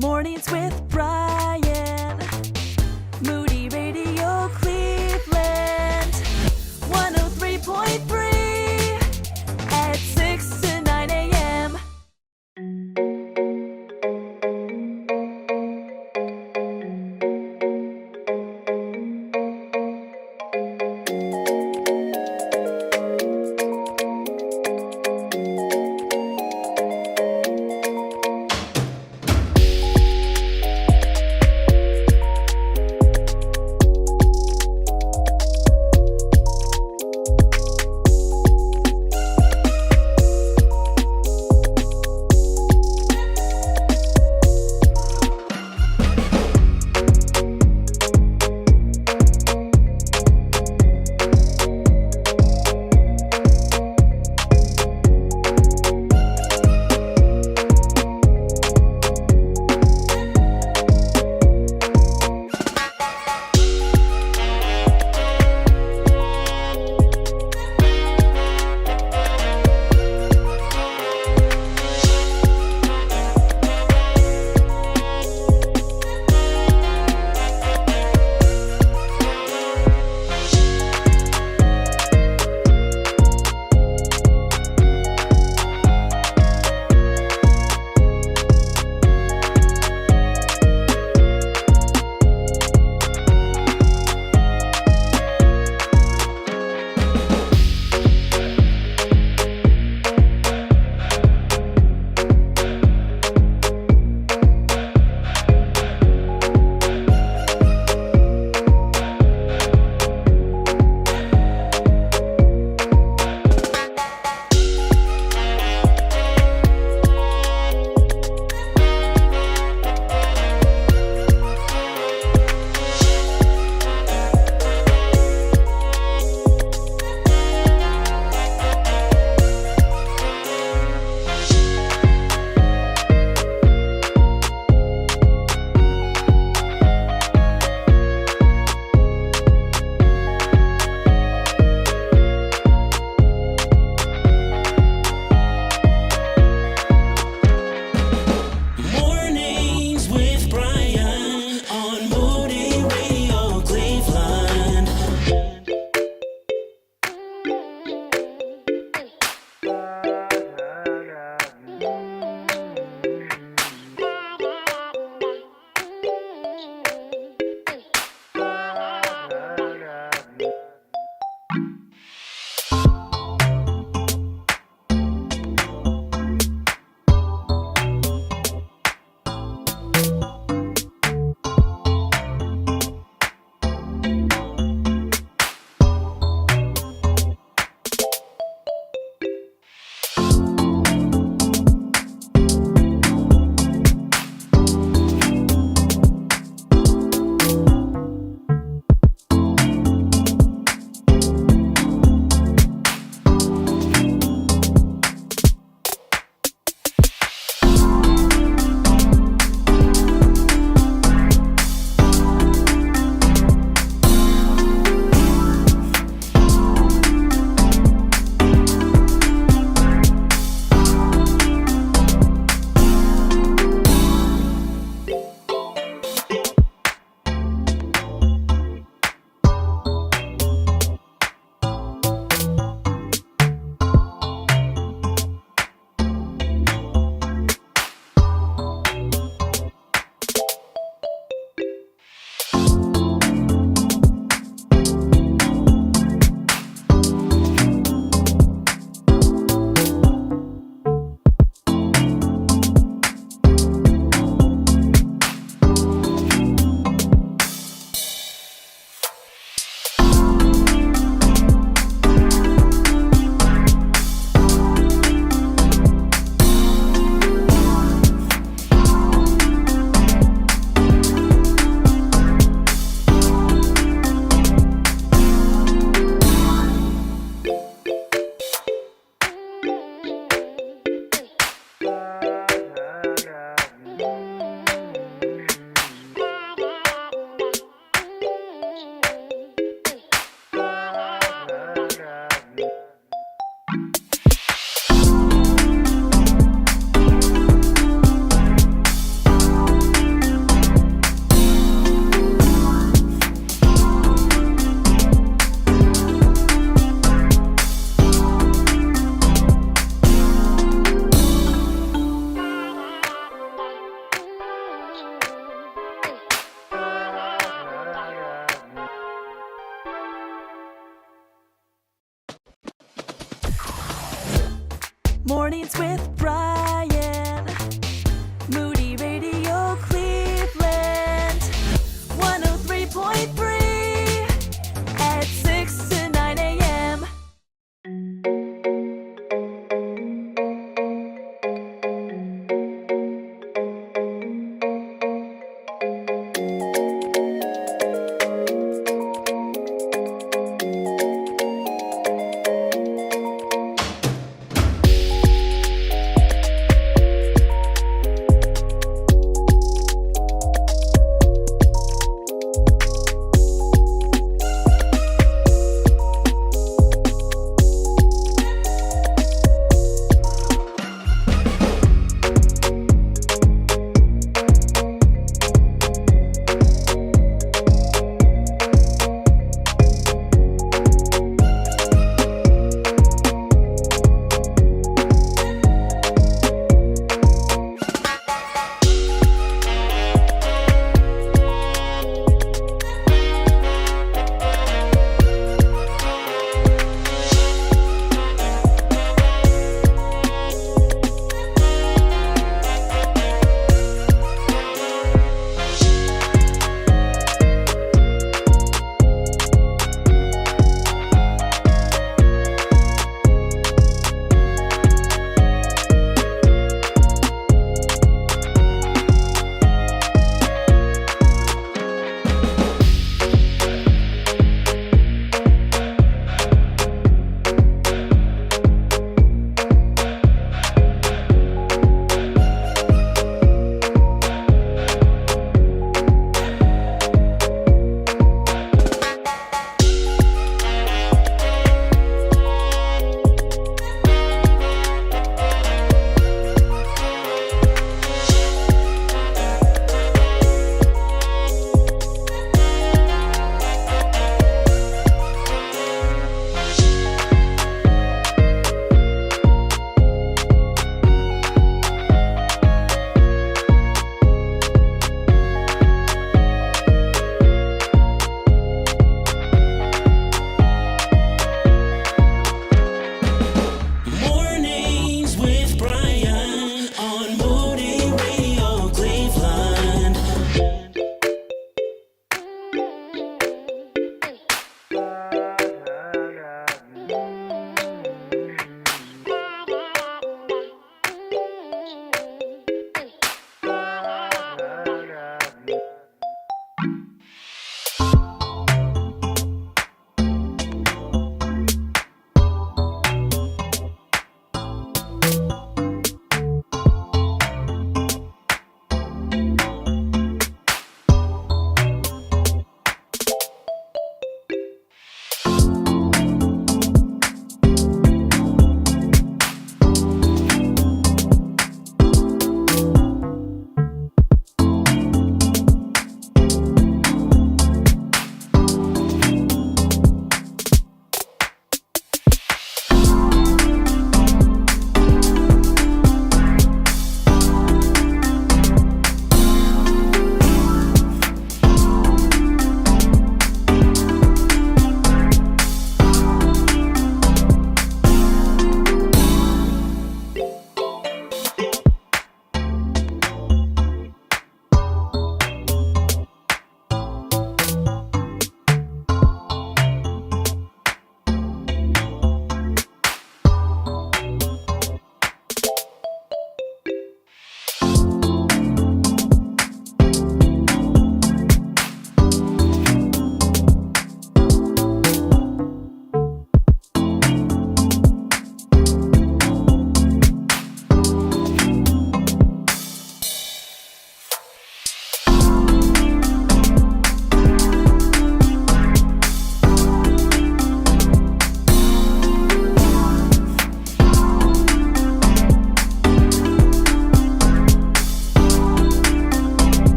Mornings with Brian. Moody Radio Cleveland. 103.3 at 6 to 9 a.m. Mornings with Brian. Moody Radio Cleveland. 103.3 at 6 to 9 a.m.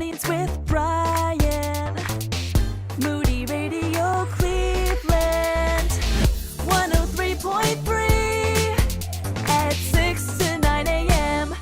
Mornings with Brian. Moody Radio Cleveland. 103.3 at 6 to 9 a.m.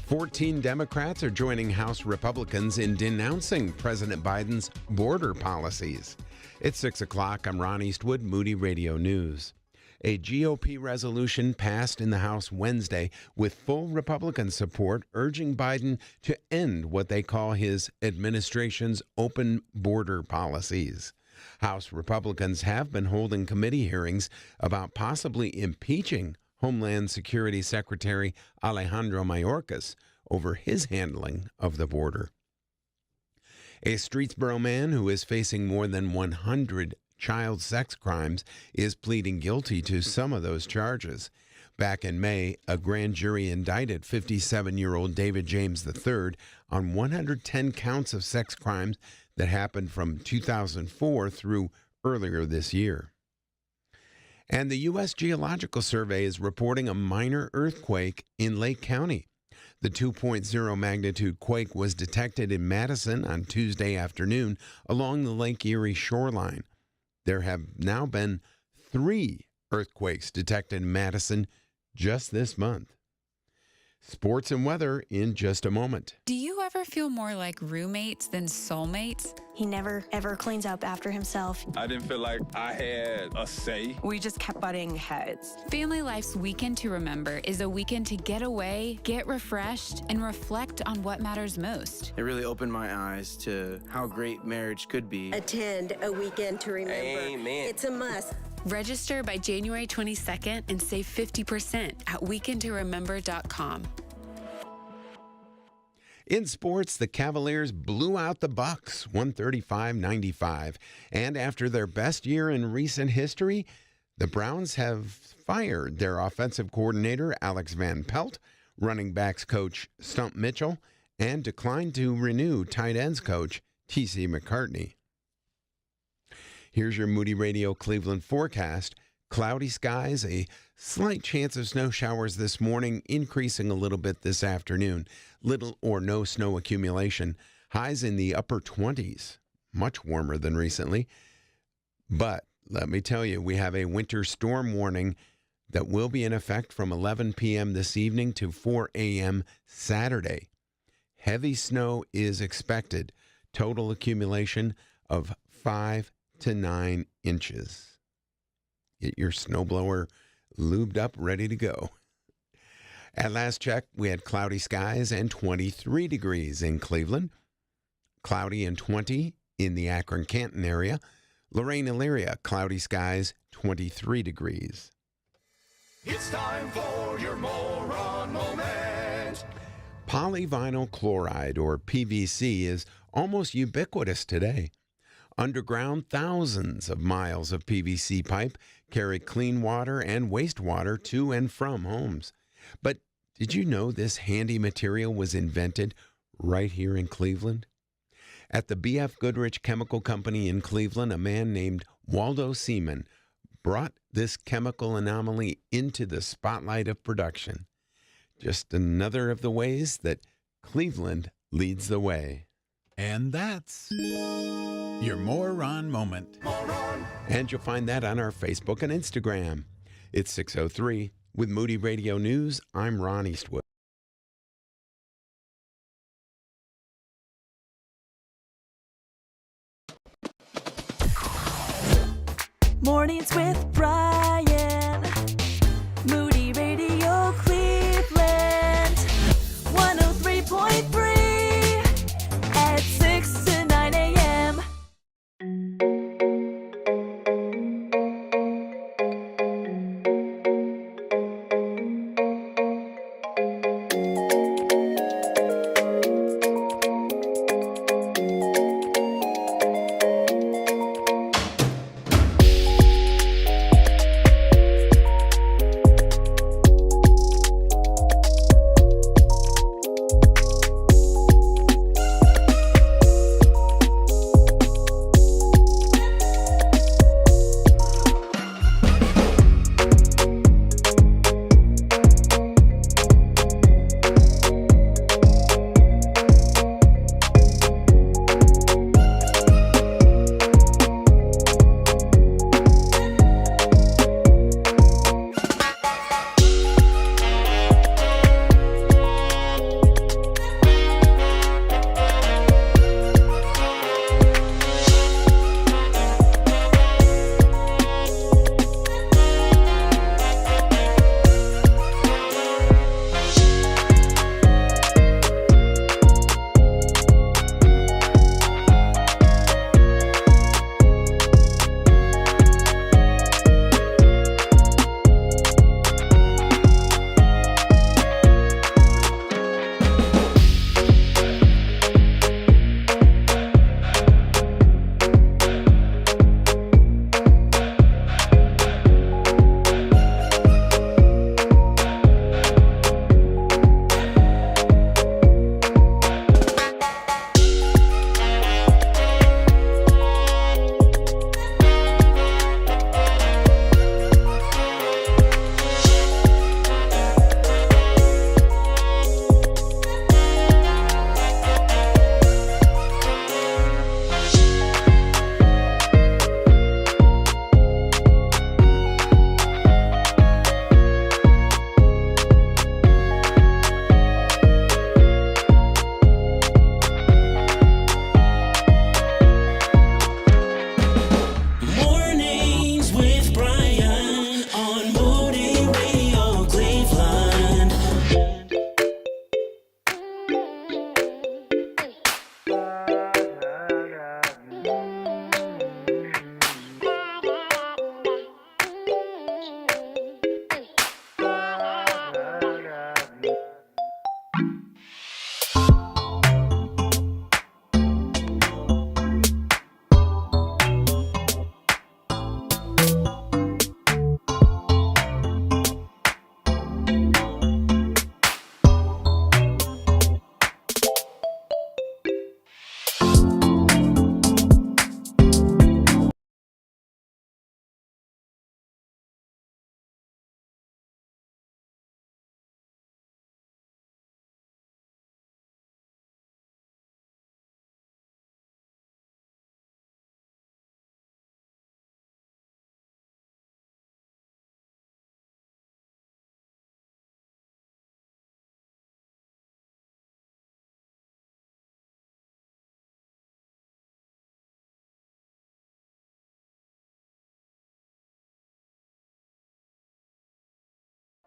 Fourteen Democrats are joining House Republicans in denouncing President Biden's border policies. It's 6 o'clock. I'm Ron Eastwood, Moody Radio News. A GOP resolution passed in the House Wednesday with full Republican support urging Biden to end what they call his administration's open border policies. House Republicans have been holding committee hearings about possibly impeaching Homeland Security Secretary Alejandro Mayorkas over his handling of the border. A Streetsboro man who is facing more than 100 child sex crimes is pleading guilty to some of those charges. Back in May, a grand jury indicted 57-year-old David James III on 110 counts of sex crimes that happened from 2004 through earlier this year. And the U.S. Geological Survey is reporting a minor earthquake in Lake County. The 2.0 magnitude quake was detected in Madison on Tuesday afternoon along the Lake Erie shoreline. There have now been 3 earthquakes detected in Madison just this month. Sports and weather in just a moment. Do you ever feel more like roommates than soulmates? He never, ever cleans up after himself. I didn't feel like I had a say. We just kept butting heads. Family Life's Weekend to Remember is a weekend to get away, get refreshed, and reflect on what matters most. It really opened my eyes to how great marriage could be. Attend a Weekend to Remember. Amen. It's a must. Register by January 22nd and save 50% at weekendtoremember.com. In sports, the Cavaliers blew out the Bucks 135-95. And after their best year in recent history, the Browns have fired their offensive coordinator, Alex Van Pelt, running backs coach Stump Mitchell, and declined to renew tight ends coach T.C. McCartney. Here's your Moody Radio Cleveland forecast. Cloudy skies, a slight chance of snow showers this morning, increasing a little bit this afternoon. Little or no snow accumulation. Highs in the upper 20s, much warmer than recently. But let me tell you, we have a winter storm warning that will be in effect from 11 p.m. this evening to 4 a.m. Saturday. Heavy snow is expected. Total accumulation of 5 to 9 inches. Get your snowblower lubed up, ready to go. At last check, we had cloudy skies and 23 degrees in Cleveland. Cloudy and 20 in the Akron-Canton area. Lorain-Elyria, cloudy skies, 23 degrees. It's time for your moron moment. Polyvinyl chloride, or PVC, is almost ubiquitous today. Underground, thousands of miles of PVC pipe carry clean water and wastewater to and from homes. But did you know this handy material was invented right here in Cleveland? At the B.F. Goodrich Chemical Company in Cleveland, a man named Waldo Seaman brought this chemical anomaly into the spotlight of production. Just another of the ways that Cleveland leads the way. And that's your moron moment. And you'll find that on our Facebook and Instagram. It's 6:03. With Moody Radio News, I'm Ron Eastwood. Mornings with Brian. Moody Radio Cleveland.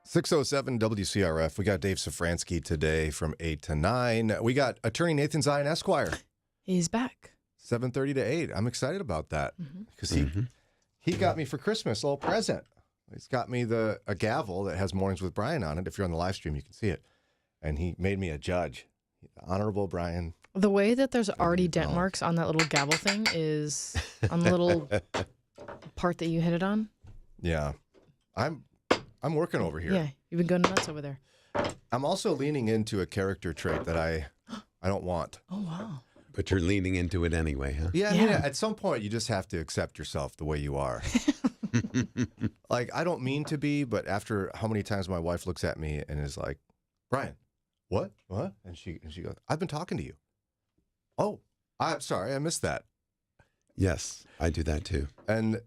607 WCRF. We got Dave Szfranski today from 8 to 9. We got attorney Nathan Zion Esquire. He's back. 7:30 to 8. I'm excited about that because he got me for Christmas a little present. He's got me a gavel that has Mornings with Brian on it. If you're on the live stream, you can see it. And he made me a judge. Honorable Brian. The way that there's already dent marks on that little gavel thing is on the little part that you hit it on. Yeah. I'm working over here. Yeah, you've been going nuts over there. I'm also leaning into a character trait that I don't want. Oh, wow. But you're leaning into it anyway, huh? Yeah, I mean, at some point, you just have to accept yourself the way you are. Like, I don't mean to be, but after how many times my wife looks at me and is like, Brian, what? And she goes, I've been talking to you. Oh, I'm sorry, I missed that. Yes, I do that too. And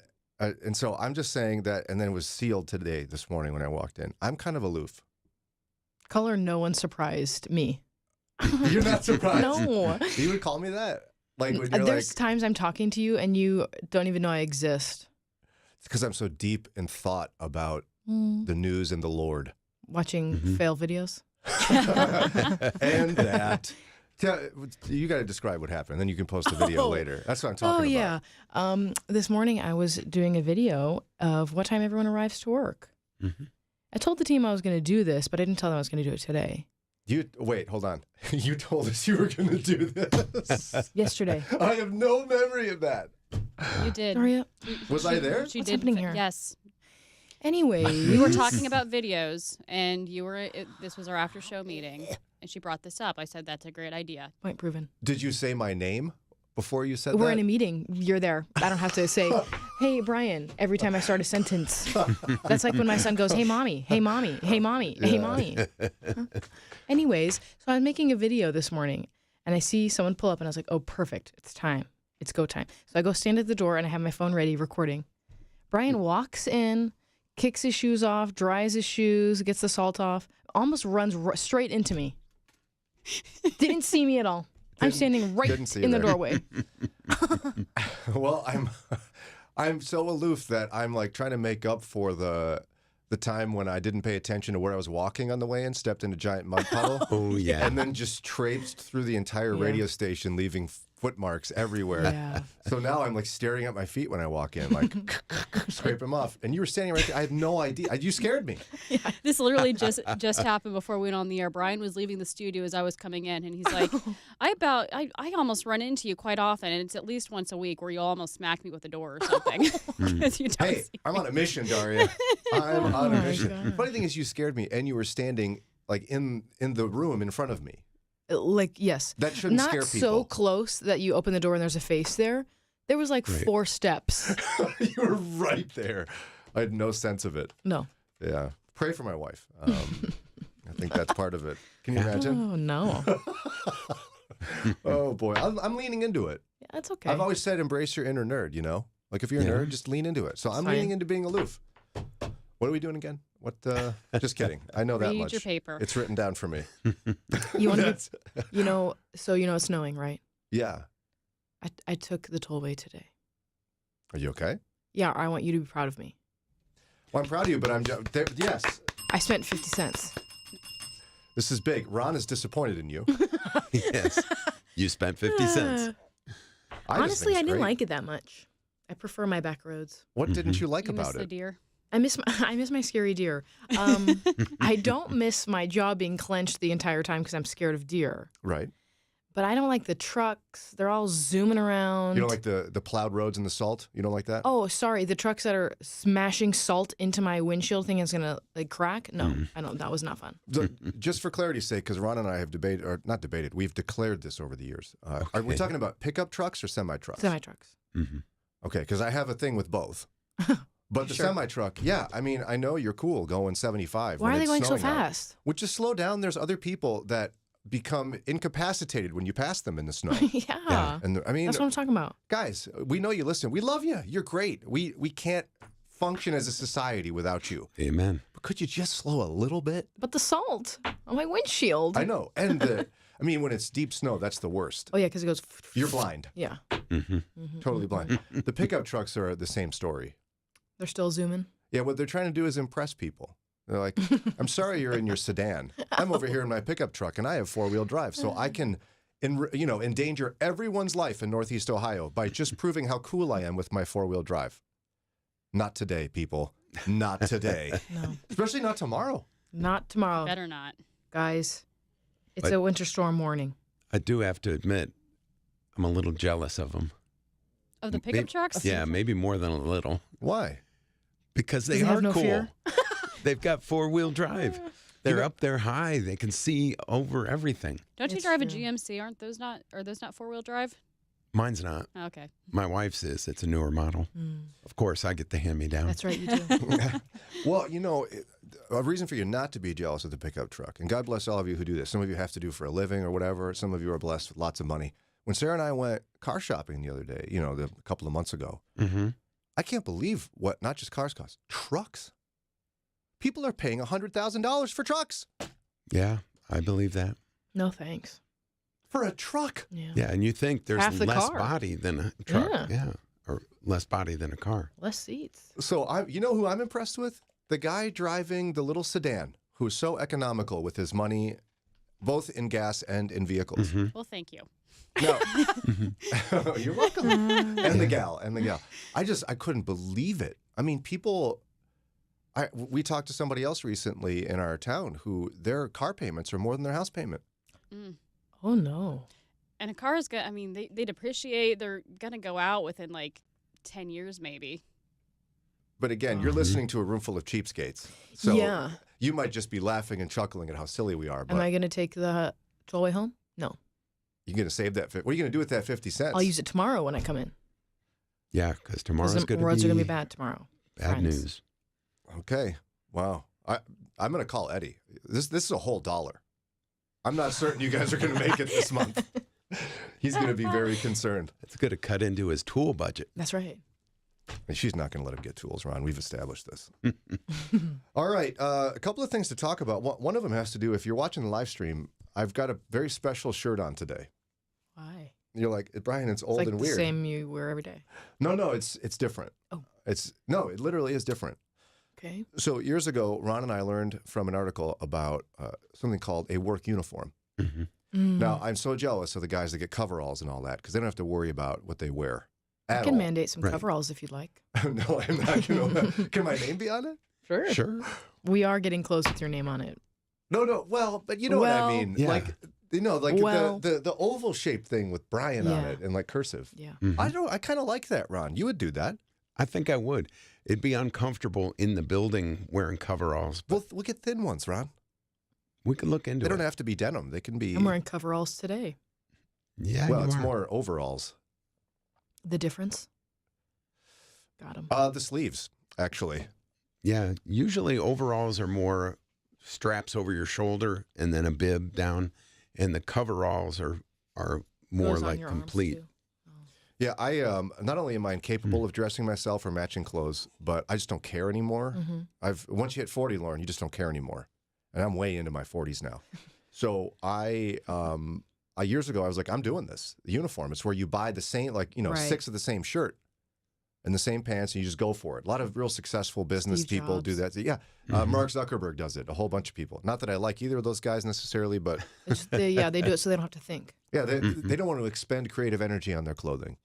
so I'm just saying that, and then it was sealed this morning when I walked in. I'm kind of aloof. Color, no one surprised me. You're not surprised? No. You would call me that? Like when you're There's times I'm talking to you and you don't even know I exist. It's because I'm so deep in thought about the news and the Lord. Watching fail videos. And that. You got to describe what happened, then you can post the video later. That's what I'm talking about. Oh, yeah. This morning I was doing a video of what time everyone arrives to work. I told the team I was going to do this, but I didn't tell them I was going to do it today. Wait, hold on. You told us you were going to do this. Yesterday. I have no memory of that. You did. Daria? Was I there? She What's did. happening here? Yes. Anyway. We were talking about videos, and this was our after-show meeting, and she brought this up. I said, that's a great idea. Point proven. Did you say my name before you said that? We're in a meeting. You're there. I don't have to say, hey, Brian, every time I start a sentence. That's like when my son goes, hey, mommy, hey, mommy, hey, mommy, hey, mommy. Anyways, so I was making a video this morning, and I see someone pull up, and I was like, oh, perfect. It's time. It's go time. So I go stand at the door, and I have my phone ready, recording. Brian walks in, kicks his shoes off, dries his shoes, gets the salt off, almost runs straight into me. Didn't see me at all. I'm standing right in the doorway. Well, I'm so aloof that I'm like trying to make up for the time when I didn't pay attention to where I was walking on the way in, stepped in a giant mud puddle. Oh, yeah. And then just traipsed through the entire radio station, leaving footmarks everywhere. Yeah. So now I'm like staring at my feet when I walk in, like scrape them off. And you were standing right there. I had no idea. You scared me. Yeah. This literally just happened before we went on the air. Brian was leaving the studio as I was coming in, and he's like, I almost run into you quite often, and it's at least once a week where you'll almost smack me with the door or something. Because you don't see I'm on a mission, Daria. I'm on a mission. The funny thing is you scared me, and you were standing like in the room in front of me. Like, yes. That shouldn't scare Not people. so close that you open the door and there's a face there. There was like 4 steps. You were right there. I had no sense of it. No. Yeah. Pray for my wife. I think that's part of it. Can you imagine? Oh, no. Oh, boy. I'm leaning into it. Yeah, that's okay. I've always said embrace your inner nerd, you know? Like if you're a nerd, just lean into it. So I'm leaning into being aloof. What are we doing again? What? Just kidding. I know that Read much. your paper. It's written down for me. You want to, it's snowing, right? Yeah. I took the tollway today. Are you okay? Yeah, I want you to be proud of me. Well, I'm proud of you, but yes. I spent 50 cents. This is big. Ron is disappointed in you. Yes. You spent 50 cents. Honestly, I didn't like it that much. I prefer my back roads. What didn't you like you about miss the it? deer. I miss my scary deer. I don't miss my jaw being clenched the entire time because I'm scared of deer. Right. But I don't like the trucks. They're all zooming around. You don't like the plowed roads and the salt? You don't like that? Oh, sorry. The trucks that are smashing salt into my windshield thinking it's going to like crack? No, I don't. That was not fun. Just for clarity's sake, because Ron and I have debated, or not debated, we've declared this over the years. Are we talking about pickup trucks or semi-trucks? Semi-trucks. Mm-hmm. Okay, because I have a thing with both. But the semi-truck, yeah, I mean, I know you're cool going 75. Why are they going so fast? Well, just slow down. There's other people that become incapacitated when you pass them in the snow. Yeah. And I mean, that's what I'm talking about. Guys, we know you listen. We love you. You're great. We can't function as a society without you. Amen. But could you just slow a little bit? But the salt on my windshield. I know. And I mean, when it's deep snow, that's the worst. Oh, yeah, because it goes... You're blind. Yeah. Totally blind. The pickup trucks are the same story. They're still zooming? Yeah, what they're trying to do is impress people. They're like, I'm sorry you're in your sedan. I'm over here in my pickup truck, and I have 4-wheel drive, so I can, endanger everyone's life in Northeast Ohio by just proving how cool I am with my 4-wheel drive. Not today, people. Not today. No. Especially not tomorrow. Not tomorrow. Better not. Guys, it's a winter storm warning. I do have to admit, I'm a little jealous of them. Of the pickup trucks? Yeah, maybe more than a little. Why? Because they Does it are have no cool. fear? They've got 4-wheel drive. They're up there high. They can see over everything. Don't you It's drive a true. GMC? Are those not 4-wheel drive? Mine's not. Okay. My wife's is. It's a newer model. Of course, I get the hand-me-down. That's right, you do. Well, a reason for you not to be jealous of the pickup truck, and God bless all of you who do this. Some of you have to do for a living or whatever. Some of you are blessed with lots of money. When Sarah and I went car shopping the other day, a couple of months ago, I can't believe what not just cars cost, trucks. People are paying $100,000 for trucks. Yeah, I believe that. No thanks. For a truck. Yeah, and you think there's Half the less car. body than a truck. Yeah. Or less body than a car. Less seats. So you know who I'm impressed with? The guy driving the little sedan, who's so economical with his money, both in gas and in vehicles. Well, thank you. No, you're welcome. And the gal. I couldn't believe it. I mean, people. We talked to somebody else recently in our town who their car payments are more than their house payment. Oh, no. And a car is good. I mean, they depreciate. They're going to go out within like 10 years maybe. But again, you're listening to a room full of cheapskates. So Yeah. you might just be laughing and chuckling at how silly we are. But Am I going to take the tollway home? No. you're going to save that. What are you going to do with that 50 cents? I'll use it tomorrow when I come in. Yeah, because tomorrow's The going to be... roads are going to be bad tomorrow. Bad friends. news. Okay. Wow. I'm going to call Eddie. This is a whole $1. I'm not certain you guys are going to make it this month. He's going to be very concerned. It's going to cut into his tool budget. That's right. And she's not going to let him get tools, Ron. We've established this. All right. A couple of things to talk about. One of them has to do, if you're watching the live stream, I've got a very special shirt on today. Why? You're like, Brian, it's old It's like and the weird. same you wear every day. No, it's different. Oh. It literally is different. Okay. So years ago, Ron and I learned from an article about something called a work uniform. Now, I'm so jealous of the guys that get coveralls and all that because they don't have to worry about what they wear. I at can all. mandate some coveralls if you'd like. No, I'm not going to. Can my name be on it? Sure. Sure. We are getting close with your name on it. No. Well, but you know what I Well, mean. Yeah. Like, Well. the oval shaped thing with Brian on Yeah. it and like cursive. Yeah. I kind of like that, Ron. You would do that. I think I would. It'd be uncomfortable in the building weeling coveralls, but We'll get thin ones, Ron. we could look into They it. don't have to be denim. They can be. I'm wearing coveralls today. Yeah, Well, you it's are. more overalls. The difference? Got him. The sleeves, actually. Yeah, usually overalls are more straps over your shoulder and then a bib down, and the coveralls are more Goes on like your arms, complete. too. Yeah, I not only am I incapable of dressing myself or matching clothes, but I just don't care anymore. Once you hit 40, Lauren, you just don't care anymore, and I'm way into my 40s now. So years ago I was like, I'm doing this. The uniform. It's where you buy the same, like Right. 6 of the same shirt and the same pants, and you just go for it. A lot of real successful business Steve people do Jobs. that. Yeah, Mark Zuckerberg does it. A whole bunch of people. Not that I like either of those guys necessarily, but They do it so they don't have to think. yeah, they don't want to expend creative energy on their clothing.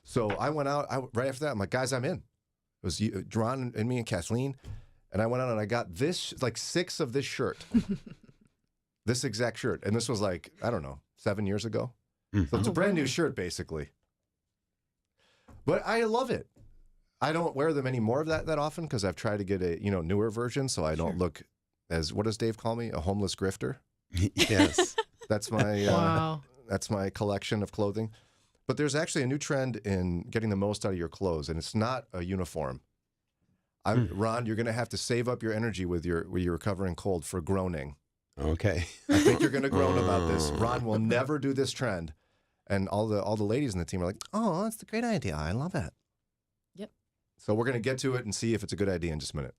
So I went out right after that. I'm like, guys, I'm in. It was Ron and me and Kathleen. And I went out and I got this, like 6 of this shirt. This exact shirt. And this was like, I don't know, 7 years ago. So it's a brand new shirt, basically. But I love it. I don't wear them anymore that often because I've tried to get a newer version so I don't look as, what does Dave call me? A homeless grifter? Yes. That's my Wow. That's my collection of clothing. But there's actually a new trend in getting the most out of your clothes, and it's not a uniform. Ron, you're going to have to save up your energy with your recovering cold for groaning. Okay. I think you're going to groan about this. Ron will never do this trend, and all the ladies in the team are like, "Oh, that's a great idea. I love it." Yep. So we're going to get to it and see if it's a good idea in just a minute.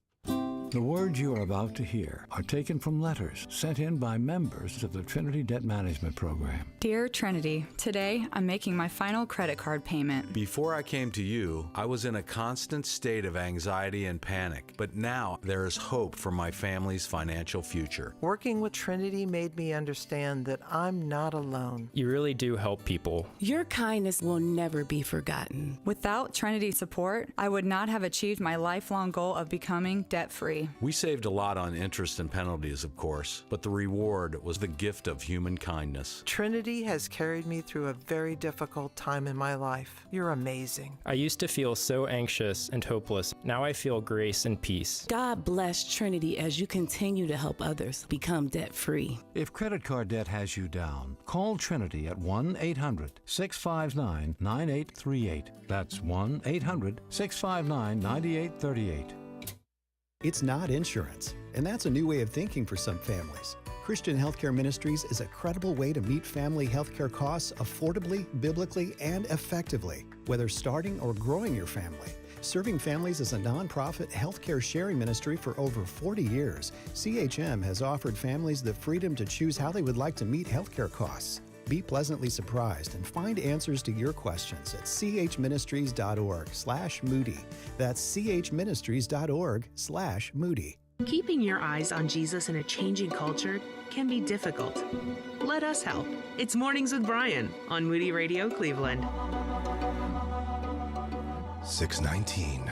The words you are about to hear are taken from letters sent in by members of the Trinity Debt Management Program. Dear Trinity, today I'm making my final credit card payment. Before I came to you, I was in a constant state of anxiety and panic, but now there is hope for my family's financial future. Working with Trinity made me understand that I'm not alone. You really do help people. Your kindness will never be forgotten. Without Trinity's support, I would not have achieved my lifelong goal of becoming debt-free. We saved a lot on interest and penalties, of course, but the reward was the gift of human kindness. Trinity has carried me through a very difficult time in my life. You're amazing. I used to feel so anxious and hopeless. Now I feel grace and peace. God bless Trinity as you continue to help others become debt-free. If credit card debt has you down, call Trinity at 1-800-659-9838. That's 1-800-659-9838. It's not insurance, and that's a new way of thinking for some families. Christian Healthcare Ministries is a credible way to meet family healthcare costs affordably, biblically, and effectively, whether starting or growing your family. Serving families as a nonprofit healthcare sharing ministry for over 40 years, CHM has offered families the freedom to choose how they would like to meet healthcare costs. Be pleasantly surprised and find answers to your questions at chministries.org/Moody. That's chministries.org/Moody. Keeping your eyes on Jesus in a changing culture can be difficult. Let us help. It's Mornings with Brian on Moody Radio Cleveland. 6:19.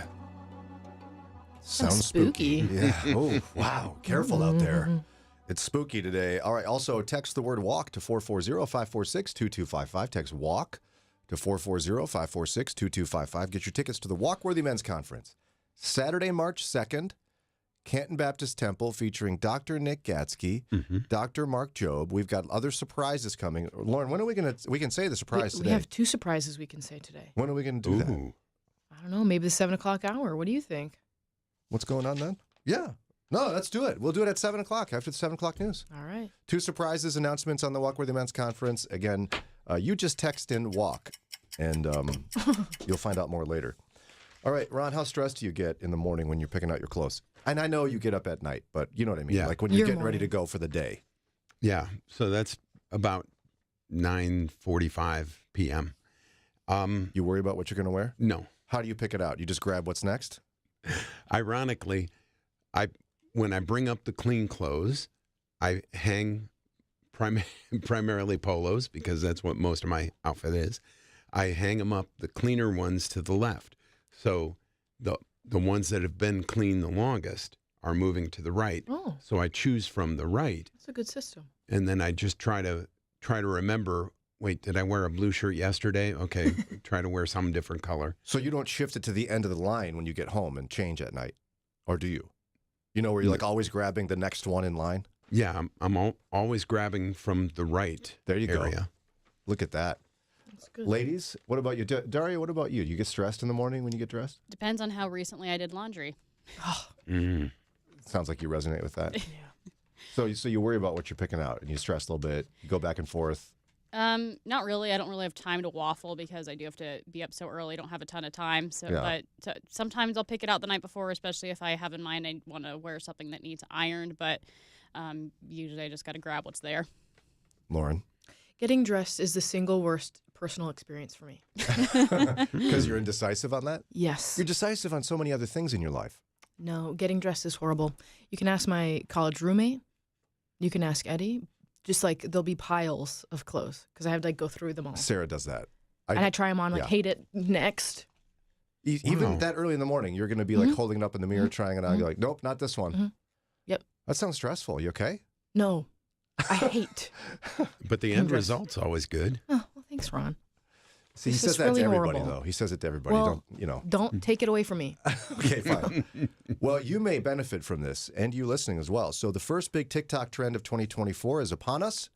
Sounds spooky. Yeah. Oh, wow. Careful out there. It's spooky today. All right. Also, text the word walk to 440-546-2255. Text walk to 440-546-2255. Get your tickets to the Walkworthy Men's Conference. Saturday, March 2nd, Canton Baptist Temple featuring Dr. Nick Gatsky, Dr. Mark Jobe. We've got other surprises coming. Lauren, when are we going to, we can say the surprise today. We have 2 surprises we can say today. When are we going to do that? I don't know, maybe the 7 o'clock hour. What do you think? What's going on then? Yeah. No, let's do it. We'll do it at 7 o'clock after the 7 o'clock news. All right. 2 surprises, announcements on the Walkworthy Men's Conference. Again, you just text in walk, and you'll find out more later. All right, Ron, how stressed do you get in the morning when you're picking out your clothes? And I know you get up at night, but you know what I mean? Yeah. Like when you're getting ready to go for the day. Yeah, so that's about 9:45 p.m. You worry about what you're going to wear? No. How do you pick it out? You just grab what's next? Ironically, when I bring up the clean clothes, I hang primarily polos because that's what most of my outfit is. I hang them up, the cleaner ones to the left. So the ones that have been clean the longest are moving to the right. Oh. So I choose from the right. That's a good system. And then I just try to remember, wait, did I wear a blue shirt yesterday? Okay, try to wear some different color. So you don't shift it to the end of the line when you get home and change at night? Or do you? You know, where you're like always grabbing the next one in line? Yeah, I'm always grabbing from the right There you area. go. Look at that. That's good. Ladies, what about you? Daria, what about you? Do you get stressed in the morning when you get dressed? Depends on how recently I did laundry. Sounds like you resonate with that. So you worry about what you're picking out and you stress a little bit. You go back and forth. Not really. I don't really have time to waffle because I do have to be up so early. I don't have a ton of time. So, Yeah. but sometimes I'll pick it out the night before, especially if I have in mind I want to wear something that needs ironed. But usually I just got to grab what's there. Lauren? Getting dressed is the single worst personal experience for me. Because you're indecisive on that? Yes. You're decisive on so many other things in your life. No, getting dressed is horrible. You can ask my college roommate. You can ask Eddie. Just like there'll be piles of clothes because I have to like go through them all. Sarah does that. And I try them on, like, yeah. hate it, next. Even that early in the morning, you're going to be like holding it up in the mirror, trying it on. You're like, nope, not this one. Yep. That sounds stressful. You okay? No, I hate. But the end result's always good. Oh, well, thanks, Ron. See, he This says is that really to everybody, horrible. though. He says it to everybody. Well, Don't. Don't take it away from me. Okay, fine. Well, you may benefit from this, and you listening as well. So the first big TikTok trend of 2024 is upon us.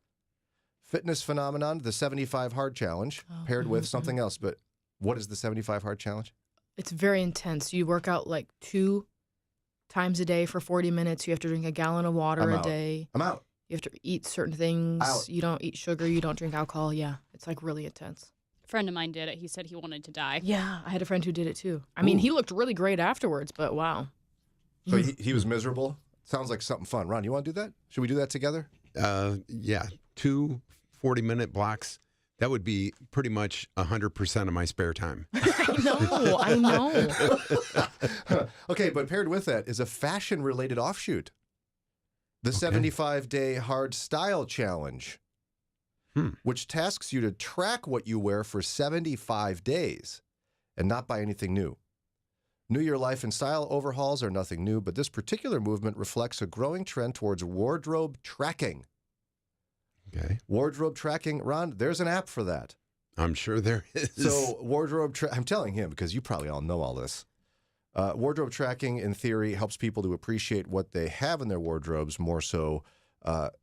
Fitness phenomenon, the 75 Hard Challenge, paired with something else. But what is the 75 Hard Challenge? It's very intense. You work out like 2 times a day for 40 minutes. You have to drink a gallon of water I'm a out. day. I'm out. You have to eat certain things. Out. You don't eat sugar. You don't drink alcohol. Yeah, it's like really intense. A friend of mine did it. He said he wanted to die. Yeah, I had a friend who did it too. I mean, he looked really great afterwards, but wow. So he was miserable? Sounds like something fun. Ron, you want to do that? Should we do that together? Yeah, 2 40-minute blocks. That would be pretty much 100% of my spare time. I know. Okay, but paired with that is a fashion-related offshoot. The 75-day hard style challenge, which tasks you to track what you wear for 75 days and not buy anything new. New Year life and style overhauls are nothing new, but this particular movement reflects a growing trend towards wardrobe tracking. Okay. Wardrobe tracking, Ron, there's an app for that. I'm sure there is. So I'm telling him because you probably all know all this. Wardrobe tracking, in theory, helps people to appreciate what they have in their wardrobes more so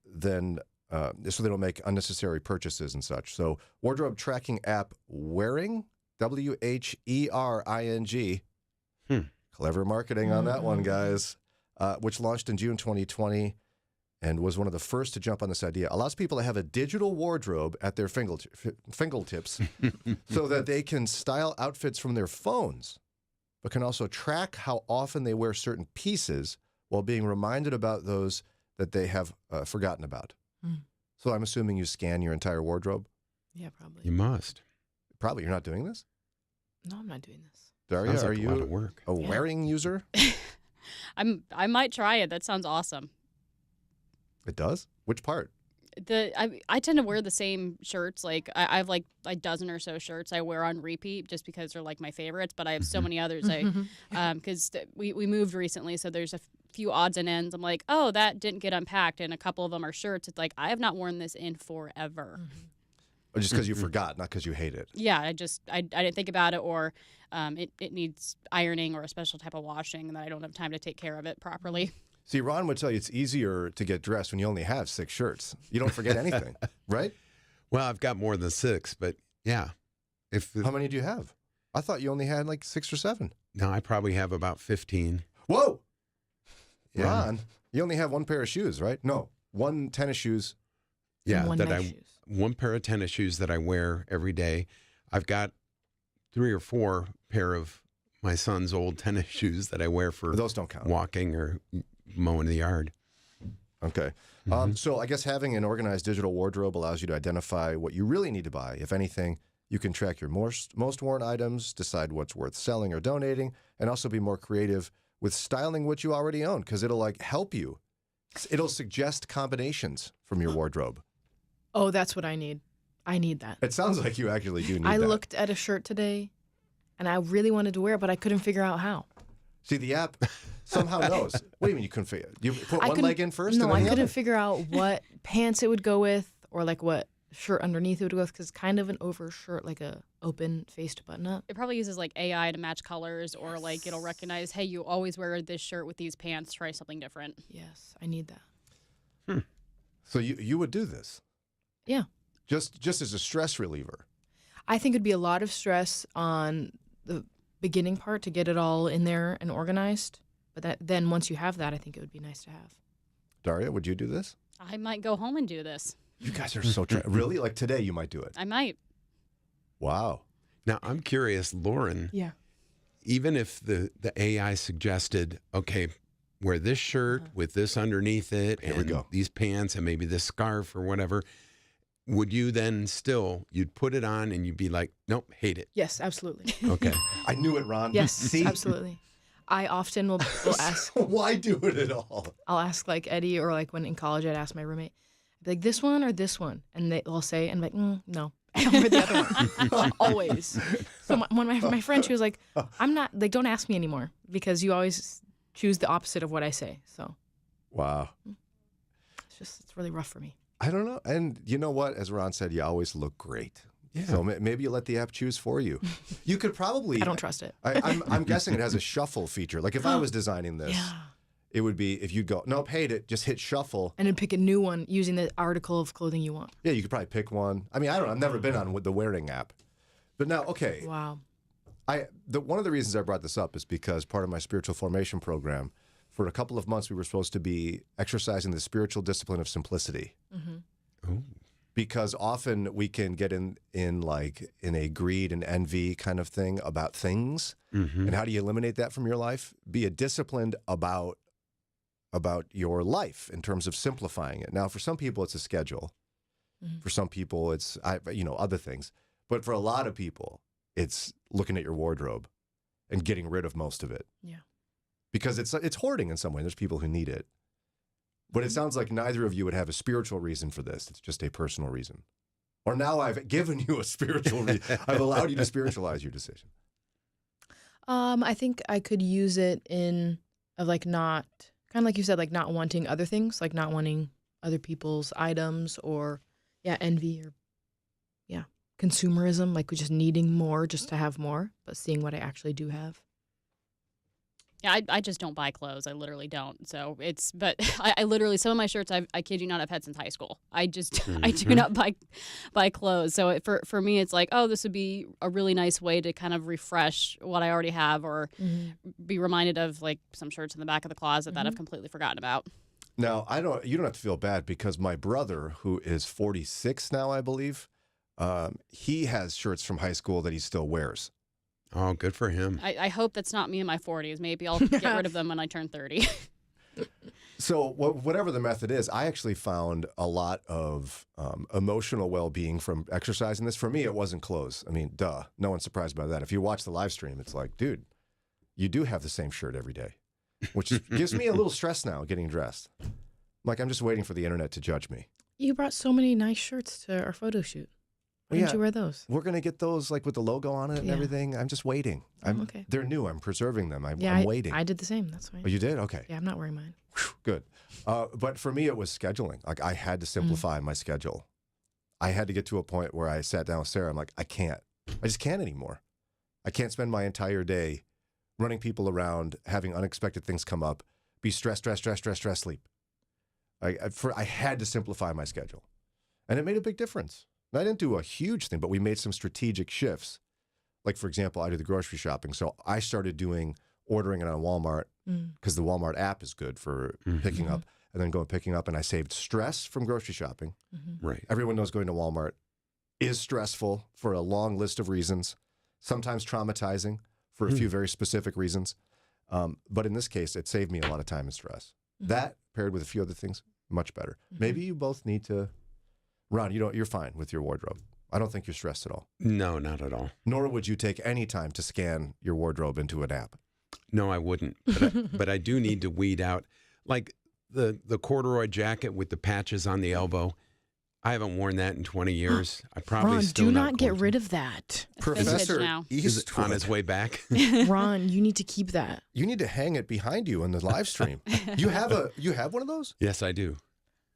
than so they don't make unnecessary purchases and such. So wardrobe tracking app Wearing, WHERING. Clever marketing on that one, guys. Which launched in June 2020 and was one of the first to jump on this idea. Allows people to have a digital wardrobe at their fingertips so that they can style outfits from their phones, but can also track how often they wear certain pieces while being reminded about those that they have forgotten about. So I'm assuming you scan your entire wardrobe? Yeah, probably. You must. Probably. You're not doing this? No, I'm not doing this. Daria, Sounds like are a you lot of work. a Wearing user? I might try it. That sounds awesome. It does? Which part? I tend to wear the same shirts. Like I have like a dozen or so shirts I wear on repeat just because they're like my favorites. But I have so many others. Because we moved recently, so there's a few odds and ends. I'm like, oh, that didn't get unpacked, and a couple of them are shirts. It's like I have not worn this in forever. Or just because you forgot, not because you hate it? Yeah, I didn't think about it, or it needs ironing or a special type of washing, and I don't have time to take care of it properly. See, Ron would tell you it's easier to get dressed when you only have 6 shirts. You don't forget anything, right? Well, I've got more than 6, but yeah. How many do you have? I thought you only had like 6 or 7. No, I probably have about 15. Whoa! Yeah. Ron, you only have 1 pair of shoes, right? No, 1 tennis shoes. Yeah, one pair of tennis shoes that I wear every day. I've got 3 or 4 pair of my son's old tennis shoes that I wear for those don't count. Walking or mowing the yard. Okay. So I guess having an organized digital wardrobe allows you to identify what you really need to buy. If anything, you can track your most worn items, decide what's worth selling or donating, and also be more creative with styling what you already own because it'll like help you. It'll suggest combinations from your wardrobe. Oh, that's what I need. I need that. It sounds like you actually do need that. I looked at a shirt today, and I really wanted to wear it, but I couldn't figure out how. See, the app somehow knows. What do you mean you couldn't figure it? You put one leg in first? No, and then I the couldn't other? figure out what pants it would go with or like what shirt underneath it would go with because kind of an over shirt, like a open-faced button-up. It probably uses like AI to match colors or like it'll recognize, hey, you always wear this shirt with these pants. Try something different. Yes, I need that. So you would do this? Yeah. Just as a stress reliever? I think it'd be a lot of stress on the beginning part to get it all in there and organized. But then once you have that, I think it would be nice to have. Daria, would you do this? I might go home and do this. You guys are so really? Like today you might do it? I might. Wow. Now, I'm curious, Lauren. Yeah. Even if the AI suggested, okay, wear this shirt with this underneath it and these pants and maybe this scarf or whatever, would you then you'd put it on and you'd be like, nope, hate it? Yes, absolutely. Okay. I knew it, Ron. Yes, See? Absolutely. I often will ask. Why do it at all? I'll ask like Eddie or like when in college I'd ask my roommate, I'd be like, this one or this one? And they'll say, and I'm like, no. I'll wear the other one. Always. So my friend, she was like, I'm not, like, don't ask me anymore because you always choose the opposite of what I say. So. Wow. It's really rough for me. I don't know. And you know what? As Ron said, you always look great. Yeah. So maybe you let the app choose for you. You could probably. I don't trust it. I'm guessing it has a shuffle feature. Like if I was designing this, it would be if you go, nope, hate it, just hit shuffle. And then pick a new one using the article of clothing you want. Yeah, you could probably pick one. I mean, I don't know. I've never been on with the Wearing app. But now, okay. Wow. One of the reasons I brought this up is because part of my spiritual formation program, for a couple of months, we were supposed to be exercising the spiritual discipline of simplicity. Mm-hmm. Oh. because often we can get in a greed and envy kind of thing about things. And how do you eliminate that from your life? Be disciplined about your life in terms of simplifying it. Now, for some people, it's a schedule. For some people, it's other things. But for a lot of people, it's looking at your wardrobe and getting rid of most of it. Yeah. Because it's hoarding in some way. There's people who need it. But it sounds like neither of you would have a spiritual reason for this. It's just a personal reason. Or now I've given you a spiritual reason. I've allowed you to spiritualize your decision. I think I could use it in not, kind of like you said, like not wanting other things, like not wanting other people's items or, envy or, consumerism, like just needing more just to have more, but seeing what I actually do have. Yeah, I just don't buy clothes. I literally don't. So but I literally, some of my shirts, I kid you not, I've had since high school. I just, I do not buy clothes. So for me, it's like, oh, this would be a really nice way to kind of refresh what I already have or be reminded of like some shirts in the back of the closet that I've completely forgotten about. Now, you don't have to feel bad because my brother, who is 46 now, I believe, he has shirts from high school that he still wears. Oh, good for him. I hope that's not me in my 40s. Maybe I'll get rid of them when I turn 30. So whatever the method is, I actually found a lot of emotional well-being from exercising this. For me, it wasn't clothes. I mean, duh. No one's surprised by that. If you watch the live stream, it's like, dude, you do have the same shirt every day, which gives me a little stress now getting dressed. Like, I'm just waiting for the internet to judge me. You brought so many nice shirts to our photo shoot. Why didn't you wear those? We're going to get those like with the logo on it and everything. I'm just waiting. Okay. They're new. I'm preserving them. I'm waiting. I did the same. That's why. Oh, you did? Okay. Yeah, I'm not wearing mine. Whew, good. But for me, it was scheduling. Like, I had to simplify my schedule. I had to get to a point where I sat down with Sarah. I'm like, I just can't anymore. I can't spend my entire day running people around, having unexpected things come up, be stressed, sleep. I had to simplify my schedule. And it made a big difference. And I didn't do a huge thing, but we made some strategic shifts. Like, for example, I do the grocery shopping. So I started ordering it on Walmart because the Walmart app is good for picking up and then picking up. And I saved stress from grocery shopping. Right. Everyone knows going to Walmart is stressful for a long list of reasons, sometimes traumatizing for a few very specific reasons. But in this case, it saved me a lot of time and stress. That paired with a few other things, much better. Maybe you both need to... Ron, you're fine with your wardrobe. I don't think you're stressed at all. No, not at all. Nor would you take any time to scan your wardrobe into an app. No, I wouldn't. But I do need to weed out, like the corduroy jacket with the patches on the elbow. I haven't worn that in 20 years. I probably Ron, still do not not get rid of that. Professor is on his way back. Ron, you need to keep that. You need to hang it behind you in the live stream. You have one of those? Yes, I do.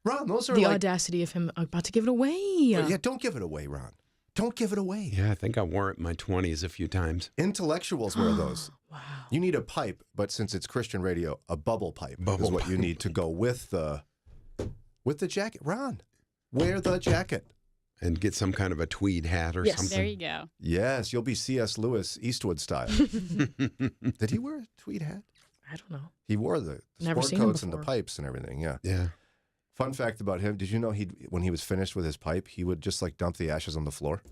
Ron, those are the audacity of him about to give it away. Yeah, don't give it away, Ron. Don't give it away. Yeah, I think I wore it in my 20s a few times. Intellectuals wear those. Wow. You need a pipe, but since it's Christian radio, a bubble pipe is what you need to go with the jacket. Ron, wear the jacket. And get some kind of a tweed hat or something. There you go. Yes, you'll be C.S. Lewis Eastwood style. Did he wear a tweed hat? I don't know. He wore the sport coats and the pipes and everything, yeah. Yeah. Fun fact about him, did you know when he was finished with his pipe, he would just like dump the ashes on the floor?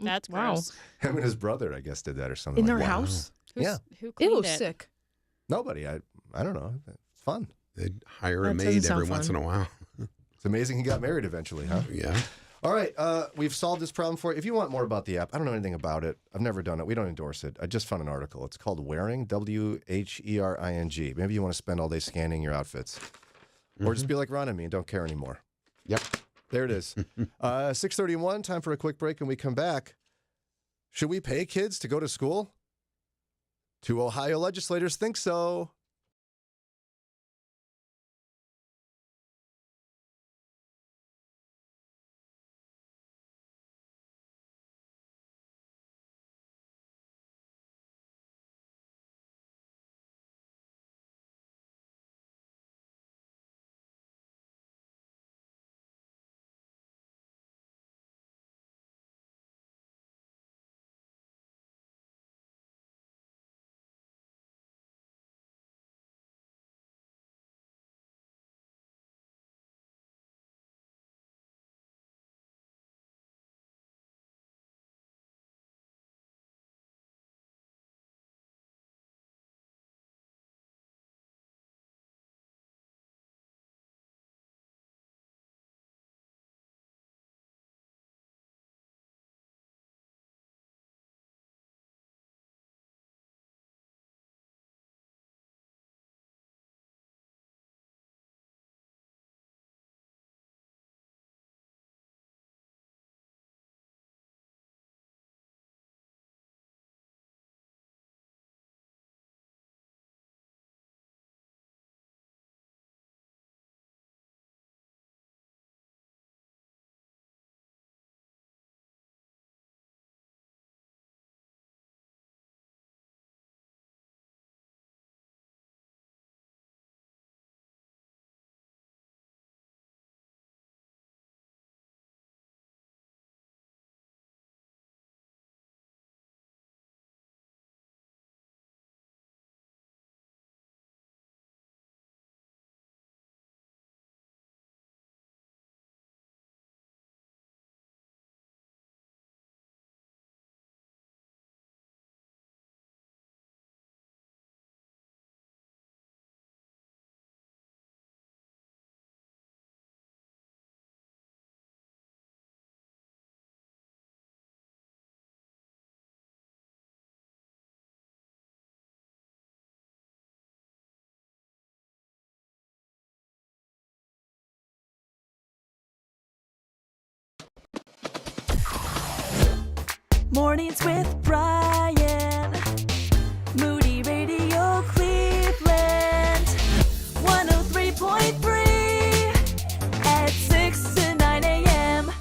That's gross. Him and his brother, I guess, did that or something. In their house? Yeah. Who cleaned it? Sick. Nobody. I don't know. It's fun. They'd hire a maid every once in a while. It's amazing he got married eventually, huh? Yeah. All right. We've solved this problem for you. If you want more about the app, I don't know anything about it. I've never done it. We don't endorse it. I just found an article. It's called Wearing, W-H-E-R-I-N-G. Maybe you want to spend all day scanning your outfits. Or just be like Ron and me and don't care anymore. Yep. There it is. 6:31, time for a quick break. And we come back. Should we pay kids to go to school? 2 Ohio legislators think so. Mornings with Brian. Moody Radio Cleveland. 103.3 at 6 to 9 a.m.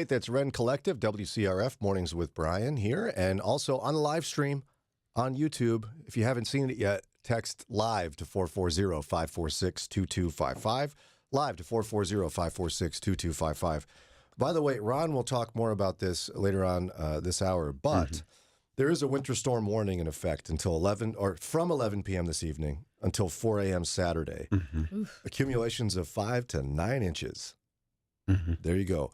That's Ren Collective, WCRF, Mornings with Brian here, and also on the live stream on YouTube. If you haven't seen it yet, text live to 440-546-2255. Live to 440-546-2255. By the way, Ron will talk more about this later on this hour, but There is a winter storm warning in effect until 11 or from 11 p.m. this evening until 4 a.m. Saturday. Accumulations of 5 to 9 inches. There you go.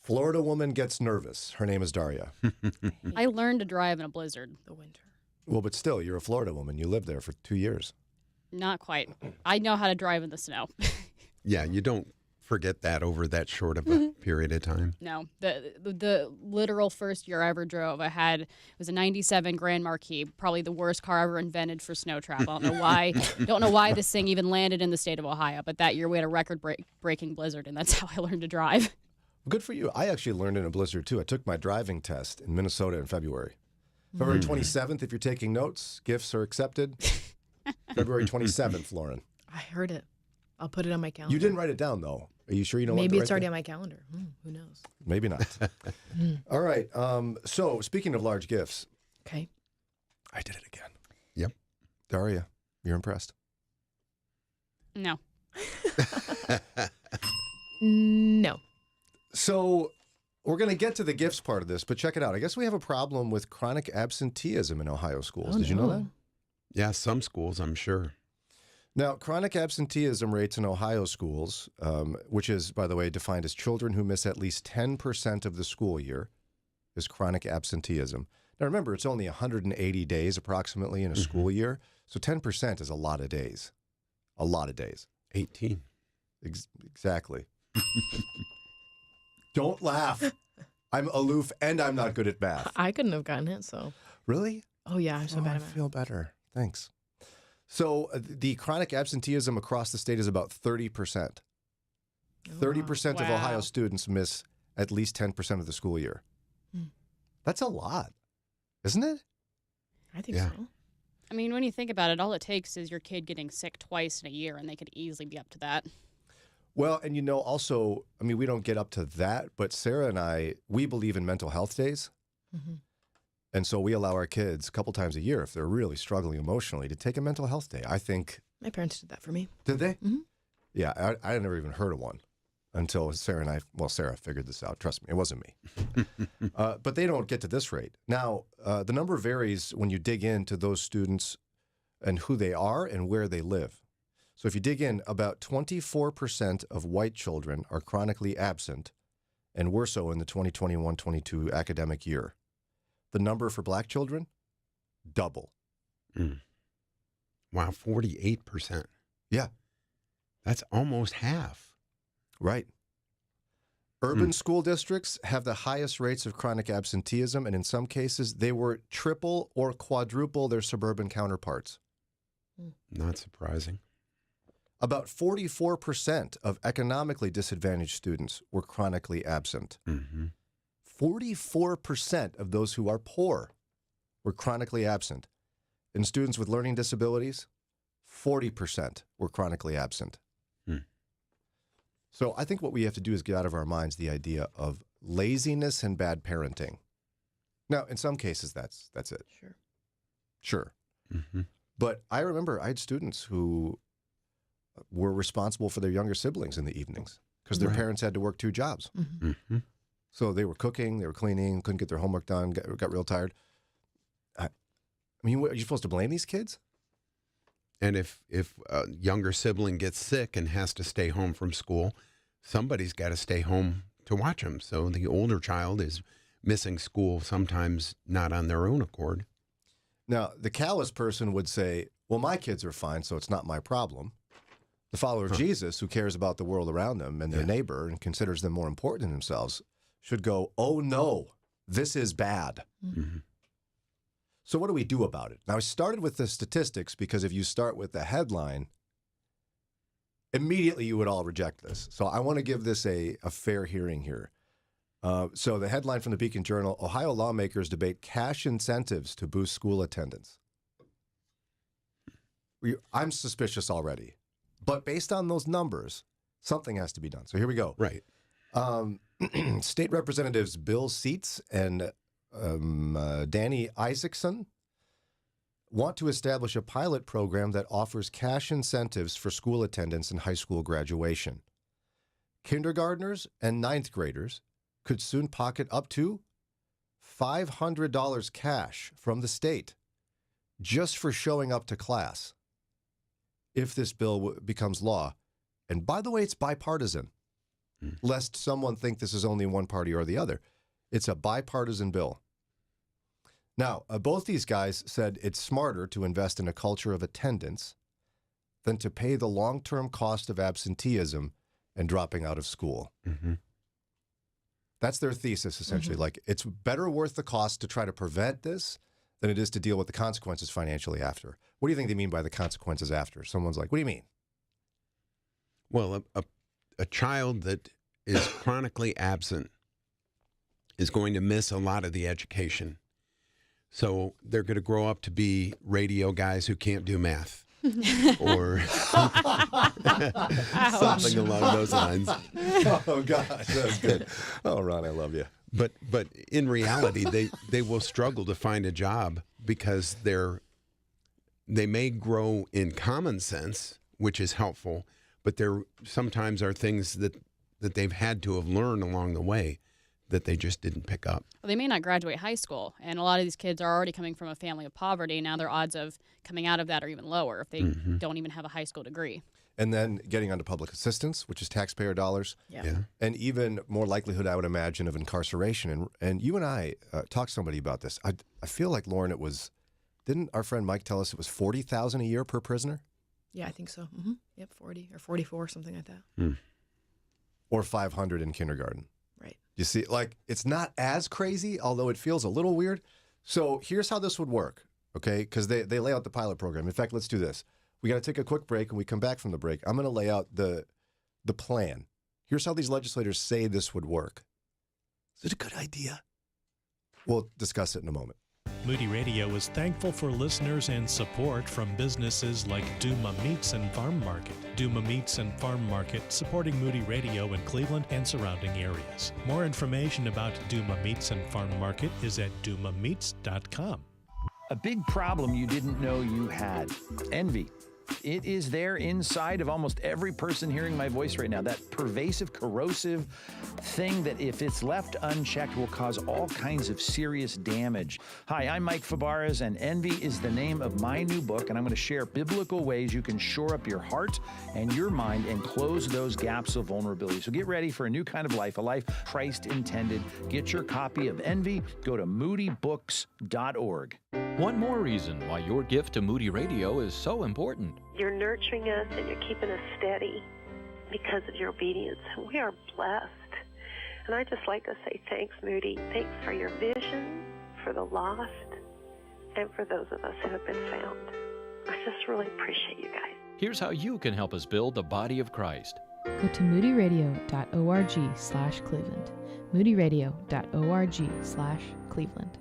Florida woman gets nervous. Her name is Daria. I learned to drive in a blizzard. The winter. Well, but still, you're a Florida woman. You lived there for 2 years. Not quite. I know how to drive in the snow. Yeah, you don't forget that over that short of a period of time. No, the literal first year I ever drove, it was a '97 Grand Marquis, probably the worst car ever invented for snow travel. I don't know why this thing even landed in the state of Ohio, but that year we had a record-breaking blizzard, and that's how I learned to drive. Good for you. I actually learned in a blizzard, too. I took my driving test in Minnesota in February. February 27th, if you're taking notes, gifts are accepted. February 27th, Lauren. I heard it. I'll put it on my calendar. You didn't write it down, though. Are you sure you know what Maybe to it's write already down? on my calendar. Who knows? Maybe not. All right. So, speaking of large gifts. Okay. I did it again. Yep. Daria, you're impressed? No. No. So, we're going to get to the gifts part of this, but check it out. I guess we have a problem with chronic absenteeism in Ohio schools. Did you know that? Yeah, some schools, I'm sure. Now, chronic absenteeism rates in Ohio schools, which is, by the way, defined as children who miss at least 10% of the school year, is chronic absenteeism. Now, remember, it's only 180 days approximately in a school year, so 10% is a lot of days. A lot of days. 18. Exactly. Don't laugh. I'm aloof and I'm not good at math. I couldn't have gotten it, so. Really? Oh, yeah, I'm so bad I at math. feel better. Thanks. So the chronic absenteeism across the state is about 30%. 30% of Ohio students miss at least 10% of the school year. That's a lot, isn't it? I think so. I mean, when you think about it, all it takes is your kid getting sick twice in a year, and they could easily be up to that. Well, and also, I mean, we don't get up to that, but Sarah and I, we believe in mental health days. And so we allow our kids a couple times a year, if they're really struggling emotionally, to take a mental health day. I think. My parents did that for me. Did they? Yeah, I never even heard of one until Sarah and Sarah figured this out. Trust me, it wasn't me. But they don't get to this rate. Now, the number varies when you dig into those students and who they are and where they live. So if you dig in, about 24% of white children are chronically absent, and were so in the 2021-22 academic year. The number for black children, double. Wow, 48%. Yeah. That's almost half. Right. Urban school districts have the highest rates of chronic absenteeism, and in some cases, they were triple or quadruple their suburban counterparts. Not surprising. About 44% of economically disadvantaged students were chronically absent. 44% of those who are poor were chronically absent. And students with learning disabilities, 40% were chronically absent. So I think what we have to do is get out of our minds the idea of laziness and bad parenting. Now, in some cases, that's it. Sure. But I remember I had students who were responsible for their younger siblings in the evenings because their parents had to work 2 jobs. So they were cooking, they were cleaning, couldn't get their homework done, got real tired. I mean, are you supposed to blame these kids? And if a younger sibling gets sick and has to stay home from school, somebody's got to stay home to watch them. So the older child is missing school, sometimes not on their own accord. Now, the callous person would say, well, my kids are fine, so it's not my problem. The follower of Jesus, who cares about the world around them and their neighbor and considers them more important than themselves, should go, oh, no, this is bad. So what do we do about it? Now, I started with the statistics because if you start with the headline, immediately you would all reject this. So I want to give this a fair hearing here. So the headline from the Beacon Journal, Ohio lawmakers debate cash incentives to boost school attendance. I'm suspicious already. But based on those numbers, something has to be done. So here we go. Right. State Representatives Bill Seitz and Danny Isaacson want to establish a pilot program that offers cash incentives for school attendance and high school graduation. Kindergartners and 9th graders could soon pocket up to $500 cash from the state just for showing up to class if this bill becomes law. And by the way, it's bipartisan, lest someone think this is only one party or the other. It's a bipartisan bill. Now, both these guys said it's smarter to invest in a culture of attendance than to pay the long-term cost of absenteeism and dropping out of school. That's their thesis, essentially. Like, it's better worth the cost to try to prevent this than it is to deal with the consequences financially after. What do you think they mean by the consequences after? Someone's like, what do you mean? Well, a child that is chronically absent is going to miss a lot of the education. So they're going to grow up to be radio guys who can't do math. Or something along those lines. Oh, gosh, that's good. Oh, Ron, I love you. But in reality, they will struggle to find a job because they may grow in common sense, which is helpful, but there sometimes are things that they've had to have learned along the way that they just didn't pick up. Well, they may not graduate high school, and a lot of these kids are already coming from a family of poverty. Now their odds of coming out of that are even lower if they don't even have a high school degree. And then getting onto public assistance, which is taxpayer dollars. Yeah. And even more likelihood, I would imagine, of incarceration. And you and I talked to somebody about this. I feel like, Lauren, didn't our friend Mike tell us it was $40,000 a year per prisoner? Yeah, I think so. Yep, 40 or 44, something like that. Or $500 in kindergarten. Right. You see, like, it's not as crazy, although it feels a little weird. So here's how this would work, okay? Because they lay out the pilot program. In fact, let's do this. We got to take a quick break, and we come back from the break. I'm going to lay out the plan. Here's how these legislators say this would work. Is it a good idea? We'll discuss it in a moment. Moody Radio is thankful for listeners and support from businesses like Duma Meats and Farm Market. Duma Meats and Farm Market, supporting Moody Radio in Cleveland and surrounding areas. More information about Duma Meats and Farm Market is at dumameats.com. A big problem you didn't know you had: envy. It is there inside of almost every person hearing my voice right now. That pervasive, corrosive thing that, if it's left unchecked, will cause all kinds of serious damage. Hi, I'm Mike Fabarez, and Envy is the name of my new book, and I'm going to share biblical ways you can shore up your heart and your mind and close those gaps of vulnerability. So get ready for a new kind of life, a life Christ intended. Get your copy of Envy. Go to moodybooks.org. One more reason why your gift to Moody Radio is so important. You're nurturing us and you're keeping us steady because of your obedience. And we are blessed. And I'd just like to say thanks, Moody. Thanks for your vision, for the lost, and for those of us who have been found. I just really appreciate you guys. Here's how you can help us build the body of Christ. Go to moodyradio.org/Cleveland. moodyradio.org/Cleveland.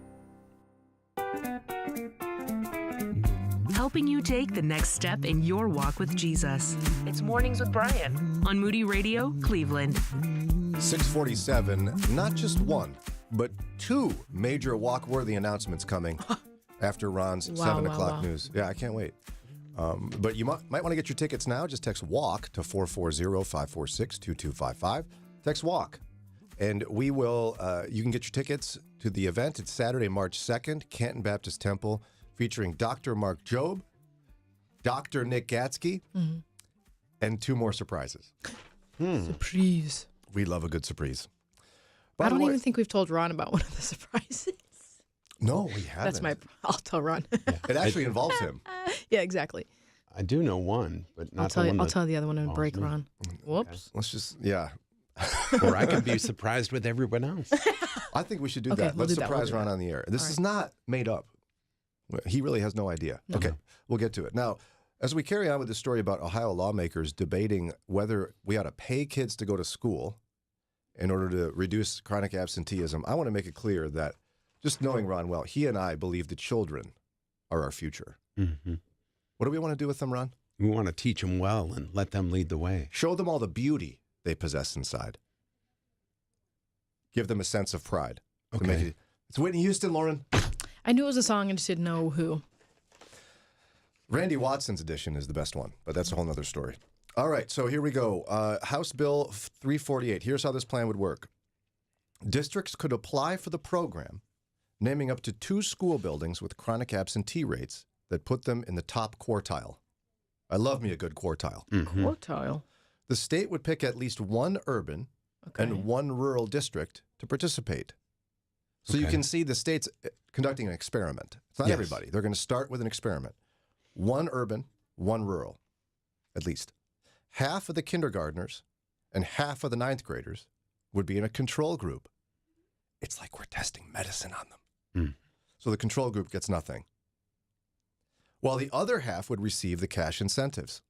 Helping you take the next step in your walk with Jesus. It's Mornings with Brian on Moody Radio, Cleveland. 647, not just one, but two major walk-worthy announcements coming after Ron's 7 o'clock news. Yeah, I can't wait. But you might want to get your tickets now. Just text WALK to 440-546-2255. Text WALK. And we will, you can get your tickets to the event. It's Saturday, March 2nd, Canton Baptist Temple, featuring Dr. Mark Jobe, Dr. Nick Gatsky, and two more surprises. Surprise. We love a good surprise. I don't even think we've told Ron about one of the surprises. No, we haven't. I'll tell Ron. It actually involves him. Yeah, exactly. I do know one, but not I'll tell the other one in a break, Ron. Whoops. Let's just, yeah. Or I could be surprised with everyone else. I think we should do Okay, that. we'll Let's do that. surprise We'll do Ron that. on the air. This is not made up. He really has no idea. No. Okay, we'll get to it. Now, as we carry on with the story about Ohio lawmakers debating whether we ought to pay kids to go to school in order to reduce chronic absenteeism, I want to make it clear that, just knowing Ron well, he and I believe the children are our future. Mm-hmm. What do we want to do with them, Ron? We want to teach them well and let them lead the way. Show them all the beauty they possess inside. Give them a sense of pride. Okay. It's Whitney Houston, Lauren. I knew it was a song and just didn't know who. Randy Watson's edition is the best one, but that's a whole other story. All right, so here we go. House Bill 348. Here's how this plan would work. Districts could apply for the program naming up to 2 school buildings with chronic absentee rates that put them in the top quartile. I love me a good quartile. Mm-hmm. Quartile. The state would pick at least one urban and one rural district to participate. So you can see the state's conducting an experiment. It's not everybody. They're going to start with an experiment. One urban, one rural, at least. Half of the kindergartners and half of the 9th graders would be in a control group. It's like we're testing medicine on them. So the control group gets nothing, while the other half would receive the cash incentives.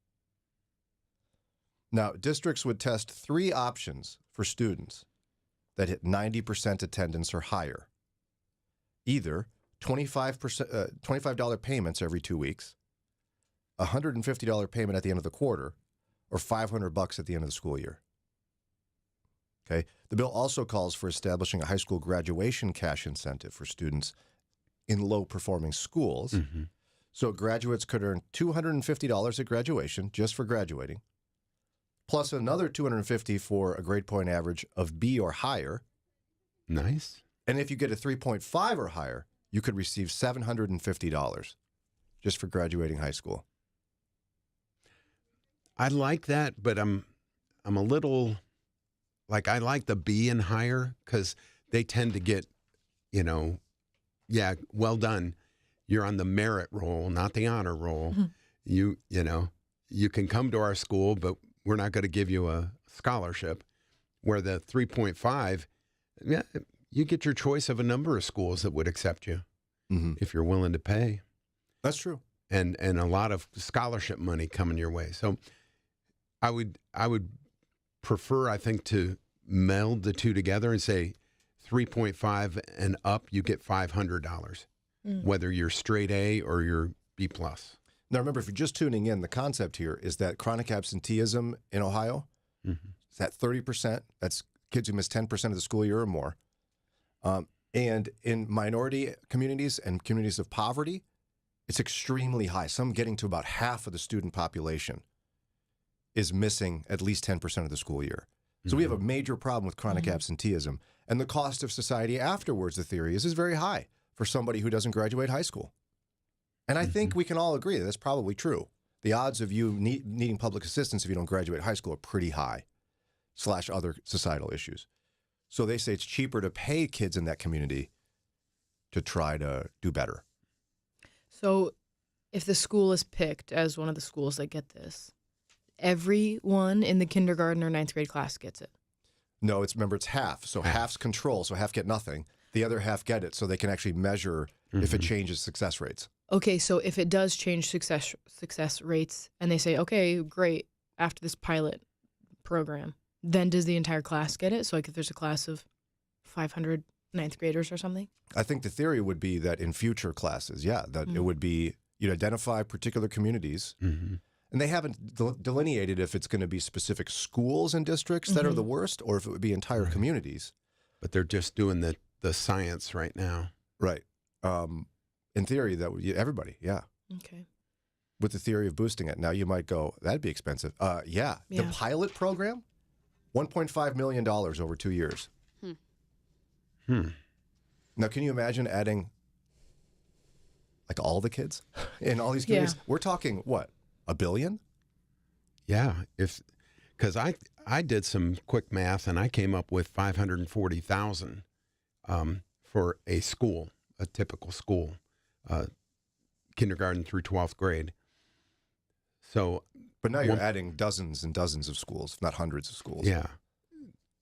Now, districts would test 3 options for students that hit 90% attendance or higher. Either $25 payments every 2 weeks, $150 payment at the end of the quarter, or $500 at the end of the school year. Okay. The bill also calls for establishing a high school graduation cash incentive for students in low-performing schools. So graduates could earn $250 at graduation just for graduating, plus another $250 for a grade point average of B or higher. Nice. And if you get a 3.5 or higher, you could receive $750 just for graduating high school. I like that, but I'm a little like, I like the B and higher because they tend to get, well done. You're on the merit roll, not the honor roll. You can come to our school, but we're not going to give you a scholarship. Where the 3.5, you get your choice of a number of schools that would accept you if you're willing to pay. That's true. And a lot of scholarship money coming your way. So I would prefer, I think, to meld the two together and say 3.5 and up, you get $500, whether you're straight A or you're B+. Now, remember, if you're just tuning in, the concept here is that chronic absenteeism in Ohio is at 30%. That's kids who miss 10% of the school year or more. And in minority communities and communities of poverty, it's extremely high. Some getting to about half of the student population is missing at least 10% of the school year. So we have a major problem with chronic absenteeism. And the cost of society afterwards, the theory is very high for somebody who doesn't graduate high school. And I think we can all agree that that's probably true. The odds of you needing public assistance if you don't graduate high school are pretty high, / other societal issues. So they say it's cheaper to pay kids in that community to try to do better. So if the school is picked as one of the schools that get this, everyone in the kindergarten or 9th grade class gets it? No, remember, it's half. So half's control, so half get nothing. The other half get it, so they can actually measure if it changes success rates. Okay, so if it does change success rates, and they say, okay, great, after this pilot program, then does the entire class get it? So like if there's a class of 500 9th graders or something? I think the theory would be that in future classes, it would be, you'd identify particular communities, and they haven't delineated if it's going to be specific schools and districts that are the worst, or if it would be entire communities. But they're just doing the science right now. Right. In theory, that would be everybody, Okay. With the theory of boosting it. Now you might go, that'd be expensive. The pilot program, $1.5 million over 2 years. Now, can you imagine adding like all the kids in all these communities? We're talking, what, $1 billion? Yeah, because I did some quick math and I came up with $540,000 for a school, a typical school, kindergarten through 12th grade. So, but now you're adding dozens and dozens of schools, not hundreds of schools. Yeah,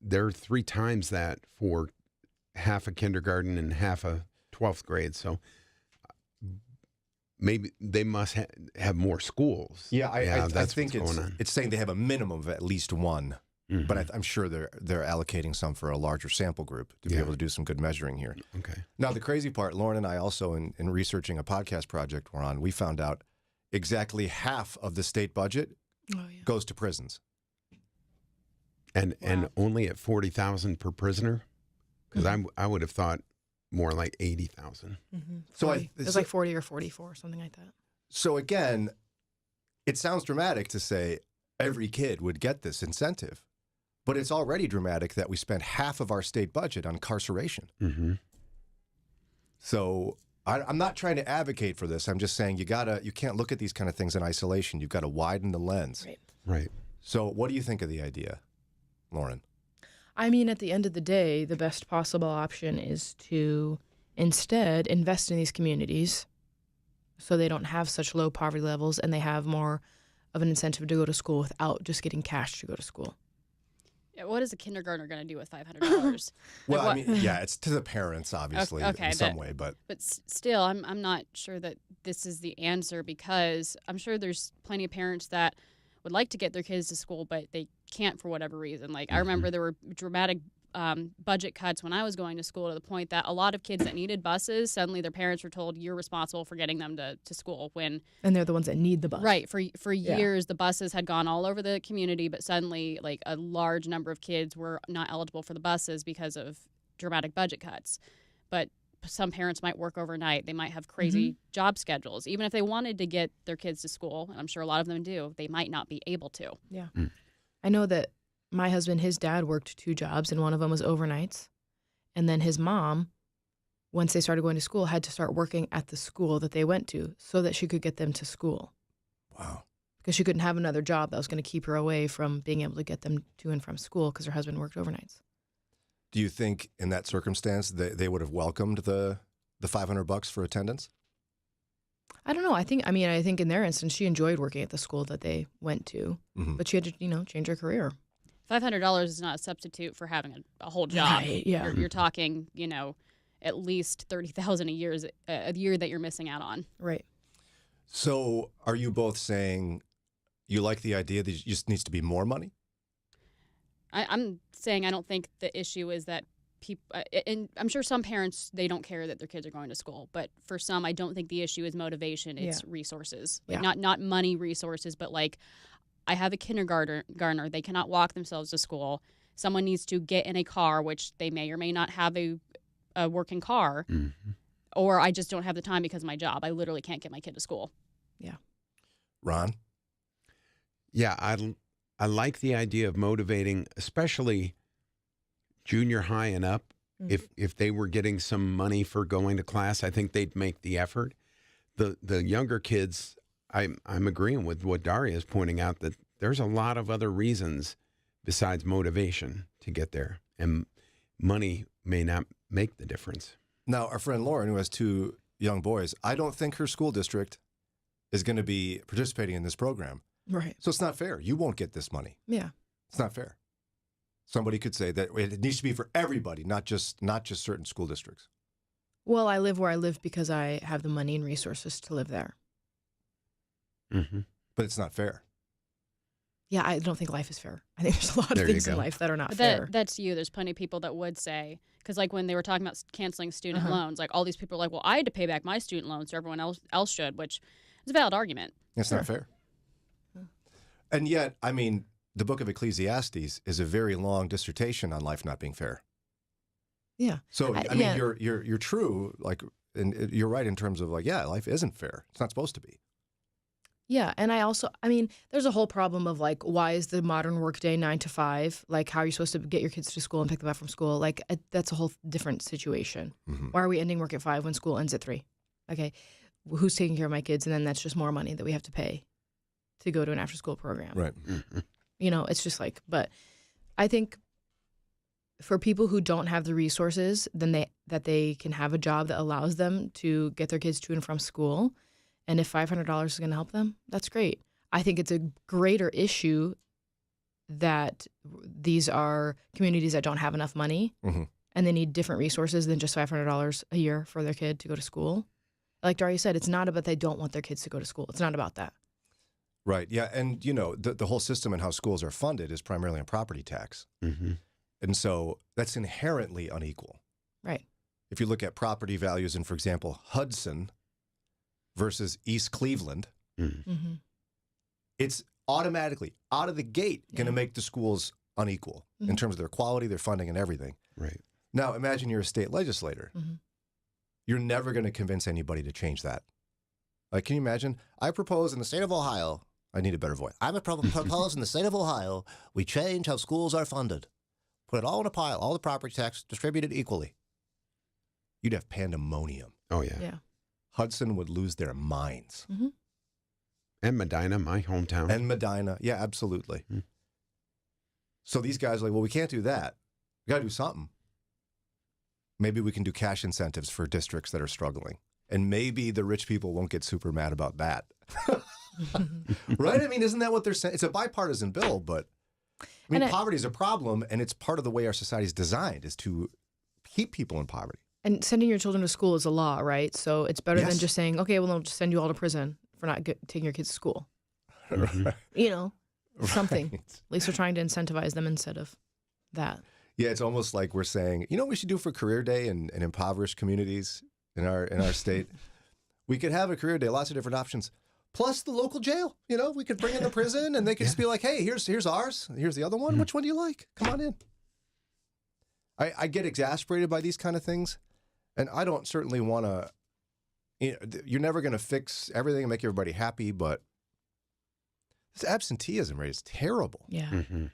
there are 3 times that for half a kindergarten and half a 12th grade. So maybe they must have more schools. Yeah, I that's think what's going on. It's saying they have a minimum of at least one, but I'm sure they're allocating some for a larger sample group to be able to do some good measuring here. Okay. Now, the crazy part, Lauren and I also, in researching a podcast project we're on, we found out exactly half of the state budget goes to prisons. And only at $40,000 per prisoner? Because I would have thought more like 80,000. So it was like 40 or 44, something like that. So again, it sounds dramatic to say every kid would get this incentive, but it's already dramatic that we spend half of our state budget on incarceration. So I'm not trying to advocate for this. I'm just saying you can't look at these kind of things in isolation. You've got to widen the lens. Right. So what do you think of the idea, Lauren? I mean, at the end of the day, the best possible option is to instead invest in these communities so they don't have such low poverty levels and they have more of an incentive to go to school without just getting cash to go to school. Yeah, what is a kindergartner going to do with $500? Well, I mean, yeah, it's to the parents, obviously, in some way, but still, I'm not sure that this is the answer, because I'm sure there's plenty of parents that would like to get their kids to school, but they can't for whatever reason. Like, I remember there were dramatic budget cuts when I was going to school, to the point that a lot of kids that needed buses, suddenly their parents were told, you're responsible for getting them to school. And they're the ones that need the bus. Right. For years, the buses had gone all over the community, but suddenly, like, a large number of kids were not eligible for the buses because of dramatic budget cuts. But some parents might work overnight. They might have crazy job schedules. Even if they wanted to get their kids to school, and I'm sure a lot of them do, they might not be able to. Yeah. I know that my husband, his dad worked 2 jobs, and one of them was overnights. And then his mom, once they started going to school, had to start working at the school that they went to so that she could get them to school. Wow. Because she couldn't have another job that was going to keep her away from being able to get them to and from school because her husband worked overnights. Do you think in that circumstance they would have welcomed the $500 for attendance? I don't know. I think in their instance, she enjoyed working at the school that they went to, but she had to, change her career. $500 is not a substitute for having a whole job. Right, yeah. You're talking, at least $30,000 a year that you're missing out on. Right. So are you both saying you like the idea that it just needs to be more money? I'm saying I don't think the issue is that people, and I'm sure some parents, they don't care that their kids are going to school, but for some, I don't think the issue is motivation. It's resources. Like, not money resources, but like, I have a kindergartner. They cannot walk themselves to school. Someone needs to get in a car, which they may or may not have a working car, or I just don't have the time because of my job. I literally can't get my kid to school. Yeah. Ron? Yeah, I like the idea of motivating, especially junior high and up. If they were getting some money for going to class, I think they'd make the effort. The younger kids, I'm agreeing with what Daria is pointing out, that there's a lot of other reasons besides motivation to get there, and money may not make the difference. Now, our friend Lauren, who has 2 young boys, I don't think her school district is going to be participating in this program. Right. So it's not fair. You won't get this money. Yeah. It's not fair. Somebody could say that it needs to be for everybody, not just certain school districts. Well, I live where I live because I have the money and resources to live there. But it's not fair. Yeah, I don't think life is fair. I think there's a lot of things in life that are not fair. That's you. There's plenty of people that would say, because like when they were talking about canceling student loans, like all these people are like, well, I had to pay back my student loans, so everyone else should, which is a valid argument. It's not fair. And yet, I mean, the book of Ecclesiastes is a very long dissertation on life not being fair. Yeah. So I mean, you're true, like, and you're right in terms of like, yeah, life isn't fair. It's not supposed to be. Yeah, and there's a whole problem of like, why is the modern workday 9 to 5? Like, how are you supposed to get your kids to school and pick them up from school? Like, that's a whole different situation. Why are we ending work at 5 when school ends at 3? Okay, who's taking care of my kids? And then that's just more money that we have to pay to go to an after-school program. Right. It's just like, but I think for people who don't have the resources, then they can have a job that allows them to get their kids to and from school. And if $500 is going to help them, that's great. I think it's a greater issue that these are communities that don't have enough money and they need different resources than just $500 a year for their kid to go to school. Like Daria said, it's not about they don't want their kids to go to school. It's not about that. Right. Yeah. And, the whole system and how schools are funded is primarily on property tax. And so that's inherently unequal. Right. If you look at property values in, for example, Hudson versus East Cleveland, it's automatically out of the gate going to make the schools unequal in terms of their quality, their funding, and everything. Right. Now, imagine you're a state legislator. You're never going to convince anybody to change that. Like, can you imagine? I propose in the state of Ohio, I need a better voice. I propose in the state of Ohio, we change how schools are funded. Put it all in a pile, all the property tax distributed equally. you'd have pandemonium. Oh, yeah. Yeah. Hudson would lose their minds. Mm-hmm. And Medina, my hometown. And Medina. Yeah, absolutely. So these guys are like, well, we can't do that. We got to do something. Maybe we can do cash incentives for districts that are struggling. And maybe the rich people won't get super mad about that. Right? I mean, isn't that what they're saying? It's a bipartisan bill, but I mean, poverty is a problem, and it's part of the way our society is designed, is to keep people in poverty. And sending your children to school is a law, right? So it's better than Yes. just saying, okay, well, I'll just send you all to prison for not taking your kids to school. You know, something. Right. At least we're trying to incentivize them instead of that. Yeah, it's almost like we're saying, you know what we should do for career day in impoverished communities in our state? We could have a career day, lots of different options. Plus the local jail. You know, we could bring in the prison and they could just be like, hey, here's ours. Here's the other one. Which one do you like? Come on in. I get exasperated by these kind of things. And I don't certainly want to, you know, you're never going to fix everything and make everybody happy, but this absenteeism rate is terrible. Yeah. Mm-hmm.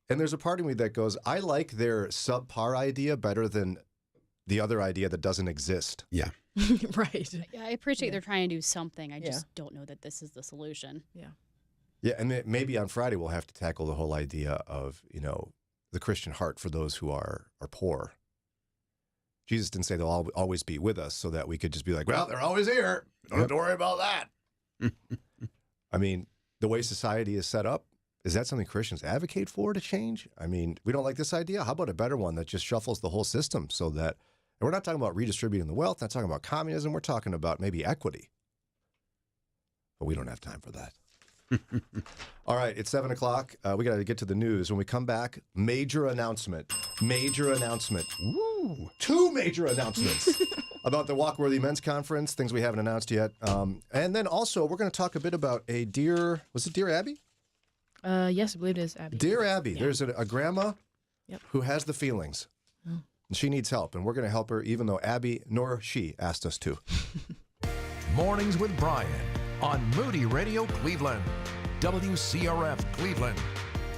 And there's a part of me that goes, I like their subpar idea better than the other idea that doesn't exist. Yeah. Right. I appreciate they're trying to do something. I just don't know that this is the solution. Yeah. Yeah, and maybe on Friday we'll have to tackle the whole idea of, you know, the Christian heart for those who are poor. Jesus didn't say they'll always be with us, so that we could just be like, well, they're always here. Don't have to worry about that. I mean, the way society is set up, is that something Christians advocate for to change? I mean, we don't like this idea. How about a better one that just shuffles the whole system so that, and we're not talking about redistributing the wealth, not talking about communism, we're talking about maybe equity. But we don't have time for that. All right, it's 7 o'clock. We got to get to the news. When we come back, major announcement. Woo! 2 major announcements about the Walkworthy Men's Conference, things we haven't announced yet. And then also, we're going to talk a bit about was it Dear Abby? Yes, I believe it is Abby. Dear Abby, Yeah. there's a grandma Yep. who has the feelings. Oh. And she needs help, and we're going to help her even though Abby nor she asked us to. Mornings with Brian on Moody Radio Cleveland, WCRF Cleveland,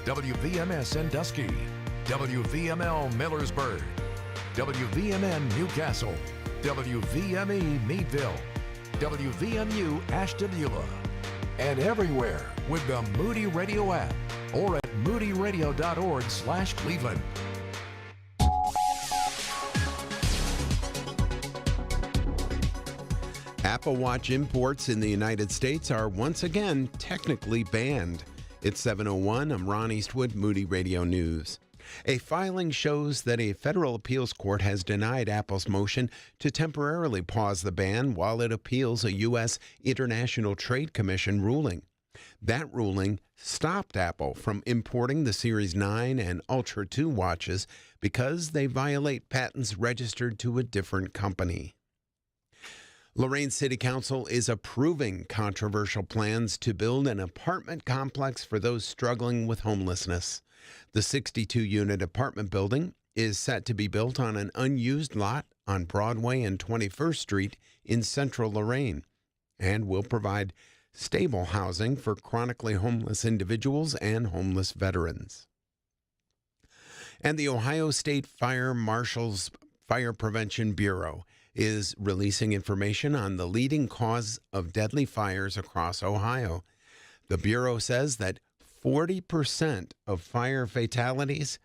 WVMS Sandusky, WVML Millersburg, WVMN Newcastle, WVME Meadville, WVMU Ashtabula, and everywhere with the Moody Radio app or at moodyradio.org/Cleveland. Apple Watch imports in the United States are once again technically banned. It's 7:01. I'm Ron Eastwood, Moody Radio News. A filing shows that a federal appeals court has denied Apple's motion to temporarily pause the ban while it appeals a U.S. International Trade Commission ruling. That ruling stopped Apple from importing the Series 9 and Ultra 2 watches because they violate patents registered to a different company. Lorain City Council is approving controversial plans to build an apartment complex for those struggling with homelessness. The 62-unit apartment building is set to be built on an unused lot on Broadway and 21st Street in central Lorain and will provide stable housing for chronically homeless individuals and homeless veterans. And the Ohio State Fire Marshal's Fire Prevention Bureau is releasing information on the leading cause of deadly fires across Ohio. The Bureau says that 40% of fire fatalities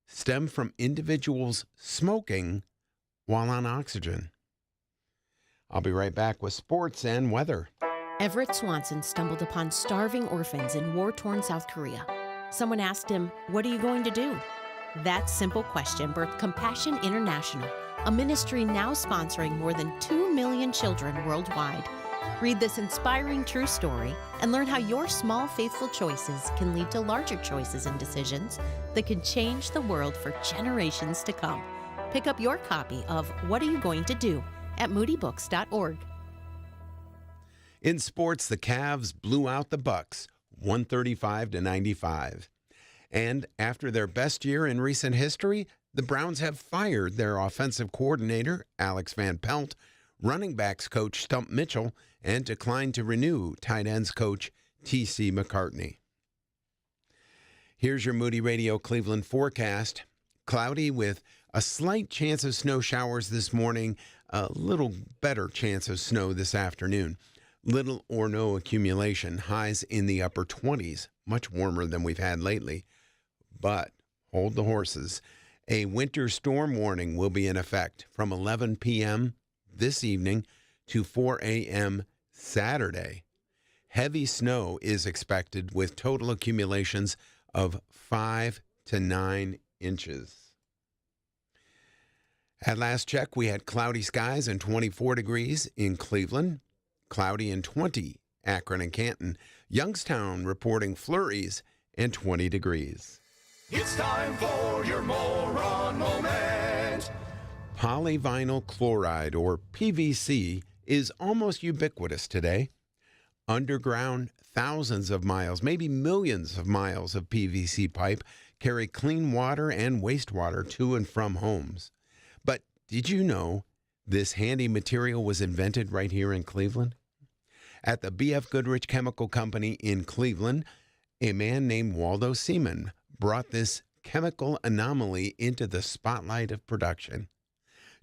stem from individuals smoking while on oxygen. I'll be right back with sports and weather. Everett Swanson stumbled upon starving orphans in war-torn South Korea. Someone asked him, "What are you going to do?" That simple question birthed Compassion International, a ministry now sponsoring more than 2 million children worldwide. Read this inspiring true story and learn how your small, faithful choices can lead to larger choices and decisions that can change the world for generations to come. Pick up your copy of What Are You Going to Do at moodybooks.org. In sports, the Cavs blew out the Bucks 135-95. And after their best year in recent history, the Browns have fired their offensive coordinator, Alex Van Pelt, running backs coach Stump Mitchell, and declined to renew tight ends coach T.C. McCartney. Here's your Moody Radio Cleveland forecast. Cloudy with a slight chance of snow showers this morning, A little better chance of snow this afternoon. Little or no accumulation, highs in the upper 20s, much warmer than we've had lately. But hold the horses. A winter storm warning will be in effect from 11 p.m. this evening to 4 a.m. Saturday. Heavy snow is expected with total accumulations of 5 to 9 inches. At last check, we had cloudy skies and 24 degrees in Cleveland, cloudy and 20 Akron and Canton, Youngstown reporting flurries and 20 degrees. It's time for your moron moment. Polyvinyl chloride, or PVC, is almost ubiquitous today. Underground, thousands of miles, maybe millions of miles of PVC pipe carry clean water and wastewater to and from homes. But did you know this handy material was invented right here in Cleveland? At the B.F. Goodrich Chemical Company in Cleveland, a man named Waldo Seaman brought this chemical anomaly into the spotlight of production.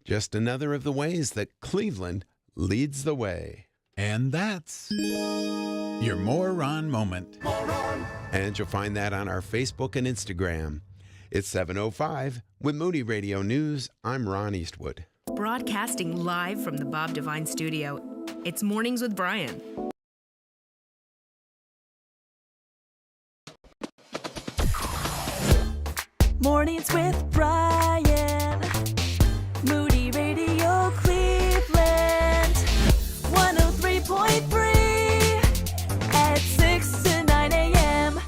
Just another of the ways that Cleveland leads the way. And that's your Moron Moment. And you'll find that on our Facebook and Instagram. It's 7:05 with Moody Radio News. I'm Ron Eastwood. Broadcasting live from the Bob Devine studio, it's Mornings with Brian. Mornings with Brian. Moody Radio Cleveland. 103.3 at 6 to 9 a.m.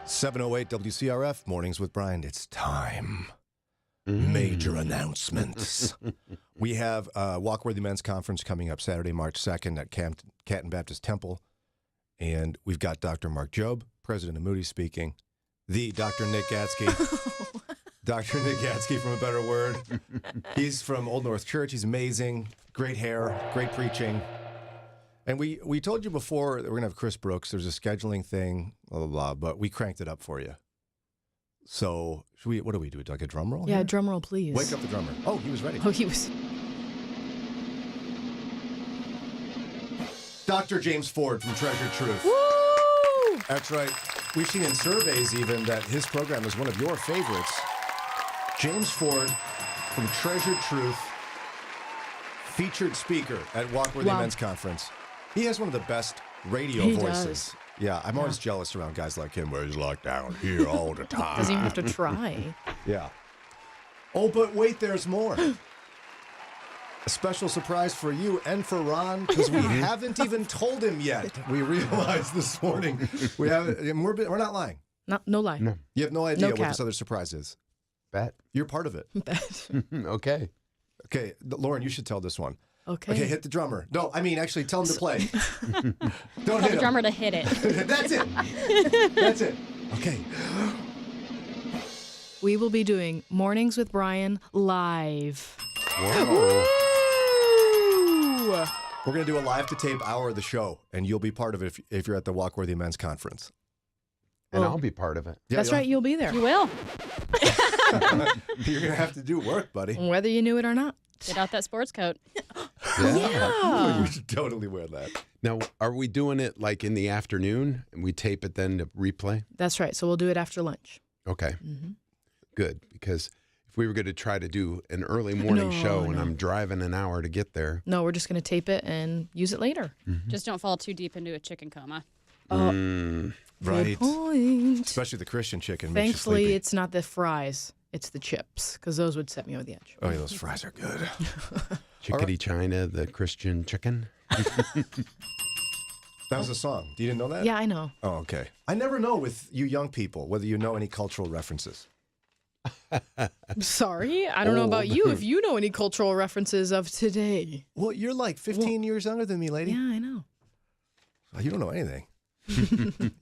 .708 WCRF, Mornings with Brian. It's time. Major announcements. We have Walk Worthy Men's Conference coming up Saturday, March 2nd at Canton Baptist Temple. And we've got Dr. Mark Jobe, president of Moody, speaking. The Dr. Nick Gatsky. Dr. Nick Gatsky, from a better word. He's from Old North Church. He's amazing. Great hair, great preaching. And we told you before that we're going to have Chris Brooks. There's a scheduling thing, blah, blah, blah, but we cranked it up for you. So, what do we do? Like a drum roll? Yeah, here? drum roll, please. Wake up the drummer. Oh, he was ready. Oh, he was. Dr. James Ford from Treasured Truth. Woo! That's right. We've seen in surveys even that his program is one of your favorites. James Ford from Treasured Truth, featured speaker at Walkworthy Men's Conference. He has one of the best radio voices. Does. Yeah, I'm always jealous around guys like him where he's locked down here all the time. Doesn't even have to try. Yeah. Oh, but wait, there's more. A special surprise for you and for Ron, because we haven't even told him yet. We realized this morning. We haven't. And we're not lying. No lie. No. You have no idea No what cap. this other surprise is. Bet. You're part of it. Okay. Okay, Lauren, you should tell this one. Okay. Okay, hit the drummer. No, I mean, actually, tell him to play. Don't Tell hit the him. drummer to hit it. That's it. That's it. Okay. We will be doing Mornings with Brian live. Whoa. Woo! We're going to do a live-to-tape hour of the show, and you'll be part of it if you're at the Walkworthy Men's Conference. And I'll be part of it. Yeah, That's right, you'll be there. You will. You're going to have to do work, buddy. Whether you knew it or not. Get out that sports coat. Yeah. You should totally wear that. Now, are we doing it like in the afternoon and we tape it then to replay? That's right. So we'll do it after lunch. Okay. Mm-hmm. Good. Because if we were going to try to do an early morning show and I'm driving an hour to get there. No, we're just going to tape it and use it later. Just don't fall too deep into a chicken coma. Right. Good point. Especially the Christian chicken. makes you Thankfully, sleepy. it's not the fries. It's the chips, because those would set me over the edge. Oh, yeah, those fries are good. Chickadee China, the Christian chicken. That was a song. You didn't know that? Yeah, I know. Oh, okay. I never know with you young people whether you know any cultural references. I'm sorry. I don't know about you if you know any cultural references of today. Well, you're like 15 years younger than me, lady. Yeah, I know. Oh, you don't know anything.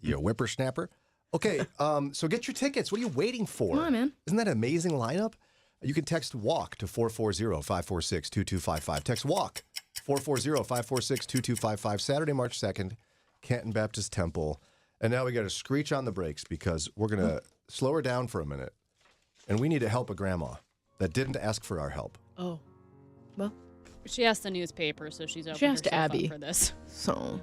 You whippersnapper. Okay, so get your tickets. What are you waiting for? Come on, man. Isn't that an amazing lineup? You can text WALK to 440-546-2255. Text WALK, 440-546-2255. Saturday, March 2nd, Canton Baptist Temple. And now we got to screech on the brakes because we're going to slow her down for a minute. And we need to help a grandma that didn't ask for our help. Oh, well. She asked the newspaper, so she's opened She asked herself up Abby. for this. So,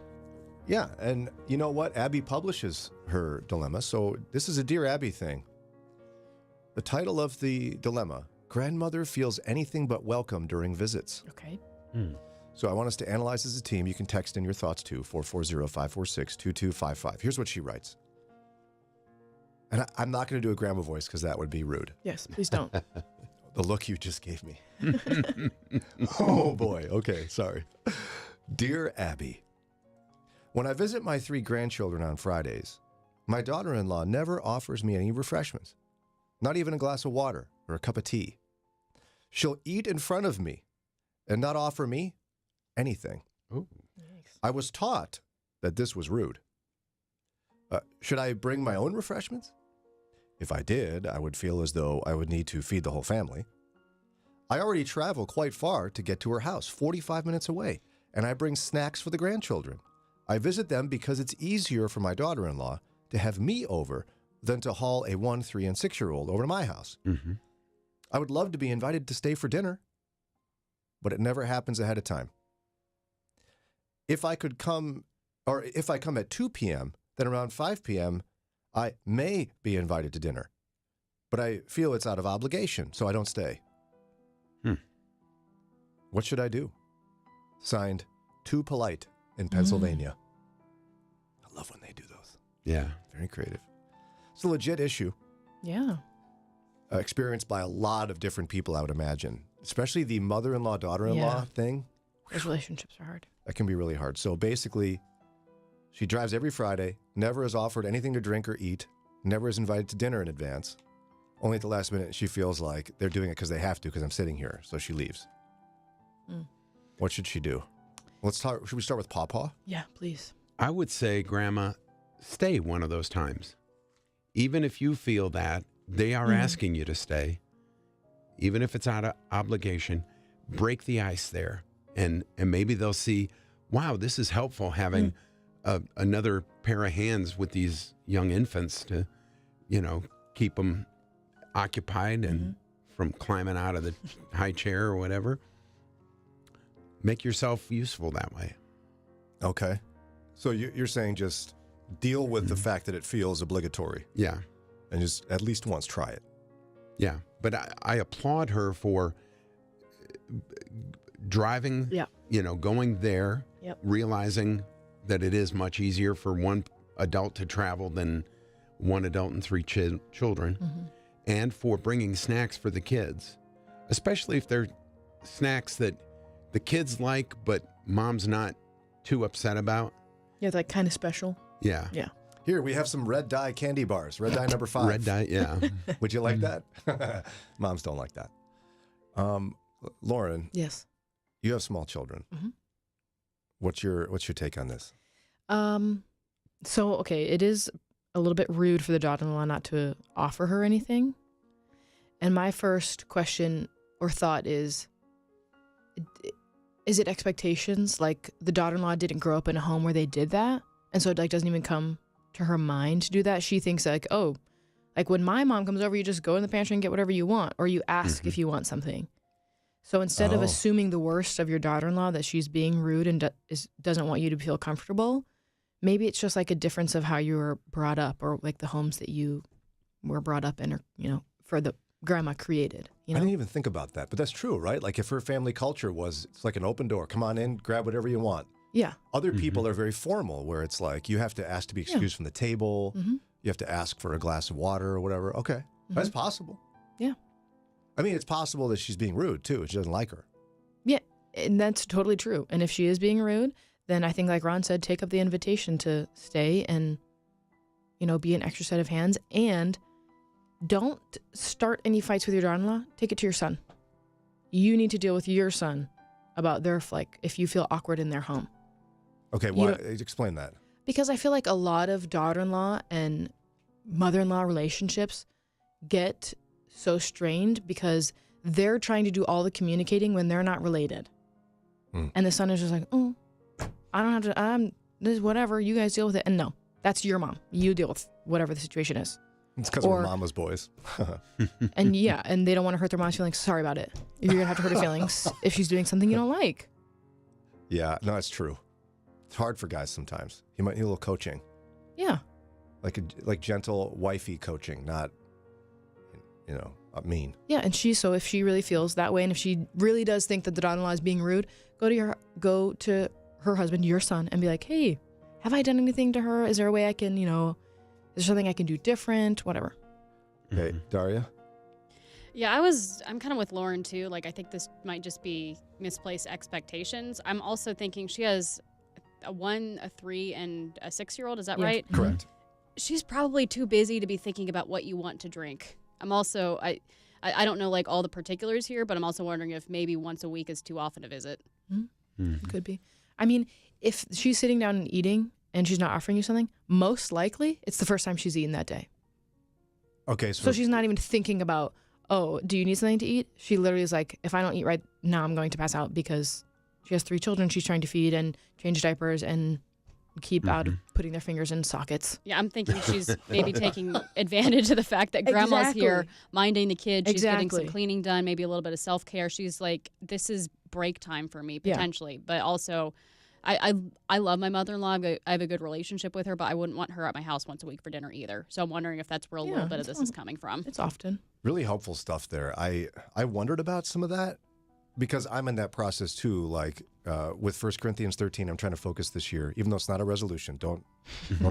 Yeah, and you know what? Abby publishes her dilemma, so this is a Dear Abby thing. The title of the dilemma, Grandmother Feels Anything But Welcome During Visits. okay. So I want us to analyze as a team. You can text in your thoughts to 440-546-2255. Here's what she writes. And I'm not going to do a grandma voice because that would be rude. Yes, please don't. The look you just gave me. Oh, boy. Okay, sorry. Dear Abby, when I visit my 3 grandchildren on Fridays, my daughter-in-law never offers me any refreshments, not even a glass of water or a cup of tea. She'll eat in front of me and not offer me anything. Ooh. I was taught that this was rude. Should I bring my own refreshments? If I did, I would feel as though I would need to feed the whole family. I already travel quite far to get to her house, 45 minutes away, and I bring snacks for the grandchildren. I visit them because it's easier for my daughter-in-law to have me over than to haul a 1, 3, and 6-year-old over to my house. Mm-hmm. I would love to be invited to stay for dinner, but it never happens ahead of time. If I come at 2 p.m., then around 5 p.m., I may be invited to dinner, but I feel it's out of obligation, so I don't stay. What should I do? Signed, Too Polite in Pennsylvania. I love when they do those. Yeah. Very creative. It's a legit issue. Yeah. Experienced by a lot of different people, I would imagine, especially the mother-in-law, daughter-in-law thing. Those relationships are hard. That can be really hard. So basically, she drives every Friday, never is offered anything to drink or eat, never is invited to dinner in advance. Only at the last minute, she feels like they're doing it because they have to, because I'm sitting here. So she leaves. What should she do? Let's talk. Should we start with Pawpaw? Yeah, please. I would say, Grandma, stay one of those times. Even if you feel that they are asking you to stay, even if it's out of obligation, break the ice there. And maybe they'll see, wow, this is helpful having another pair of hands with these young infants to, keep them occupied and from climbing out of the high chair or whatever. Make yourself useful that way. Okay. So you're saying just deal with the fact that it feels obligatory. Yeah. And just at least once try it. Yeah. But I applaud her for driving, going there, realizing that it is much easier for one adult to travel than one adult and three children, and for bringing snacks for the kids, especially if they're snacks that the kids like, but mom's not too upset about. Yeah, like kind of special. Yeah. Yeah. Here, we have some red dye candy bars. Red dye number 5. Red dye, yeah. Would you like that? Moms don't like that. Lauren. Yes. You have small children. What's your take on this? So, okay, it is a little bit rude for the daughter-in-law not to offer her anything. And my first question or thought is it expectations? Like the daughter-in-law didn't grow up in a home where they did that, and so it like doesn't even come to her mind to do that. She thinks like, oh, like when my mom comes over, you just go in the pantry and get whatever you want, or you ask if you want something. So instead of assuming the worst of your daughter-in-law, that she's being rude and doesn't want you to feel comfortable, maybe it's just like a difference of how you were brought up, or like the homes that you were brought up in, or, for the grandma created. I didn't even think about that, but that's true, right? Like if her family culture it's like an open door. Come on in, grab whatever you want. Yeah. Other people are very formal, where it's like you have to ask to be excused from the table. You have to ask for a glass of water or whatever. Okay, that's possible. Yeah. I mean, it's possible that she's being rude too. She doesn't like her. Yeah, and that's totally true. And if she is being rude, then I think, like Ron said, take up the invitation to stay and, be an extra set of hands. And don't start any fights with your daughter-in-law. Take it to your son. You need to deal with your son about their, if you feel awkward in their home. Okay, explain that. Because I feel like a lot of daughter-in-law and mother-in-law relationships get so strained because they're trying to do all the communicating when they're not related. And the son is just like, oh, I don't have to, this is whatever, you guys deal with it. And no, that's your mom. You deal with whatever the situation is. It's because we're mama's boys. And and they don't want to hurt their mom's feelings. Sorry about it. You're going to have to hurt her feelings if she's doing something you don't like. Yeah, no, it's true. It's hard for guys sometimes. You might need a little coaching. Yeah. Like gentle wifey coaching, not, mean. Yeah, and if she really feels that way, and if she really does think that the daughter-in-law is being rude, go to her husband, your son, and be like, hey, have I done anything to her? Is there a way I can, is there something I can do different? Whatever. Okay, Daria? Yeah, I'm kind of with Lauren too. Like, I think this might just be misplaced expectations. I'm also thinking she has a 1, a 3, and a 6-year-old. Is that right? Correct. She's probably too busy to be thinking about what you want to drink. I'm also, I don't know like all the particulars here, but I'm also wondering if maybe once a week is too often a visit. Could be. I mean, if she's sitting down and eating and she's not offering you something, most likely it's the first time she's eaten that day. Okay, so she's not even thinking about, oh, do you need something to eat? She literally is like, if I don't eat right now, I'm going to pass out, because she has 3 children she's trying to feed and change diapers and keep out of putting their fingers in sockets. Yeah, I'm thinking she's maybe taking advantage of the fact that grandma's here minding the kids. She's getting some cleaning done, maybe a little bit of self-care. She's like, this is break time for me, potentially. But also, I love my mother-in-law. I have a good relationship with her, but I wouldn't want her at my house once a week for dinner either. So I'm wondering if that's where a little bit of this is coming from. It's often. Really helpful stuff there. I wondered about some of that, because I'm in that process too. Like with 1 Corinthians 13, I'm trying to focus this year, even though it's not a resolution. Don't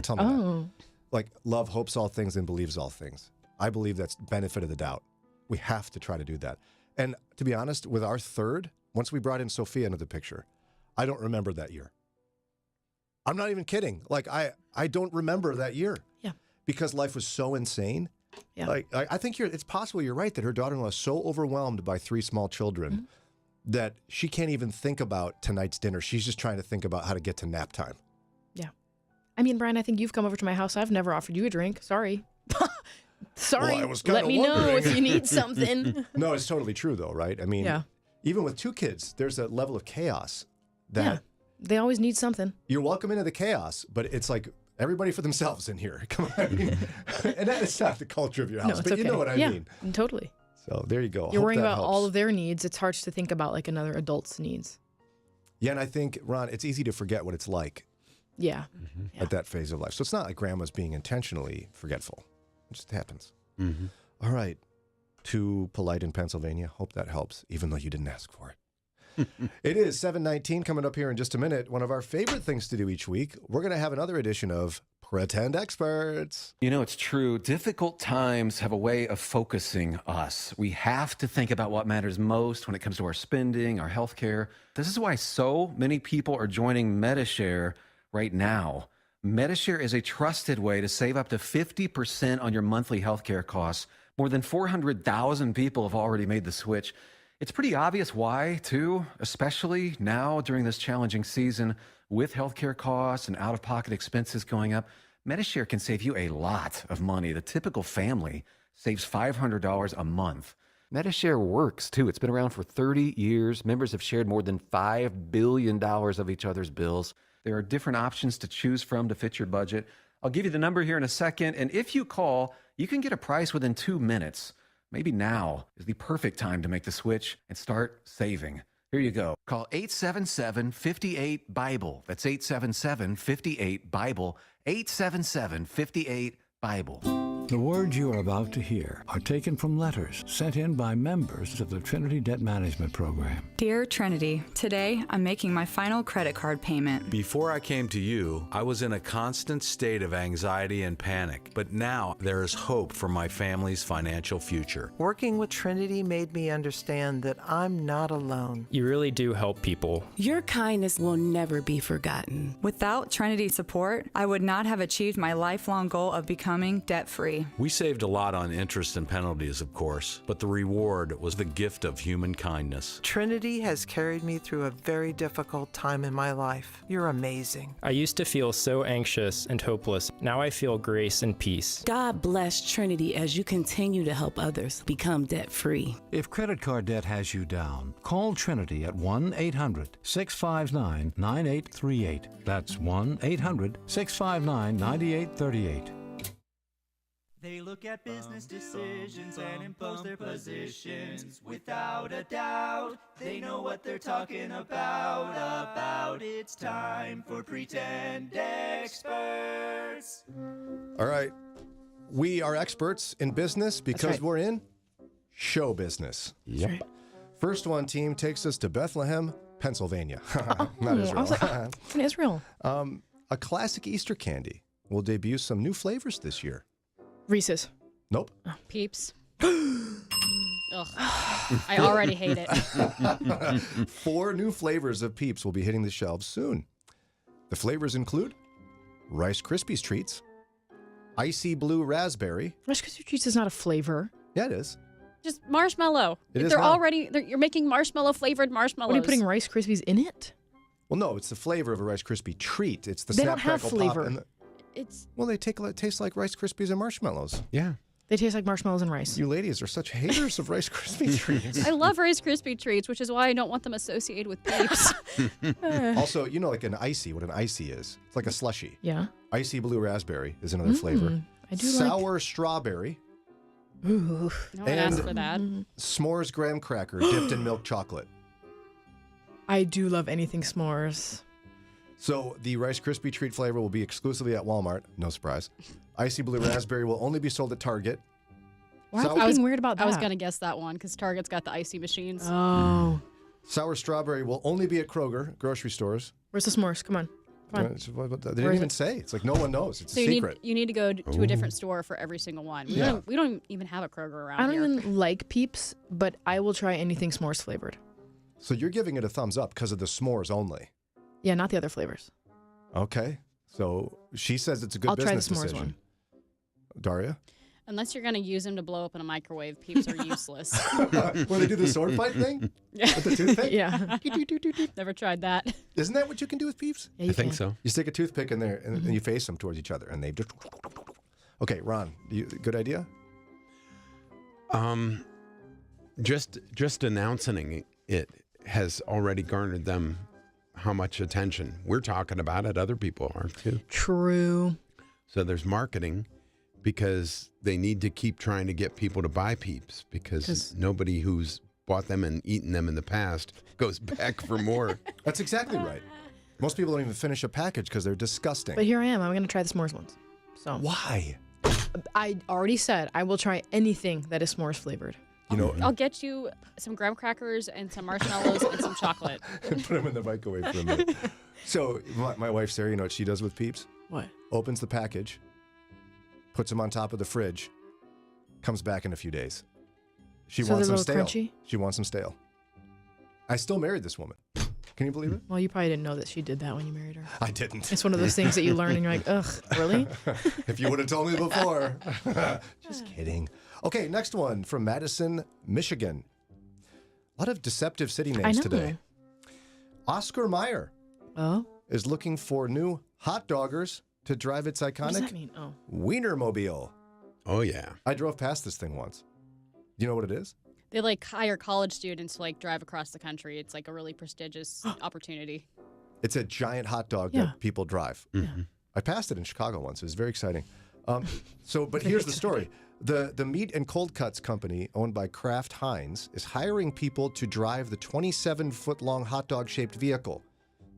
tell me that. Like, love hopes all things and believes all things. I believe that's benefit of the doubt. We have to try to do that. And to be honest, with our 3rd, once we brought in Sophia into the picture, I don't remember that year. I'm not even kidding. Like, I don't remember that year. Yeah. Because life was so insane. Yeah. Like, I think it's possible you're right that her daughter-in-law is so overwhelmed by 3 small children that she can't even think about tonight's dinner. She's just trying to think about how to get to nap time. Yeah. I mean, Brian, I think you've come over to my house. I've never offered you a drink. Sorry. Sorry. Well, I was kinda Let me know wondering. if you need something. No, it's totally true, though, right? I mean, Yeah. even with 2 kids, there's a level of chaos that Yeah. They always need something. you're welcome into the chaos, but it's like everybody for themselves in here. Come on. I mean, and that is not the culture of your house, No, it's but you okay. know what I Yeah, mean. totally. So there you go. You're Hope worrying that about helps. all of their needs. It's hard to think about like another adult's needs. Yeah, and I think, Ron, it's easy to forget what it's like Yeah. at that phase of life. So it's not like grandma's being intentionally forgetful. It just happens. Mm-hmm. All right. Too polite in Pennsylvania. Hope that helps, even though you didn't ask for it. It is 7:19 coming up here in just a minute. One of our favorite things to do each week. We're going to have another edition of Pretend Experts. You know, it's true. Difficult times have a way of focusing us. We have to think about what matters most when it comes to our spending, our health care. This is why so many people are joining MediShare right now. MediShare is a trusted way to save up to 50% on your monthly healthcare costs. More than 400,000 people have already made the switch. It's pretty obvious why, too, especially now during this challenging season with healthcare costs and out-of-pocket expenses going up. MediShare can save you a lot of money. The typical family saves $500 a month. MediShare works, too. It's been around for 30 years. Members have shared more than $5 billion of each other's bills. There are different options to choose from to fit your budget. I'll give you the number here in a second, and if you call, you can get a price within 2 minutes. Maybe now is the perfect time to make the switch and start saving. Here you go. Call 877-58-BIBLE. That's 877-58-BIBLE. 877-58-BIBLE. The words you are about to hear are taken from letters sent in by members of the Trinity Debt Management Program. Dear Trinity, today I'm making my final credit card payment. Before I came to you, I was in a constant state of anxiety and panic, but now there is hope for my family's financial future. Working with Trinity made me understand that I'm not alone. You really do help people. Your kindness will never be forgotten. Without Trinity's support, I would not have achieved my lifelong goal of becoming debt-free. We saved a lot on interest and penalties, of course, but the reward was the gift of human kindness. Trinity has carried me through a very difficult time in my life. You're amazing. I used to feel so anxious and hopeless. Now I feel grace and peace. God bless Trinity as you continue to help others become debt-free. If credit card debt has you down, call Trinity at 1-800-659-9838. That's 1-800-659-9838. They look at business decisions and impose their positions. Without a doubt, they know what they're talking about. It's time for Pretend Experts. All right. We are experts in business because we're in show business. Yep. First one, team, takes us to Bethlehem, Pennsylvania. Not Israel. I was like, it's in Israel. A classic Easter candy will debut some new flavors this year. Reese's. Nope. Peeps. Ugh. I already hate it. 4 new flavors of Peeps will be hitting the shelves soon. The flavors include Rice Krispies Treats, Icy Blue Raspberry. Rice Krispies Treats is not a flavor. Yeah, it is. Just marshmallow. It is They're now. already, you're making marshmallow flavored marshmallows. What are you putting Rice Krispies in it? Well, no, it's the flavor of a Rice Krispie treat. It's the They snap, don't have crackle, flavor. pop. And It's well, they taste like Rice Krispies and marshmallows. Yeah. They taste like marshmallows and rice. You ladies are such haters of Rice Krispie treats. I love Rice Krispie treats, which is why I don't want them associated with Peeps. Also, you know, like an icy, what an icy is. It's like a slushy. Yeah. Icy Blue Raspberry is another flavor. I do Sour Strawberry. Ooh. No one asked for that. S'mores graham cracker dipped in milk chocolate. I do love anything s'mores. So the Rice Krispie treat flavor will be exclusively at Walmart. No surprise. Icy Blue Raspberry will only be sold at Target. Why are you being weird about that? I was going to guess that one because Target's got the icy machines. Oh. Sour Strawberry will only be at Kroger, grocery stores. Where's the s'mores? Come on. Come on. They didn't even say. It's like no one knows. It's a secret. You need to go to a different store for every single one. We don't even have a Kroger around I don't here. even like Peeps, but I will try anything s'mores flavored. So you're giving it a thumbs up because of the s'mores only. Yeah, not the other flavors. Okay. So she says it's a good I'll try the business s'mores decision. one. Daria? Unless you're going to use them to blow up in a microwave, peeps are useless. Where they do the sword fight thing? Yeah. With the toothpick? Yeah. Never tried that. Isn't that what you can do with peeps? Yeah, you I think can. so. You stick a toothpick in there and you face them towards each other, and they just. Okay, Ron, good idea? Just announcing it has already garnered them how much attention. We're talking about it. Other people are too. True. So there's marketing because they need to keep trying to get people to buy Peeps because nobody who's bought them and eaten them in the past goes back for more. That's exactly right. Most people don't even finish a package because they're disgusting. But here I am. I'm going to try the s'mores ones. So Why? I already said I will try anything that is s'mores flavored. You know, I'll get you some graham crackers and some marshmallows and some chocolate. put them in the microwave for a minute. So my wife, Sarah, you know what she does with Peeps? What? Opens the package, puts them on top of the fridge, comes back in a few days. She So wants they're them a little stale. crunchy? She wants them stale. I still married this woman. Can you believe it? Well, you probably didn't know that she did that when you married her. I didn't. It's one of those things that you learn and you're like, ugh, really? If you would have told me before. Just kidding. Okay, next one from Madison, Michigan. A lot of deceptive city names today. Oscar Mayer is looking for new hot doggers to drive its iconic What does that mean? Oh. Wienermobile. Oh, yeah. I drove past this thing once. Do you know what it is? They like hire college students to like drive across the country. It's like a really prestigious opportunity. It's a giant hot dog that people drive. I passed it in Chicago once. It was very exciting. But here's the story. The meat and cold cuts company owned by Kraft Heinz is hiring people to drive the 27-foot-long hot dog-shaped vehicle.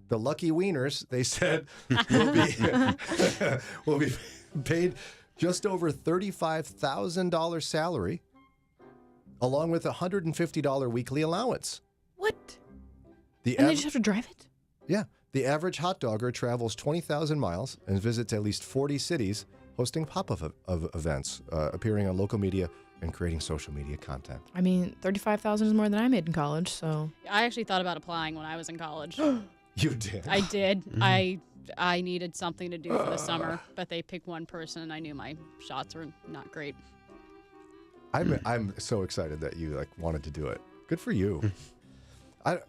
The lucky wieners, they said, will be paid just over $35,000 salary, along with a $150 weekly allowance. What? And they just have to drive it? Yeah. The average hot dogger travels 20,000 miles and visits at least 40 cities, hosting pop-up events, appearing on local media, and creating social media content. I mean, $35,000 is more than I made in college, so. I actually thought about applying when I was in college. You did? I did. I needed something to do for the summer, but they picked one person, and I knew my shots were not great. I'm so excited that you wanted to do it. Good for you.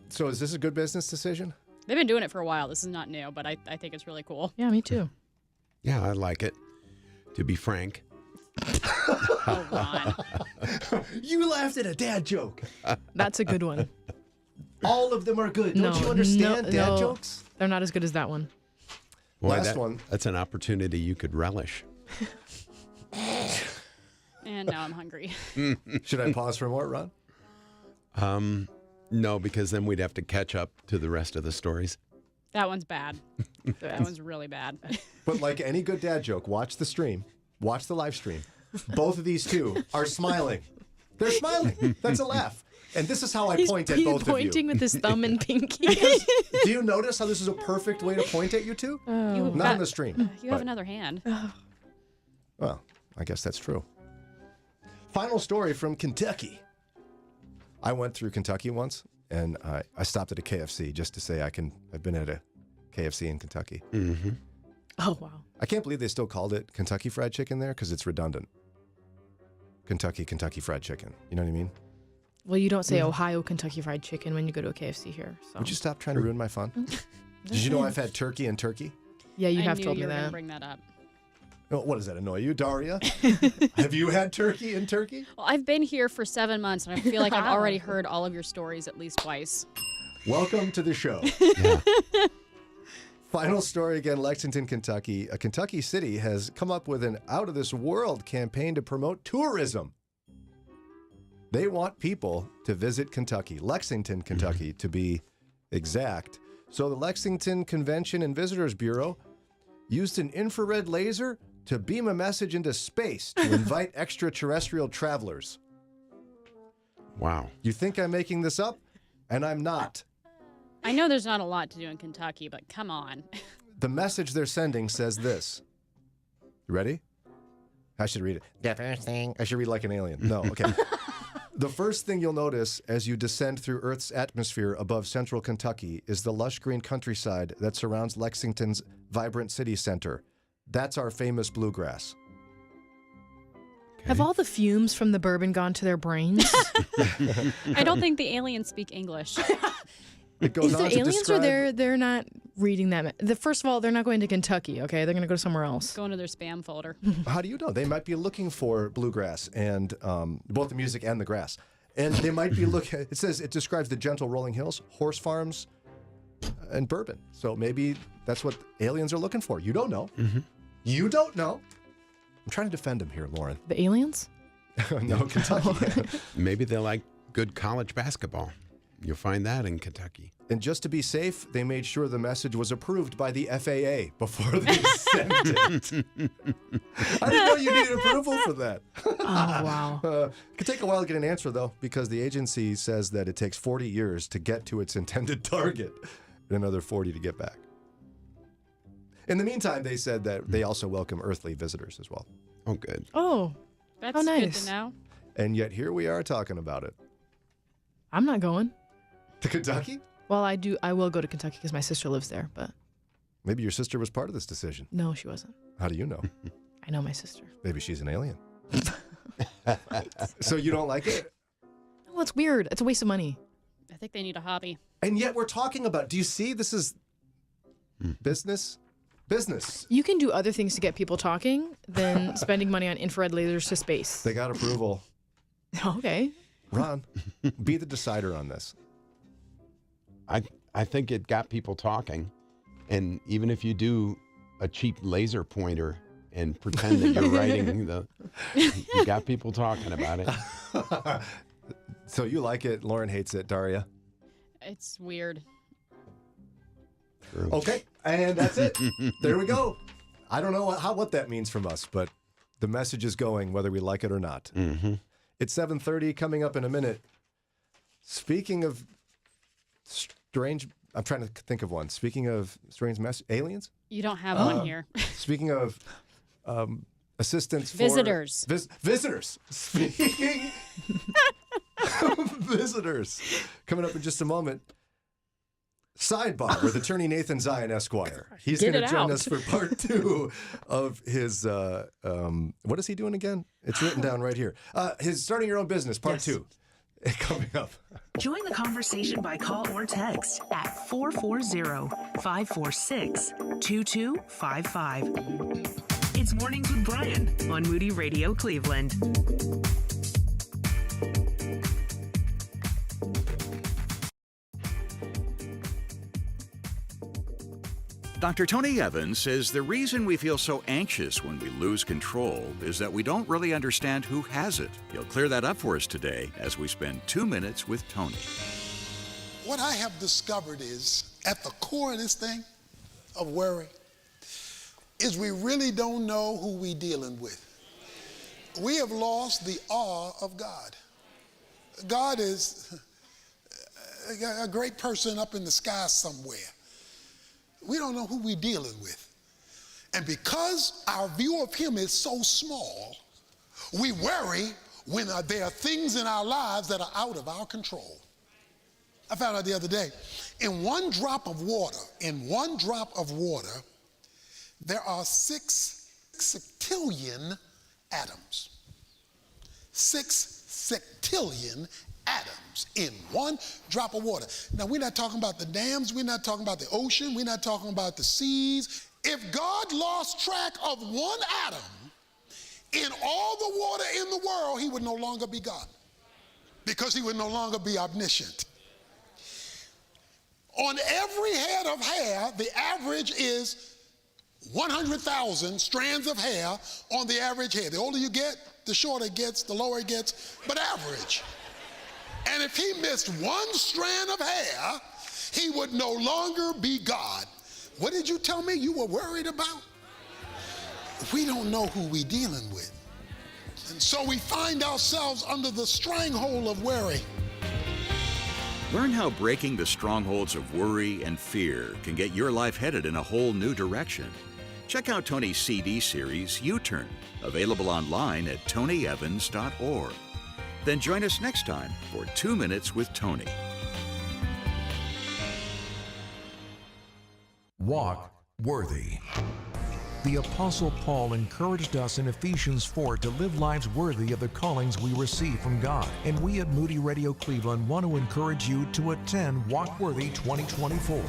So is this a good business decision? They've been doing it for a while. This is not new, but I think it's really cool. Yeah, me too. Yeah, I like it. To be frank. Oh, Ron. You laughed at a dad joke. That's a good one. All of them are good. Don't you understand dad jokes? They're not as good as that one. Boy, Last one. That's an opportunity you could relish. And now I'm hungry. Should I pause for more, Ron? No, because then we'd have to catch up to the rest of the stories. That one's bad. That one's really bad. But like any good dad joke, watch the stream. Watch the live stream. Both of these two are smiling. They're smiling. That's a laugh. And this is how I point at both of you. He's pointing with his thumb and pinky. Do you notice how this is a perfect way to point at you two? Not on the stream. You have another hand. Well, I guess that's true. Final story from Kentucky. I went through Kentucky once, and I stopped at a KFC just to say I've been at a KFC in Kentucky. Mm-hmm. Oh, wow. I can't believe they still called it Kentucky Fried Chicken there because it's redundant. Kentucky Fried Chicken. You know what I mean? Well, you don't say Ohio Kentucky Fried Chicken when you go to a KFC here. So. Would you stop trying to ruin my fun? Did you know I've had turkey in Turkey? Yeah, you have I knew told me you were gonna that. bring that up. Oh, what does that annoy you, Daria? Have you had turkey in Turkey? Well, I've been here for 7 months, and I feel like I've already heard all of your stories at least twice. Welcome to the show. Final story again, Lexington, Kentucky. A Kentucky city has come up with an out-of-this-world campaign to promote tourism. They want people to visit Kentucky, Lexington, Kentucky, to be exact. So the Lexington Convention and Visitors Bureau used an infrared laser to beam a message into space to invite extraterrestrial travelers. Wow. You think I'm making this up? And I'm not. I know there's not a lot to do in Kentucky, but come on. The message they're sending says this. You ready? I should read it. The first thing. I should read like an alien. No, okay. The first thing you'll notice as you descend through Earth's atmosphere above central Kentucky is the lush green countryside that surrounds Lexington's vibrant city center. That's our famous bluegrass. Have all the fumes from the bourbon gone to their brains? I don't think the aliens speak English. It goes Is on there to aliens describe... or they're not reading that? First of all, they're not going to Kentucky, okay? They're going to go somewhere else. Going to their spam folder. How do you know? They might be looking for bluegrass and both the music and the grass. And they might be looking, it says it describes the gentle rolling hills, horse farms, and bourbon. So maybe that's what aliens are looking for. You don't know. Mm-hmm. You don't know. I'm trying to defend him here, Lauren. The aliens? No, Kentucky. Maybe they like good college basketball. You'll find that in Kentucky. And just to be safe, they made sure the message was approved by the FAA before they sent it. I didn't know you needed approval for that. Oh, wow. It could take a while to get an answer, though, because the agency says that it takes 40 years to get to its intended target and another 40 to get back. In the meantime, they said that they also welcome earthly visitors as well. Oh, good. Oh, That's how good nice. to know. And yet here we are talking about it. I'm not going. To Kentucky? Well, I will go to Kentucky because my sister lives there, but Maybe your sister was part of this decision. no, she wasn't. How do you know? I know my sister. Maybe she's an alien. So you don't like it? Well, it's weird. It's a waste of money. I think they need a hobby. And yet we're talking about, do you see this is business? Business. You can do other things to get people talking than spending money on infrared lasers to space. They got approval. Okay. Ron, be the decider on this. I think it got people talking. And even if you do a cheap laser pointer and pretend that you're writing you got people talking about it. So you like it. Lauren hates it. Daria? It's weird. True. Okay. And that's it. There we go. I don't know what that means from us, but the message is going whether we like it or not. Mm-hmm. It's 7:30 coming up in a minute. Speaking of strange, I'm trying to think of one. Speaking of strange aliens? You don't have one here. Speaking of assistants for... Visitors. Visitors. Speaking of visitors. Coming up in just a moment. Sidebar with attorney Nathan Zion, Esquire. He's going to join us for part 2 of his, what is he doing again? It's written down right here. His Starting Your Own Business, part 2. Coming up. Join the conversation by call or text at 440-546-2255. It's Mornings with Brian on Moody Radio Cleveland. Dr. Tony Evans says the reason we feel so anxious when we lose control is that we don't really understand who has it. He'll clear that up for us today as we spend 2 minutes with Tony. What I have discovered is, at the core of this thing, of worry, is we really don't know who we're dealing with. We have lost the awe of God. God is a great person up in the sky somewhere. We don't know who we're dealing with. And because our view of him is so small, we worry when there are things in our lives that are out of our control. I found out the other day, in one drop of water, there are 6 septillion atoms. 6 septillion atoms in one drop of water. Now, we're not talking about the dams, we're not talking about the ocean, we're not talking about the seas. If God lost track of one atom in all the water in the world, he would no longer be God, because he would no longer be omniscient. On every head of hair, the average is 100,000 strands of hair on the average head. The older you get, the shorter it gets, the lower it gets, but average. And if he missed one strand of hair, he would no longer be God. What did you tell me you were worried about? We don't know who we're dealing with. And so we find ourselves under the stranglehold of worry. Learn how breaking the strongholds of worry and fear can get your life headed in a whole new direction. Check out Tony's CD series, U-Turn, available online at tonyevans.org. Then join us next time for 2 Minutes with Tony. Walk worthy. The Apostle Paul encouraged us in Ephesians 4 to live lives worthy of the callings we receive from God. And we at Moody Radio Cleveland want to encourage you to attend Walk Worthy 2024.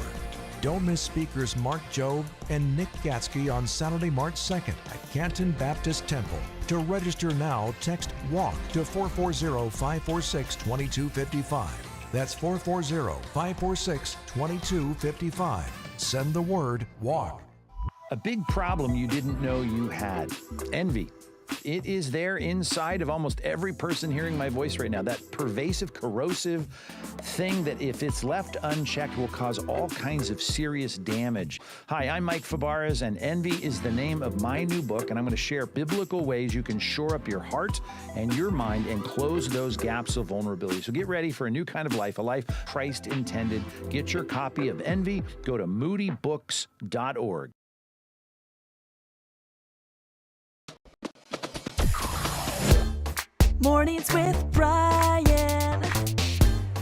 Don't miss speakers Mark Jobe and Nick Gatsky on Saturday, March 2nd at Canton Baptist Temple. To register now, text WALK to 440-546-2255. That's 440-546-2255. Send the word WALK. A big problem you didn't know you had. Envy. It is there inside of almost every person hearing my voice right now. That pervasive, corrosive thing that if it's left unchecked will cause all kinds of serious damage. Hi, I'm Mike Fabarez, and Envy is the name of my new book, and I'm going to share biblical ways you can shore up your heart and your mind and close those gaps of vulnerability. So get ready for a new kind of life, a life Christ intended. Get your copy of Envy. Go to moodybooks.org. Mornings with Brian.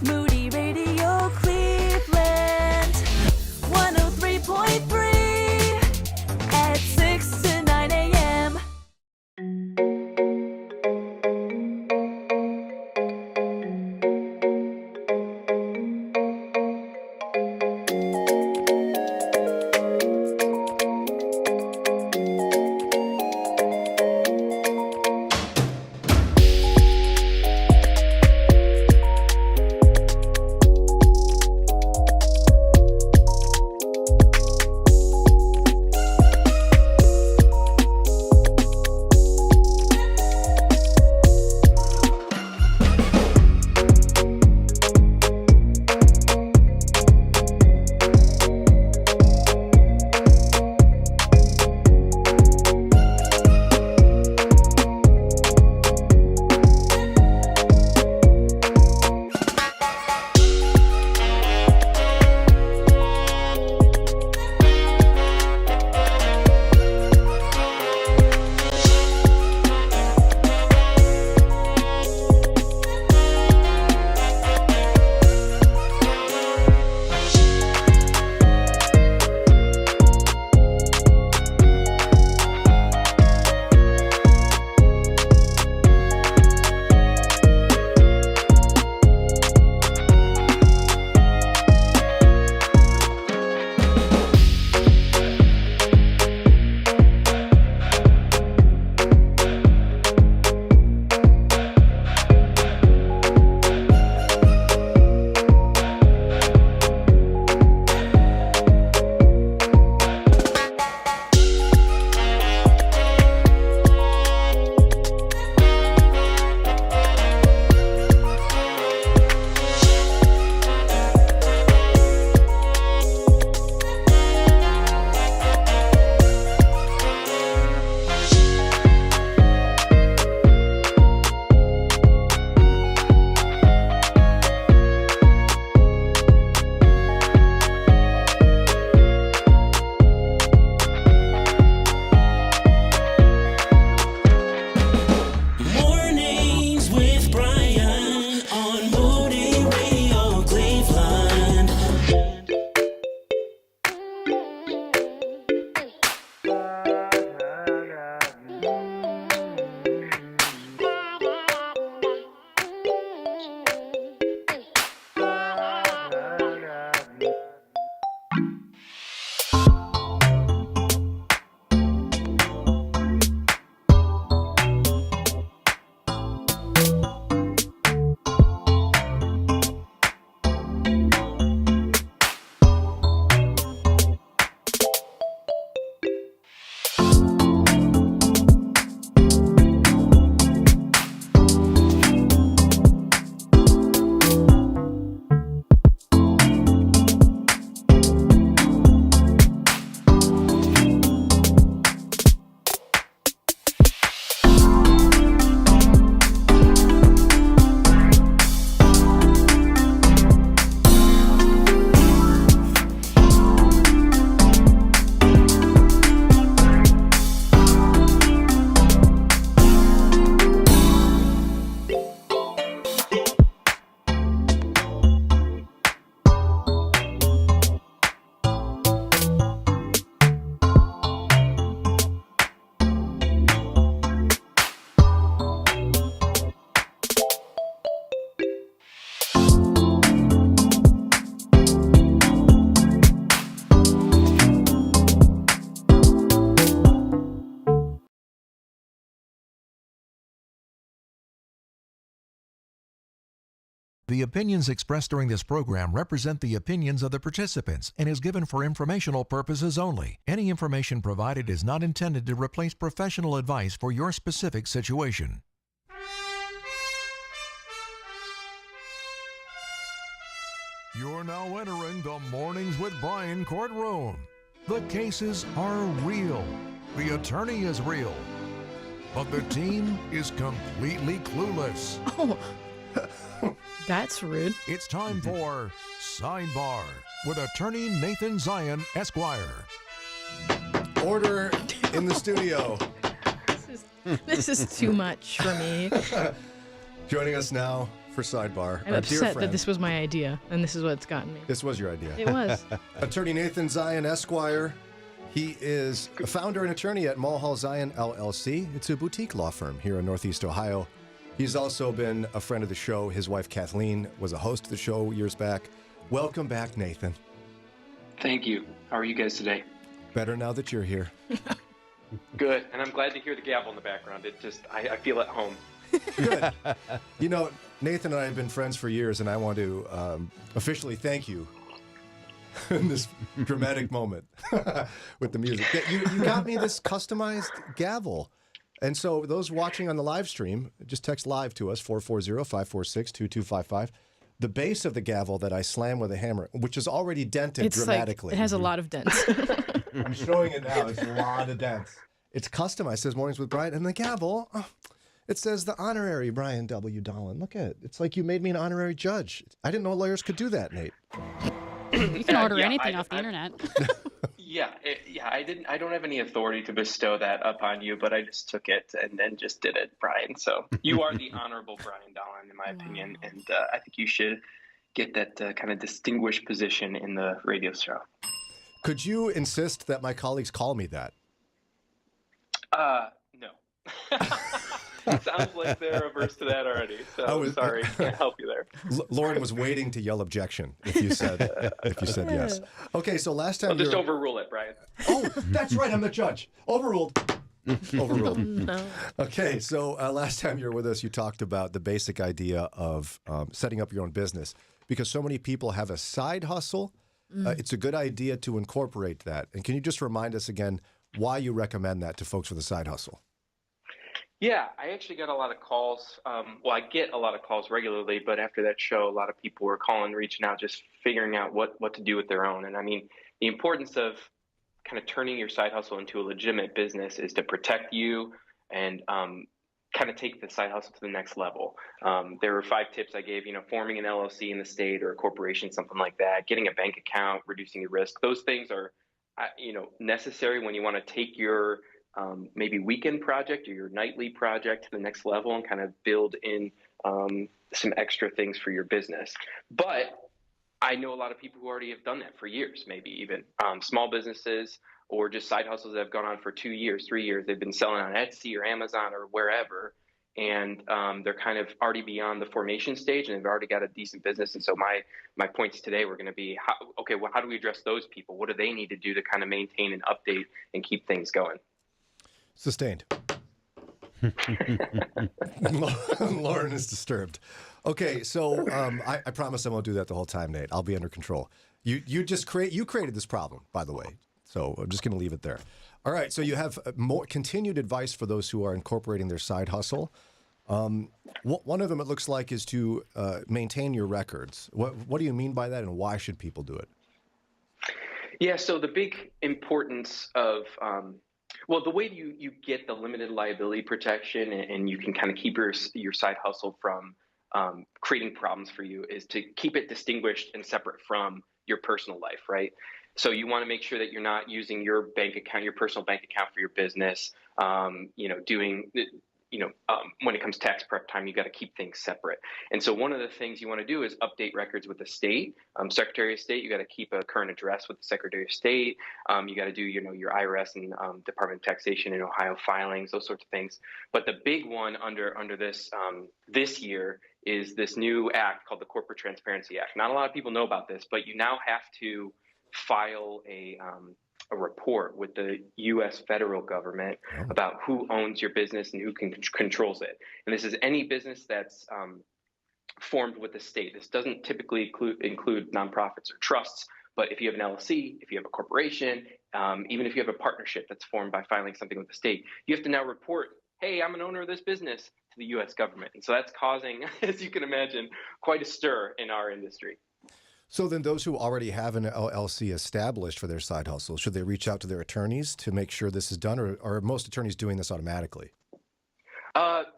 Moody Radio Cleveland. 103.3 at 6 to 9 a.m. The opinions expressed during this program represent the opinions of the participants and is given for informational purposes only. Any information provided is not intended to replace professional advice for your specific situation. You're now entering the Mornings with Brian courtroom. The cases are real. The attorney is real. But the team is completely clueless. Oh, that's rude. It's time for Sidebar with attorney Nathan Zion, Esquire. Order in the studio. This is too much for me. Joining us now for Sidebar. I'm our upset dear friend. that this was my idea, and this is what's gotten me. This was your idea. It was. Attorney Nathan Zion, Esquire. He is a founder and attorney at Mulhall Zion LLC. It's a boutique law firm here in Northeast Ohio. He's also been a friend of the show. His wife, Kathleen, was a host of the show years back. Welcome back, Nathan. Thank you. How are you guys today? Better now that you're here. Good. And I'm glad to hear the gavel in the background. It just, I feel at home. Good. You know, Nathan and I have been friends for years, and I want to officially thank you in this dramatic moment with the music. You got me this customized gavel. And so those watching on the live stream, just text live to us, 440-546-2255. The base of the gavel that I slam with a hammer, which is already dented dramatically. It has a lot of dents. I'm showing it now. It's a lot of dents. It's customized. It says Mornings with Brian. And the gavel, it says the honorary Brian W. Dolan. Look at it. It's like you made me an honorary judge. I didn't know lawyers could do that, Nate. You can order anything off the internet. I don't have any authority to bestow that upon you, but I just took it and then just did it, Brian. So you are the honorable Brian Dolan, in my opinion, and I think you should get that kind of distinguished position in the radio show. Could you insist that my colleagues call me that? No. Sounds like they're averse to that already. So I'm sorry, can't help you there. Lauren was waiting to yell objection if you said yes. Okay, so last time I'll just overrule it, Brian. Oh, that's right. I'm the judge. Overruled. Overruled. No. Okay, so last time you were with us, you talked about the basic idea of setting up your own business because so many people have a side hustle. It's a good idea to incorporate that. And can you just remind us again why you recommend that to folks with a side hustle? Yeah, I actually got a lot of calls. I get a lot of calls regularly, but after that show, a lot of people were calling, reaching out, just figuring out what to do with their own. And I mean, the importance of kind of turning your side hustle into a legitimate business is to protect you and kind of take the side hustle to the next level. There were 5 tips I gave, forming an LLC in the state or a corporation, something like that, getting a bank account, reducing your risk. Those things are, necessary when you want to take your maybe weekend project or your nightly project to the next level and kind of build in some extra things for your business. But I know a lot of people who already have done that for years, maybe even small businesses or just side hustles that have gone on for 2 years, 3 years. They've been selling on Etsy or Amazon or wherever, and they're kind of already beyond the formation stage and they've already got a decent business. And so my points today were going to be, how do we address those people? What do they need to do to kind of maintain and update and keep things going? Sustained. Lauren is disturbed. Okay, so I promise I won't do that the whole time, Nate. I'll be under control. You created this problem, by the way. So I'm just going to leave it there. All right, so you have more continued advice for those who are incorporating their side hustle. One of them, it looks like, is to maintain your records. What do you mean by that, and why should people do it? Yeah, so the big importance of the way you get the limited liability protection and you can kind of keep your side hustle from creating problems for you is to keep it distinguished and separate from your personal life, right? So you want to make sure that you're not using your bank account, your personal bank account for your business, when it comes tax prep time, you got to keep things separate. And so one of the things you want to do is update records with the state, Secretary of State. You got to keep a current address with the Secretary of State. You got to do, your IRS and Department of Taxation in Ohio filings, those sorts of things. But the big one under this this year is this new act called the Corporate Transparency Act. Not a lot of people know about this, but you now have to file a report with the U.S. federal government about who owns your business and who controls it. And this is any business that's formed with the state. This doesn't typically include nonprofits or trusts, but if you have an LLC, if you have a corporation, even if you have a partnership that's formed by filing something with the state, you have to now report, hey, I'm an owner of this business to the U.S. government. And so that's causing, as you can imagine, quite a stir in our industry. So then those who already have an LLC established for their side hustle, should they reach out to their attorneys to make sure this is done, or are most attorneys doing this automatically?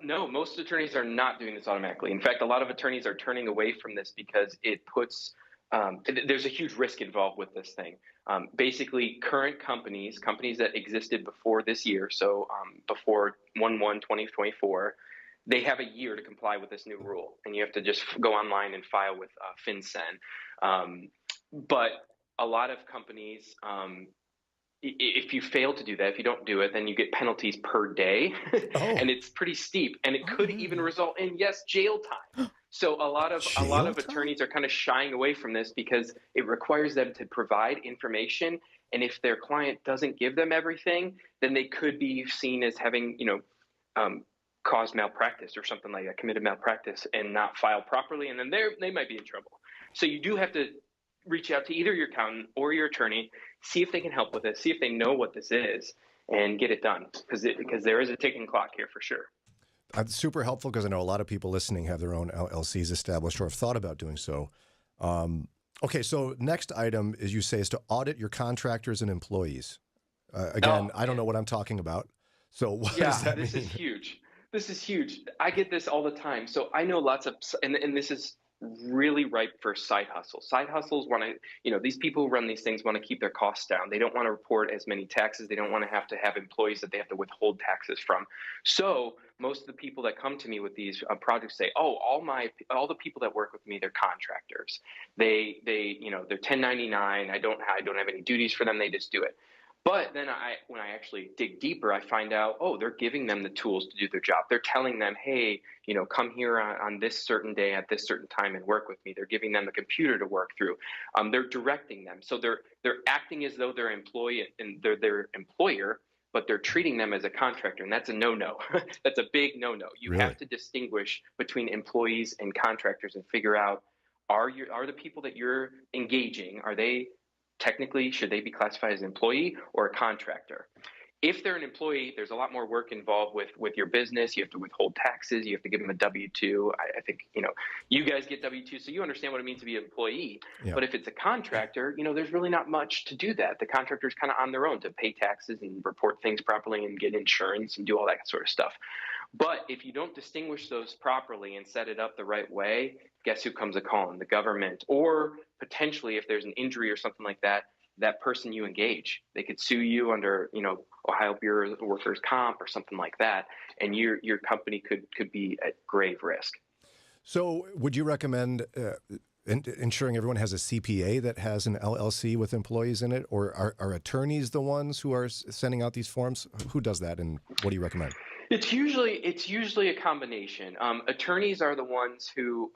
No, most attorneys are not doing this automatically. In fact, a lot of attorneys are turning away from this because it puts there's a huge risk involved with this thing. Basically, current companies that existed before this year, so before 1/1/2024, they have a year to comply with this new rule, and you have to just go online and file with FinCEN. But a lot of companies, if you fail to do that, if you don't do it, then you get penalties per day, and it's pretty steep, and it could even result in, yes, jail time. So a lot of attorneys are kind of shying away from this because it requires them to provide information, and if their client doesn't give them everything, then they could be seen as having, caused malpractice or something like that, committed malpractice, and not filed properly, and then they might be in trouble. So you do have to reach out to either your accountant or your attorney, see if they can help with it, see if they know what this is, and get it done, because there is a ticking clock here for sure. That's super helpful because I know a lot of people listening have their own LLCs established or have thought about doing so. Okay, so next item is you say is to audit your contractors and employees. I don't know what I'm talking about. So what does that mean? This is huge. This is huge. I get this all the time. So I know lots of, and this is really ripe for side hustles. Side hustles want to, these people who run these things want to keep their costs down. They don't want to report as many taxes. They don't want to have employees that they have to withhold taxes from. So most of the people that come to me with these projects say, all the people that work with me, they're contractors. They're 1099. I don't have any duties for them. They just do it. But then when I actually dig deeper, I find out, they're giving them the tools to do their job. They're telling them, hey, come here on this certain day at this certain time and work with me. They're giving them a computer to work through. They're directing them. So they're acting as though they're employee and they're their employer, but they're treating them as a contractor. And that's a no-no. That's a big no-no. You have to distinguish between employees and contractors and figure out, are the people that you're engaging, are they technically, should they be classified as an employee or a contractor? If they're an employee, there's a lot more work involved with your business. You have to withhold taxes. You have to give them a W-2. I think, you guys get W-2, so you understand what it means to be an employee. Yeah. But if it's a contractor, there's really not much to do that. The contractor's kind of on their own to pay taxes and report things properly and get insurance and do all that sort of stuff. But if you don't distinguish those properly and set it up the right way, guess who comes a calling? The government, or potentially if there's an injury or something like that, that person you engage, they could sue you under, Ohio Bureau of Workers' Comp or something like that, and your company could be at grave risk. So would you recommend ensuring everyone has a CPA that has an LLC with employees in it, or are attorneys the ones who are sending out these forms? Who does that, and what do you recommend? It's usually a combination. Attorneys are the ones who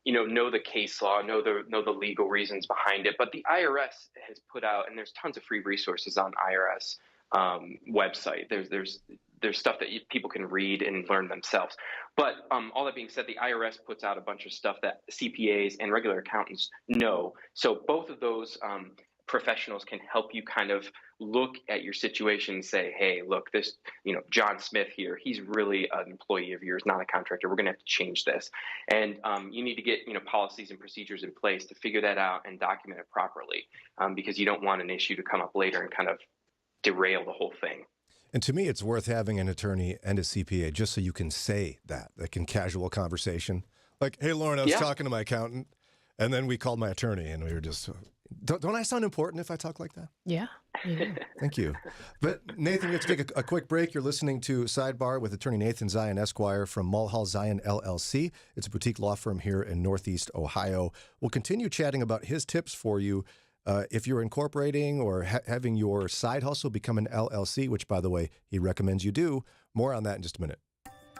know the case law, know the legal reasons behind it. But the IRS has put out, and there's tons of free resources on IRS website. There's stuff that people can read and learn themselves. But all that being said, the IRS puts out a bunch of stuff that CPAs and regular accountants know. So both of those professionals can help you kind of look at your situation and say, hey, look, this, John Smith here, he's really an employee of yours, not a contractor. We're going to have to change this. And you need to get, policies and procedures in place to figure that out and document it properly, because you don't want an issue to come up later and kind of derail the whole thing. And to me, it's worth having an attorney and a CPA just so you can say that, like in casual conversation. Like, hey, Lauren, I was talking to my accountant, and then we called my attorney, and we were just... Don't I sound important if I talk like that? Yeah. Thank you. But Nathan, we have to take a quick break. You're listening to Sidebar with attorney Nathan Zion, Esquire from Mulhall Zion, LLC. It's a boutique law firm here in Northeast Ohio. We'll continue chatting about his tips for you if you're incorporating or having your side hustle become an LLC, which, by the way, he recommends you do. More on that in just a minute.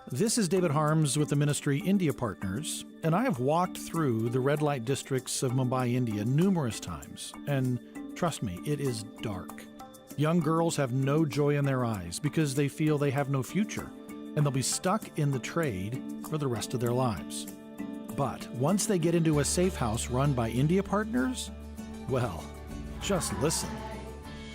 This is David Harms with the ministry India Partners, and I have walked through the red light districts of Mumbai, India numerous times, and trust me, it is dark. Young girls have no joy in their eyes because they feel they have no future, and they'll be stuck in the trade for the rest of their lives. But once they get into a safe house run by India Partners, well, just listen.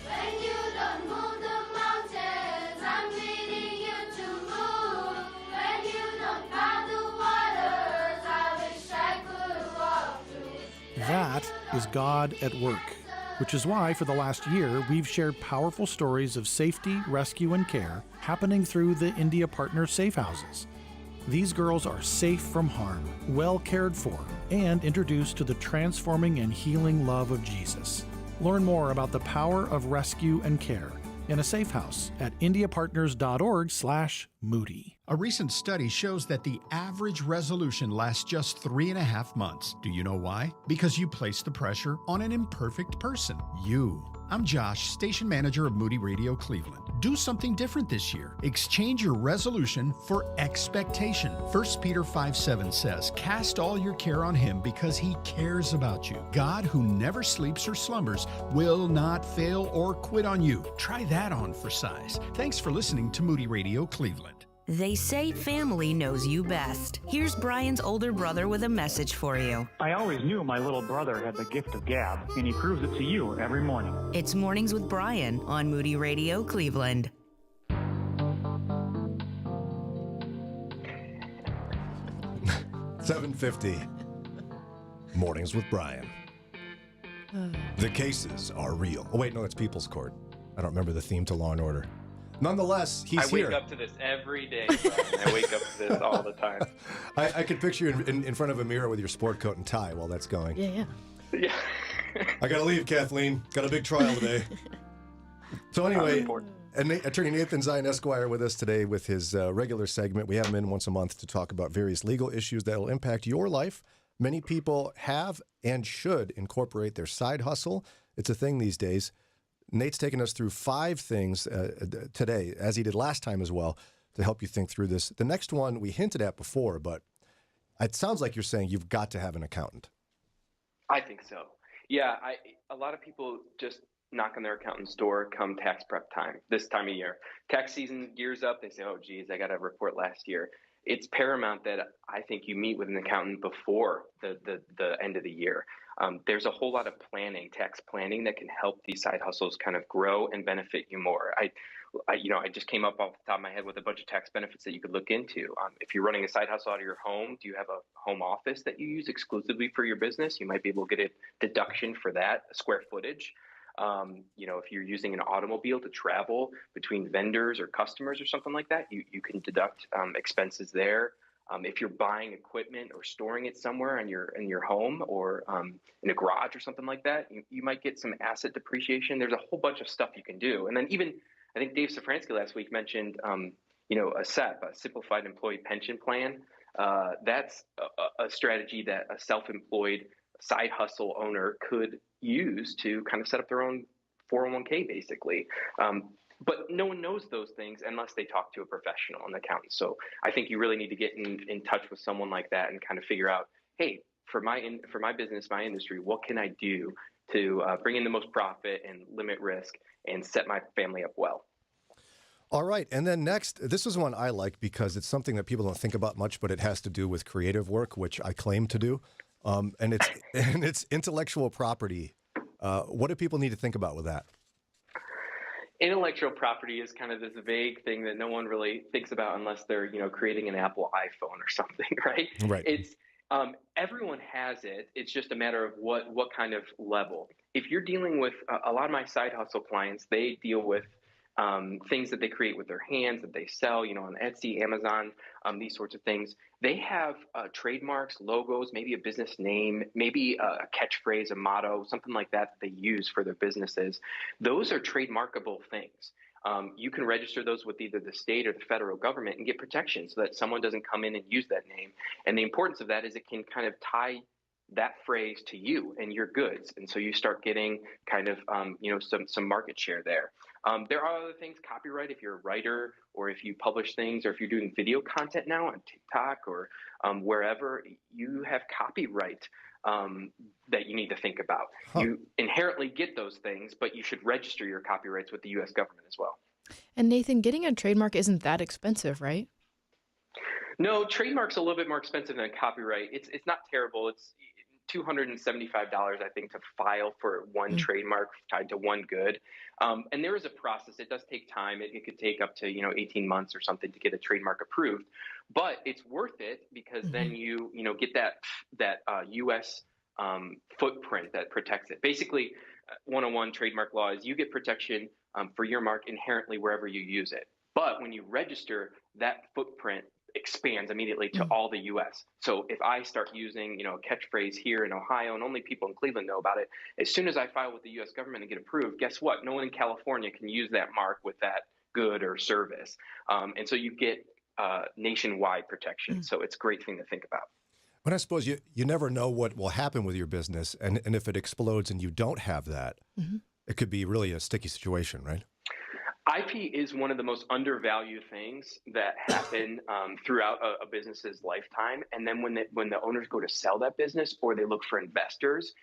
When you don't move the mountains, I'm leading you to move. When you don't calm the waters, I wish I could walk through. That is God at work, which is why for the last year we've shared powerful stories of safety, rescue, and care happening through the India Partner safe houses. These girls are safe from harm, well cared for, and introduced to the transforming and healing love of Jesus. Learn more about the power of rescue and care in a safe house at indiapartners.org/Moody. A recent study shows that the average resolution lasts just 3.5 months. Do you know why? Because you place the pressure on an imperfect person, you. I'm Josh, station manager of Moody Radio Cleveland. Do something different this year. Exchange your resolution for expectation. 1 Peter 5:7 says, "Cast all your care on him because he cares about you. God, who never sleeps or slumbers, will not fail or quit on you." Try that on for size. Thanks for listening to Moody Radio Cleveland. They say family knows you best. Here's Brian's older brother with a message for you. I always knew my little brother had the gift of gab, and he proves it to you every morning. It's Mornings with Brian on Moody Radio Cleveland. $7.50. Mornings with Brian. The cases are real. Oh, wait, no, it's People's Court. I don't remember the theme to Law and Order. Nonetheless, he's here. I wake up to this every day, Brian. I wake up to this all the time. I could picture you in front of a mirror with your sport coat and tie while that's going. Yeah. I gotta leave, Kathleen. Got a big trial today. So anyway, Attorney Nathan Zion Esquire with us today with his regular segment. We have him in once a month to talk about various legal issues that will impact your life. Many people have and should incorporate their side hustle. It's a thing these days. Nate's taken us through 5 things today, as he did last time as well, to help you think through this. The next one we hinted at before, but it sounds like you're saying you've got to have an accountant. I think so. Yeah, a lot of people just knock on their accountant's door come tax prep time, this time of year. Tax season gears up. They say, oh, geez, I got to report last year. It's paramount that I think you meet with an accountant before the end of the year. There's a whole lot of planning, tax planning, that can help these side hustles kind of grow and benefit you more. I just came up off the top of my head with a bunch of tax benefits that you could look into. If you're running a side hustle out of your home, do you have a home office that you use exclusively for your business? You might be able to get a deduction for that, square footage. If you're using an automobile to travel between vendors or customers or something like that, you can deduct expenses there. If you're buying equipment or storing it somewhere in your home or in a garage or something like that, you might get some asset depreciation. There's a whole bunch of stuff you can do. And then even, I think Dave Szfranski last week mentioned, a SEP, a Simplified Employee Pension Plan. That's a strategy that a self-employed side hustle owner could use to kind of set up their own 401k, basically. But no one knows those things unless they talk to a professional, an accountant. So I think you really need to get in touch with someone like that and kind of figure out, hey, for my business, my industry, what can I do to bring in the most profit and limit risk and set my family up well? All right. And then next, this is one I like because it's something that people don't think about much, but it has to do with creative work, which I claim to do. And it's intellectual property. What do people need to think about with that? Intellectual property is kind of this vague thing that no one really thinks about unless they're, creating an Apple iPhone or something, right? Right. It's everyone has it. It's just a matter of what kind of level. If you're dealing with a lot of my side hustle clients, they deal with things that they create with their hands that they sell, on Etsy, Amazon, these sorts of things. They have trademarks, logos, maybe a business name, maybe a catchphrase, a motto, something like that they use for their businesses. Those are trademarkable things. You can register those with either the state or the federal government and get protection so that someone doesn't come in and use that name. And the importance of that is it can kind of tie that phrase to you and your goods. And so you start getting kind of, some market share there. There are other things, copyright, if you're a writer or if you publish things or if you're doing video content now on TikTok or wherever, you have copyright that you need to think about. You inherently get those things, but you should register your copyrights with the U.S. government as well. And Nathan, getting a trademark isn't that expensive, right? No, trademark's a little bit more expensive than copyright. It's not terrible. It's $275, I think, to file for one trademark tied to one good. And there is a process. It does take time. It could take up to 18 months or something to get a trademark approved. But it's worth it because then you get that U.S. Footprint that protects it. Basically, 101 trademark law is you get protection for your mark inherently wherever you use it. But when you register, that footprint expands immediately to all the U.S. So if I start using, a catchphrase here in Ohio and only people in Cleveland know about it, as soon as I file with the U.S. government and get approved, guess what? No one in California can use that mark with that good or service. And so you get nationwide protection. So it's a great thing to think about. But I suppose you never know what will happen with your business. And if it explodes and you don't have that, it could be really a sticky situation, right? IP is one of the most undervalued things that happen throughout a business's lifetime. And then when the owners go to sell that business or they look for investors,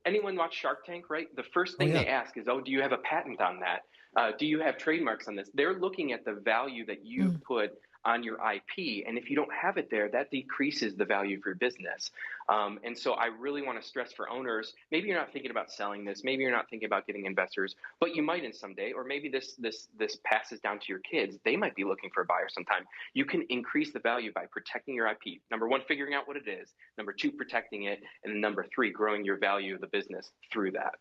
anyone watch Shark Tank, right? The first thing they ask is, do you have a patent on that? Do you have trademarks on this? They're looking at the value that you put on your IP. And if you don't have it there, that decreases the value of your business. And so I really want to stress for owners, maybe you're not thinking about selling this, maybe you're not thinking about getting investors, but you might in someday, or maybe this passes down to your kids. They might be looking for a buyer sometime. You can increase the value by protecting your IP. Number one, figuring out what it is. Number two, protecting it. And number three, growing your value of the business through that.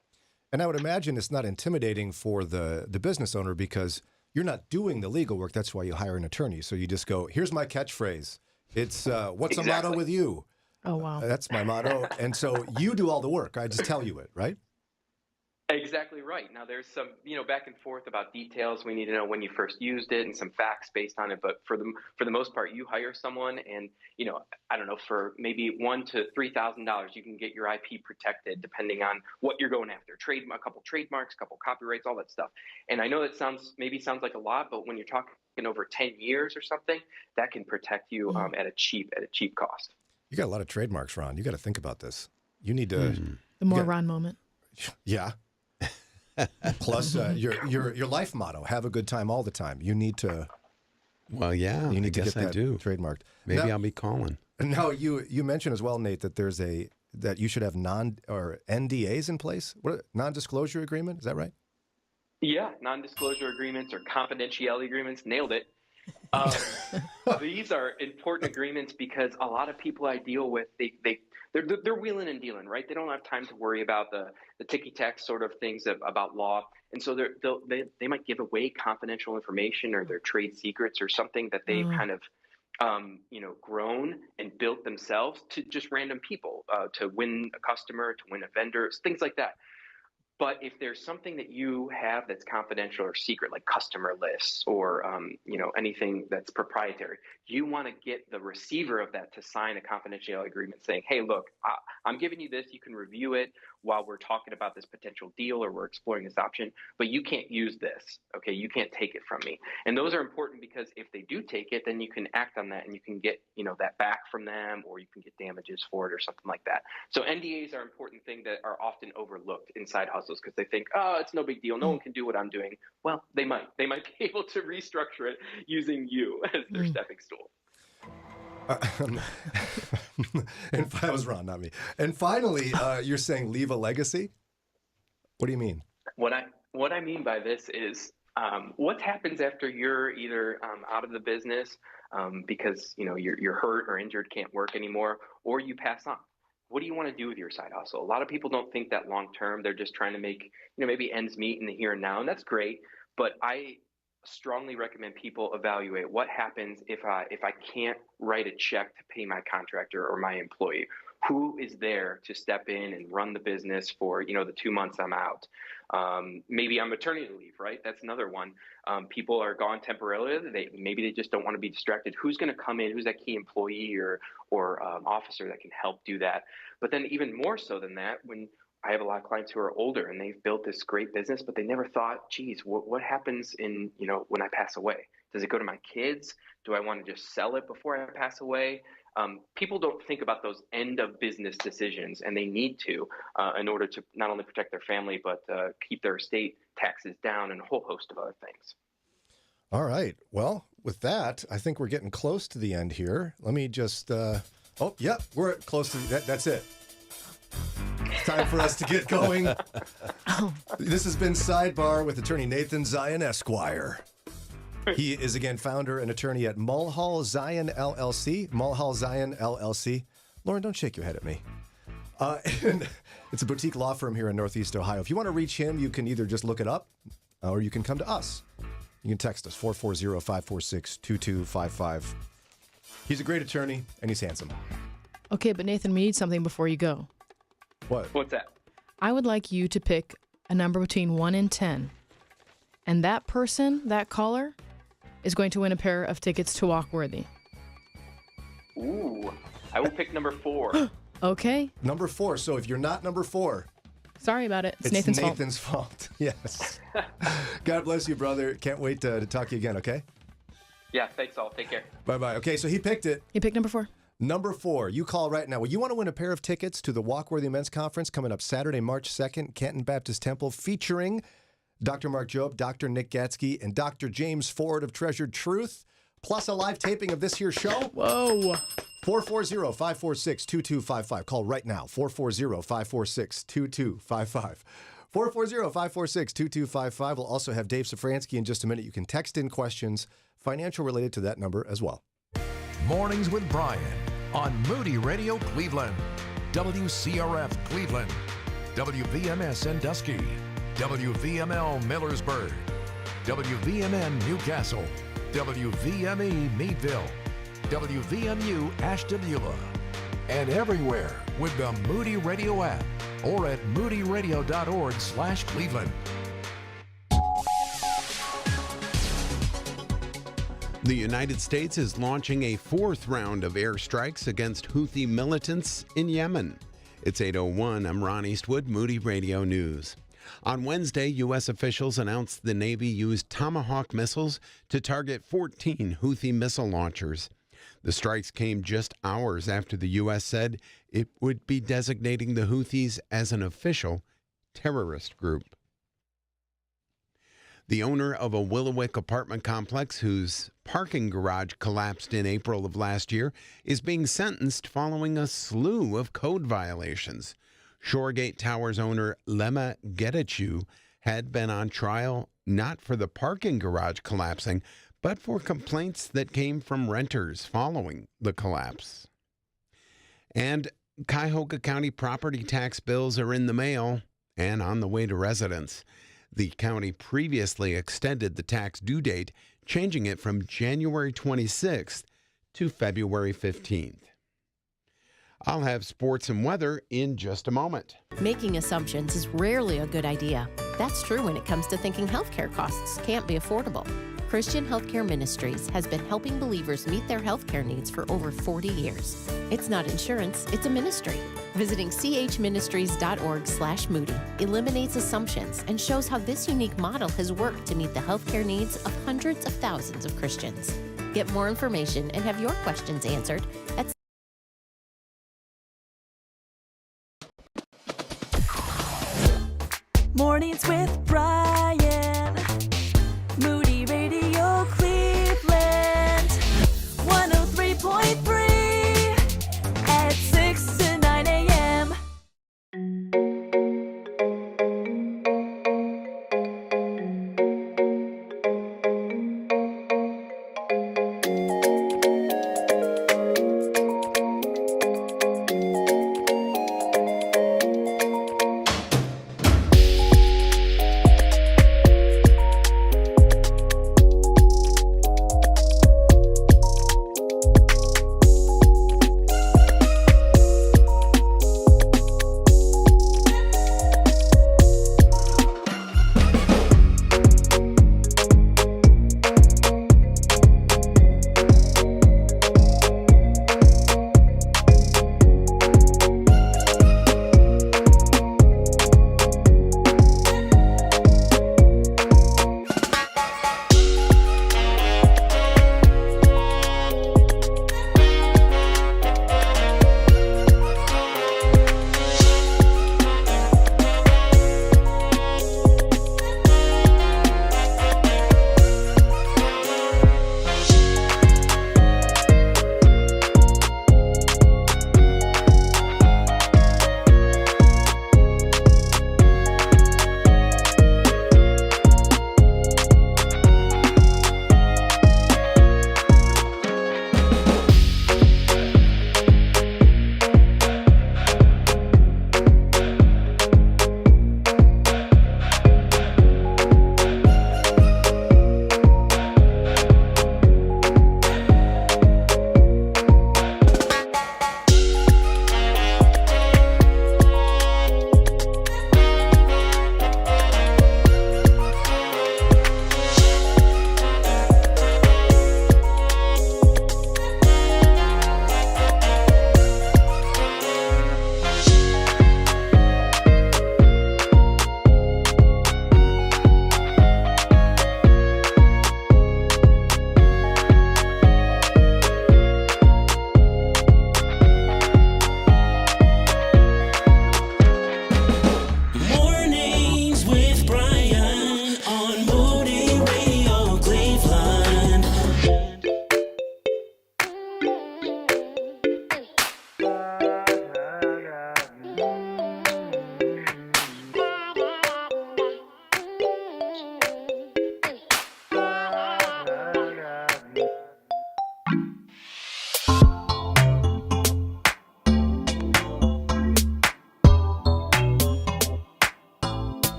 And I would imagine it's not intimidating for the business owner because you're not doing the legal work. That's why you hire an attorney. So you just go, here's my catchphrase. It's what's a motto with you? Oh, wow. That's my motto. And so you do all the work. I just tell you it, right? Exactly right. Now, there's some, back and forth about details. We need to know when you first used it and some facts based on it. But for the most part, you hire someone and, I don't know, for maybe $1,000 to $3,000, you can get your IP protected depending on what you're going after. A couple trademarks, a couple copyrights, all that stuff. And I know that sounds like a lot, but when you're talking over 10 years or something, that can protect you at a cheap cost. You got a lot of trademarks, Ron. You got to think about this. You need to. The more Ron moment. Yeah. Plus, your life motto: have a good time all the time. You need to. Well, yeah, you need to guess get that I do. trademarked. Maybe now, I'll be calling. Now, you mentioned as well, Nate, that there's that you should have NDAs in place. What non-disclosure agreement? Is that right? Yeah, non-disclosure agreements or confidentiality agreements. Nailed it. These are important agreements because a lot of people I deal with, they're wheeling and dealing, right? They don't have time to worry about the ticky-tack sort of things about law. And so they might give away confidential information or their trade secrets or something that they've kind of, grown and built themselves to just random people, to win a customer, to win a vendor, things like that. But if there's something that you have that's confidential or secret, like customer lists or, anything that's proprietary, you want to get the receiver of that to sign a confidentiality agreement saying, hey, look, I'm giving you this. You can review it while we're talking about this potential deal or we're exploring this option, but you can't use this. Okay, you can't take it from me. And those are important because if they do take it, then you can act on that and you can get, that back from them, or you can get damages for it or something like that. So NDAs are an important thing that are often overlooked in side hustles because they think, it's no big deal. No one can do what I'm doing. Well, they might be able to restructure it using you as their stepping stool. And that was Ron, not me. And finally, you're saying leave a legacy? What do you mean? What I mean by this is what happens after you're either out of the business because you're hurt or injured, can't work anymore, or you pass on. What do you want to do with your side hustle? A lot of people don't think that long term. They're just trying to make maybe ends meet in the here and now, and that's great. But I strongly recommend people evaluate what happens if I can't write a check to pay my contractor or my employee. Who is there to step in and run the business for the 2 months I'm out? Maybe on maternity leave, right? That's another one. People are gone temporarily. Maybe they just don't want to be distracted. Who's going to come in? Who's that key employee or officer that can help do that? But then even more so than that, when I have a lot of clients who are older and they've built this great business, but they never thought, geez, what happens when I pass away? Does it go to my kids? Do I want to just sell it before I pass away? People don't think about those end of business decisions, and they need to in order to not only protect their family, but keep their estate taxes down and a whole host of other things. All right. Well, with that, I think we're getting close to the end here. Let me just, we're close to that's it. It's time for us to get going. This has been Sidebar with attorney Nathan Zion, Esquire. He is, again, founder and attorney at Mulhall Zion LLC. Mulhall Zion LLC. Lauren, don't shake your head at me. And it's a boutique law firm here in Northeast Ohio. If you want to reach him, you can either just look it up or you can come to us. You can text us, 440-546-2255. He's a great attorney, and he's handsome. Okay, but Nathan, we need something before you go. What? What's that? I would like you to pick a number between 1 and 10. And that person, that caller, is going to win a pair of tickets to Walkworthy. Ooh, I will pick number 4. Okay. Number 4. So if you're not number 4... Sorry about it. It's Nathan's fault. Yes. God bless you, brother. Can't wait to talk to you again, okay? Yeah, thanks all. Take care. Bye-bye. Okay, so he picked it. He picked number 4. Number 4. You call right now. Well, you want to win a pair of tickets to the Walkworthy Men's Conference coming up Saturday, March 2nd, Canton Baptist Temple, featuring Dr. Mark Jobe, Dr. Nick Gatsky, and Dr. James Ford of Treasured Truth, plus a live taping of this here show. Whoa. 440-546-2255. Call right now. 440-546-2255. 440-546-2255. We'll also have Dave Szfranski in just a minute. You can text in questions, financial related to that number as well. Mornings with Brian on Moody Radio Cleveland, WCRF Cleveland, WVMS Sandusky, WVML Millersburg, WVMN Newcastle, WVME Meadville, WVMU Ashtabula, and everywhere with the Moody Radio app or at moodyradio.org/Cleveland. The United States is launching a 4th round of airstrikes against Houthi militants in Yemen. It's 8:01. I'm Ron Eastwood, Moody Radio News. On Wednesday, U.S. officials announced the Navy used Tomahawk missiles to target 14 Houthi missile launchers. The strikes came just hours after the U.S. said it would be designating the Houthis as an official terrorist group. The owner of a Willowick apartment complex whose parking garage collapsed in April of last year is being sentenced following a slew of code violations. Shoregate Towers owner Lema Getachew had been on trial not for the parking garage collapsing, but for complaints that came from renters following the collapse. And Cuyahoga County property tax bills are in the mail and on the way to residents. The county previously extended the tax due date, changing it from January 26th to February 15th. I'll have sports and weather in just a moment. Making assumptions is rarely a good idea. That's true when it comes to thinking healthcare costs can't be affordable. Christian Healthcare Ministries has been helping believers meet their healthcare needs for over 40 years. It's not insurance, it's a ministry. Visiting chministries.org/Moody eliminates assumptions and shows how this unique model has worked to meet the healthcare needs of hundreds of thousands of Christians. Get more information and have your questions answered at Mornings with Brian. Moody Radio Cleveland. 103.3 at 6 to 9 a.m.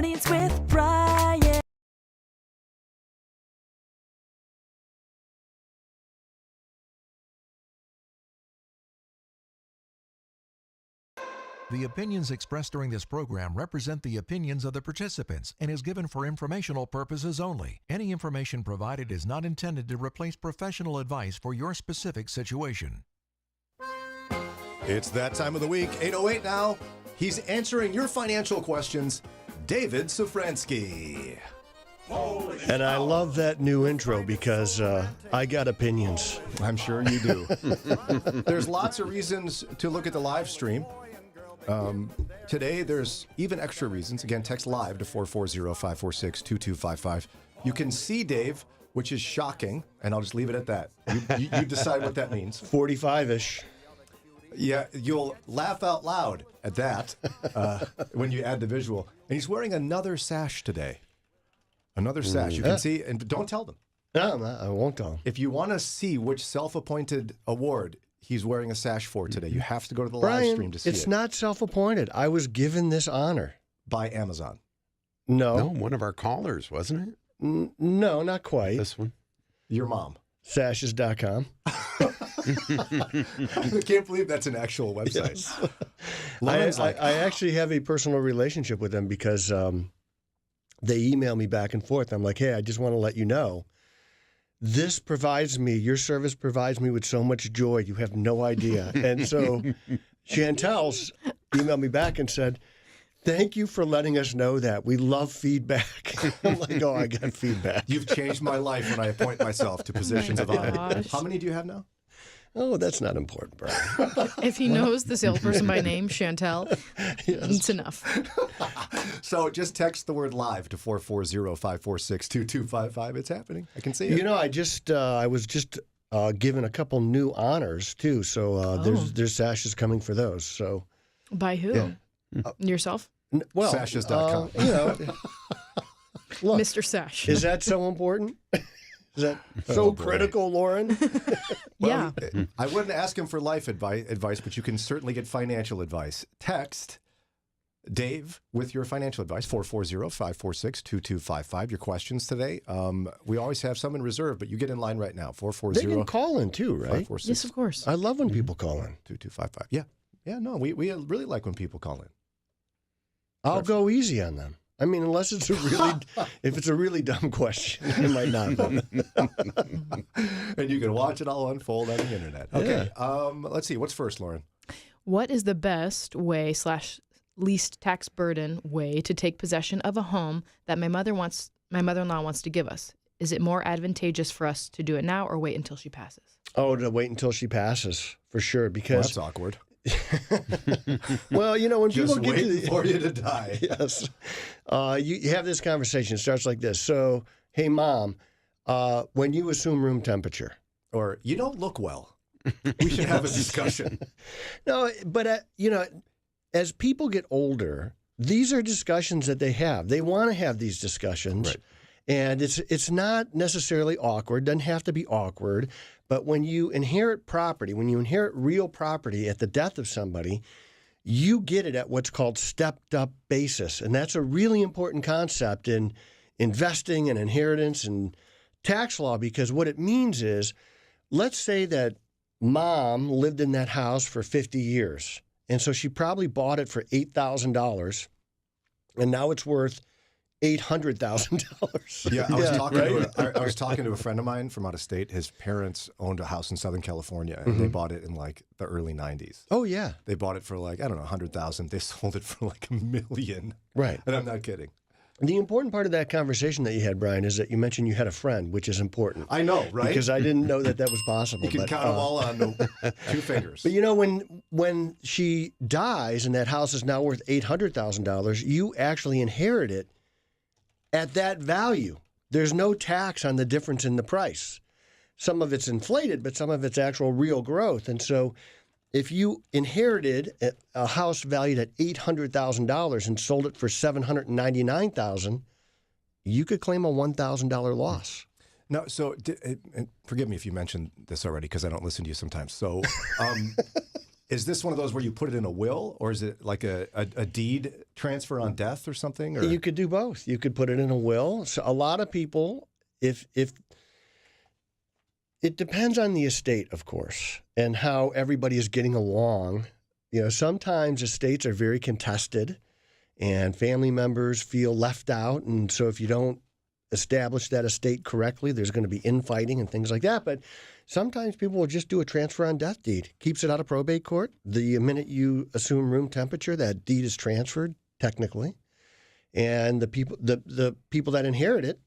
Mornings with Brian. The opinions expressed during this program represent the opinions of the participants and is given for informational purposes only. Any information provided is not intended to replace professional advice for your specific situation. It's that time of the week, 8:08 now. He's answering your financial questions, David Szfranski. And I love that new intro because I got opinions. I'm sure you do. There's lots of reasons to look at the live stream. Today, there's even extra reasons. Again, text live to 440-546-2255. You can see Dave, which is shocking, and I'll just leave it at that. You decide what that means. 45-ish. Yeah, you'll laugh out loud at that when you add the visual. And he's wearing another sash today. Another sash. You can see, and don't tell them. No, I won't tell them. If you want to see which self-appointed award he's wearing a sash for today, you have to go to the live stream to see it. It's not self-appointed. I was given this honor. By Amazon. No. One of our callers, wasn't it? No, not quite. This one? Your mom. Sashes.com. I can't believe that's an actual website. Yes. I actually have a personal relationship with them because they email me back and forth. I'm like, hey, I just want to let you know, your service provides me with so much joy. You have no idea. And so Chantel's emailed me back and said, thank you for letting us know that. We love feedback. I'm like, oh, I got feedback. You've changed my life when I appoint myself to positions of honor. How many do you have now? Oh, that's not important, Brian. If he knows the salesperson by name, Chantel, it's enough. So just text the word live to 440-546-2255. It's happening. I can see it. You know, I was just given a couple new honors, too. So there's sashes coming for those. So by who? Yeah. Yourself? Well, Sashes.com. Look, Mr. Sash. Is that so important? Is that so critical, Lauren? Yeah. I wouldn't ask him for life advice, but you can certainly get financial advice. Text Dave with your financial advice, 440-546-2255. Your questions today. We always have some in reserve, but you get in line right now. 440. They can call in too, right? Yes, of course. I love when people call in. 2255. Yeah. Yeah, no, we really like when people call in. I'll go easy on them. I mean, unless it's if it's a really dumb question, it might not be. And you can watch it all unfold on the internet. Okay, let's see. What's first, Lauren? What is the best way / least tax burden way to take possession of a home that my mother-in-law wants to give us? Is it more advantageous for us to do it now or wait until she passes? Oh, to wait until she passes, for sure. Because that's awkward. Well, you know, when people get waiting for you to die. Yes. You have this conversation. It starts like this. So, hey, Mom, when you assume room temperature. Or, you don't look well. We should have a discussion. No, but, you know, as people get older, these are discussions that they have. They want to have these discussions. Right. And it's not necessarily awkward. Doesn't have to be awkward. But when you inherit property, when you inherit real property at the death of somebody, you get it at what's called stepped-up basis. And that's a really important concept in investing and inheritance and tax law, because what it means is, let's say that Mom lived in that house for 50 years. And so she probably bought it for $8,000, and now it's worth $800,000. Yeah, I was talking to a friend of mine from out of state. His parents owned a house in Southern California, and they bought it in like the early 90s. Oh, yeah. They bought it for like, I don't know, $100,000. They sold it for like $1 million. Right. And I'm not kidding. The important part of that conversation that you had, Brian, is that you mentioned you had a friend, which is important. I know, right? Because I didn't know that was possible. You can count them all on two fingers. But you know, when she dies and that house is now worth $800,000, you actually inherit it at that value. There's no tax on the difference in the price. Some of it's inflated, but some of it's actual real growth. And so if you inherited a house valued at $800,000 and sold it for $799,000, you could claim a $1,000 loss. No, so and forgive me if you mentioned this already because I don't listen to you sometimes. So Is this one of those where you put it in a will, or is it like a deed transfer on death or something? Or? You could do both. You could put it in a will. So a lot of people, if it depends on the estate, of course, and how everybody is getting along. You know, sometimes estates are very contested, and family members feel left out, and so if you don't establish that estate correctly, there's going to be infighting and things like that. But sometimes people will just do a transfer on death deed. Keeps it out of probate court. The minute you assume room temperature, that deed is transferred technically, and the people that inherit it,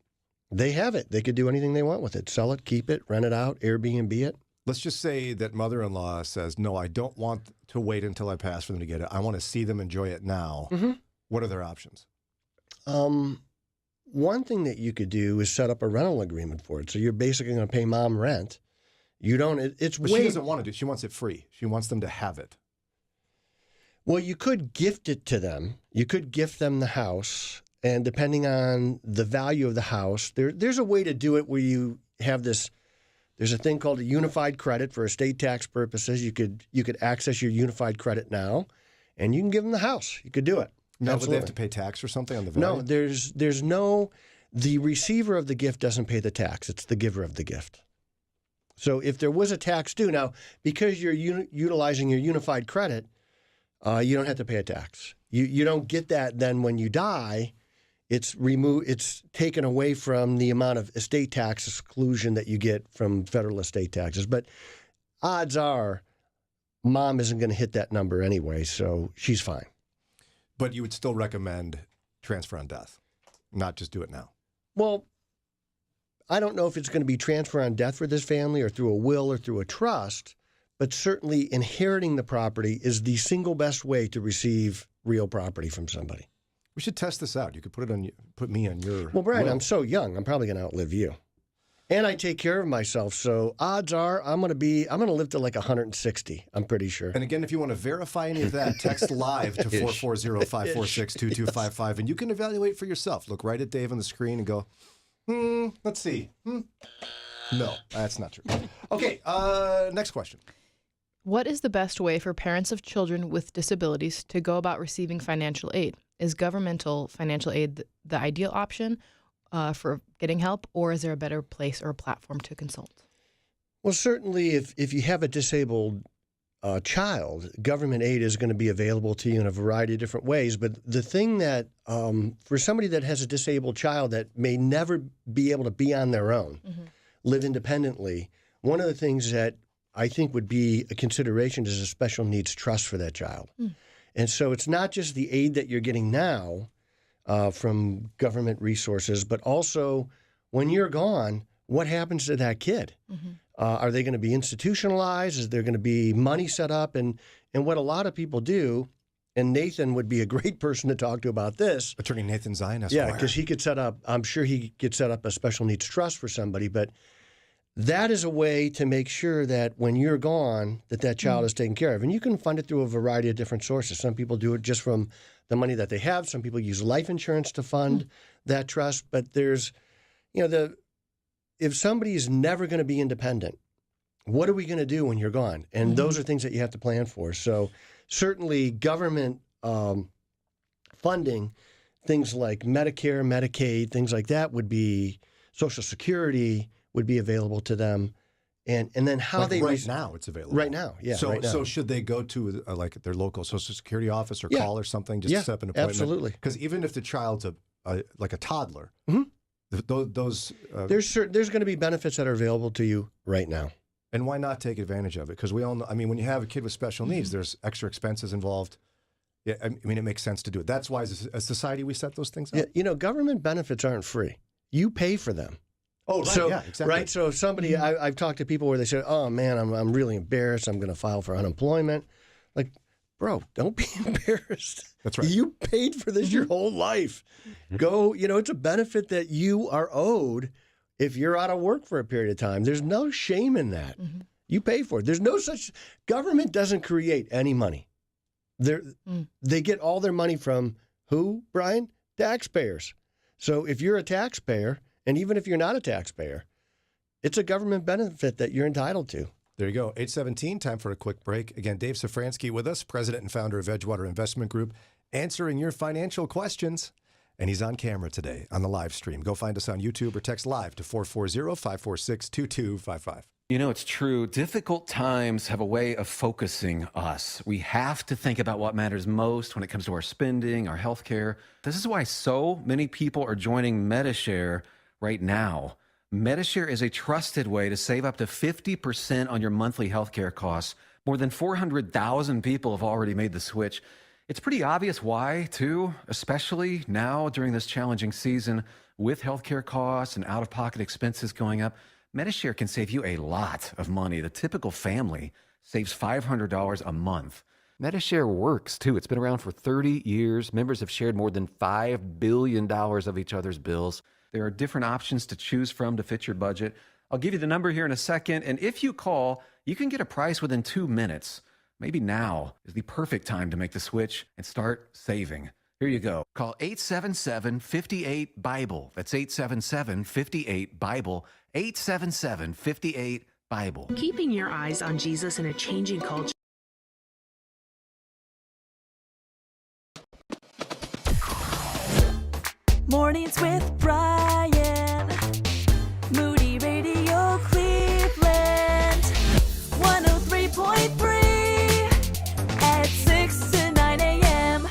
they have it. They could do anything they want with it. Sell it, keep it, rent it out, Airbnb it. Let's just say that mother-in-law says, no, I don't want to wait until I pass for them to get it. I want to see them enjoy it now. Mm-hmm. What are their options? One thing that you could do is set up a rental agreement for it. So you're basically going to pay mom rent. You don't, But she doesn't want to do it. She wants it free. She wants them to have it. Well, you could gift it to them. You could gift them the house. And depending on the value of the house, there's a way to do it where you have this. There's a thing called a unified credit for estate tax purposes. You could access your unified credit now, and you can give them the house. You could do it. No, Absolutely. but they have to pay tax or something on the value? No, there's no. The receiver of the gift doesn't pay the tax. It's the giver of the gift. So if there was a tax due, now because you're utilizing your unified credit, you don't have to pay a tax. You don't get that then when you die. It's removed. It's taken away from the amount of estate tax exclusion that you get from federal estate taxes. But odds are, mom isn't going to hit that number anyway, so she's fine. But you would still recommend transfer on death, not just do it now. Well, I don't know if it's going to be transfer on death for this family or through a will or through a trust, but certainly inheriting the property is the single best way to receive real property from somebody. We should test this out. You could put me on your. Well, Brian, will. I'm so young. I'm probably going to outlive you, and I take care of myself. So odds are I'm going to live to like 160. I'm pretty sure. And again, if you want to verify any of that, text live to 440-546-2255, and you can evaluate for yourself. Look right at Dave on the screen and go, let's see. No, that's not true. Okay, next question. What is the best way for parents of children with disabilities to go about receiving financial aid? Is governmental financial aid the ideal option for getting help, or is there a better place or a platform to consult? Well, certainly if you have a disabled child, government aid is going to be available to you in a variety of different ways. But the thing that for somebody that has a disabled child that may never be able to be on their own, live independently, one of the things that I think would be a consideration is a special needs trust for that child. And so it's not just the aid that you're getting now from government resources, but also when you're gone, what happens to that kid? Are they going to be institutionalized? Is there going to be money set up? And what a lot of people do, and Nathan would be a great person to talk to about this. Attorney Nathan Zion, Esquire. Yeah, because he could set up, I'm sure he could set up a special needs trust for somebody, but that is a way to make sure that when you're gone, that child is taken care of. And you can fund it through a variety of different sources. Some people do it just from the money that they have. Some people use life insurance to fund that trust. But there's, if somebody is never going to be independent, what are we going to do when you're gone? And those are things that you have to plan for. So certainly government funding, things like Medicare, Medicaid, things like that would be, Social Security would be available to them. And then how like they... Right now it's available. Right now, yeah. So, right now. so should they go to like their local Social Security office or call or something just to set up an appointment? Absolutely. Because even if the child's like a toddler, those... there's going to be benefits that are available to you right now. And why not take advantage of it? Because we all know, I mean, when you have a kid with special needs, there's extra expenses involved. Yeah, I mean, it makes sense to do it. That's why as a society we set those things up. Yeah, government benefits aren't free. You pay for them. Oh, right, so, yeah, exactly. Right, so if somebody, I've talked to people where they say, oh man, I'm really embarrassed. I'm going to file for unemployment. Like, bro, don't be embarrassed. That's right. You paid for this your whole life. Go, it's a benefit that you are owed if you're out of work for a period of time. There's no shame in that. You pay for it. There's no such, government doesn't create any money. They get all their money from who, Brian? Taxpayers. So if you're a taxpayer, and even if you're not a taxpayer, it's a government benefit that you're entitled to. There you go. 8:17, time for a quick break. Again, Dave Szfranski with us, president and founder of Edgewater Investment Group, answering your financial questions. And he's on camera today on the live stream. Go find us on YouTube or text live to 440-546-2255. You know, it's true. Difficult times have a way of focusing us. We have to think about what matters most when it comes to our spending, our health care. This is why so many people are joining Medi-Share right now. Medi-Share is a trusted way to save up to 50% on your monthly health care costs. More than 400,000 people have already made the switch. It's pretty obvious why, too, especially now during this challenging season with healthcare costs and out-of-pocket expenses going up. Medi-Share can save you a lot of money. The typical family saves $500 a month. Medi-Share works, too. It's been around for 30 years. Members have shared more than $5 billion of each other's bills. There are different options to choose from to fit your budget. I'll give you the number here in a second, and if you call, you can get a price within 2 minutes. Maybe now is the perfect time to make the switch and start saving. Here you go. Call 877-58-BIBLE. That's 877-58-BIBLE. 877-58-BIBLE. Keeping your eyes on Jesus in a changing culture. Mornings with Brian. Moody Radio Cleveland. 103.3 at 6 to 9 a.m.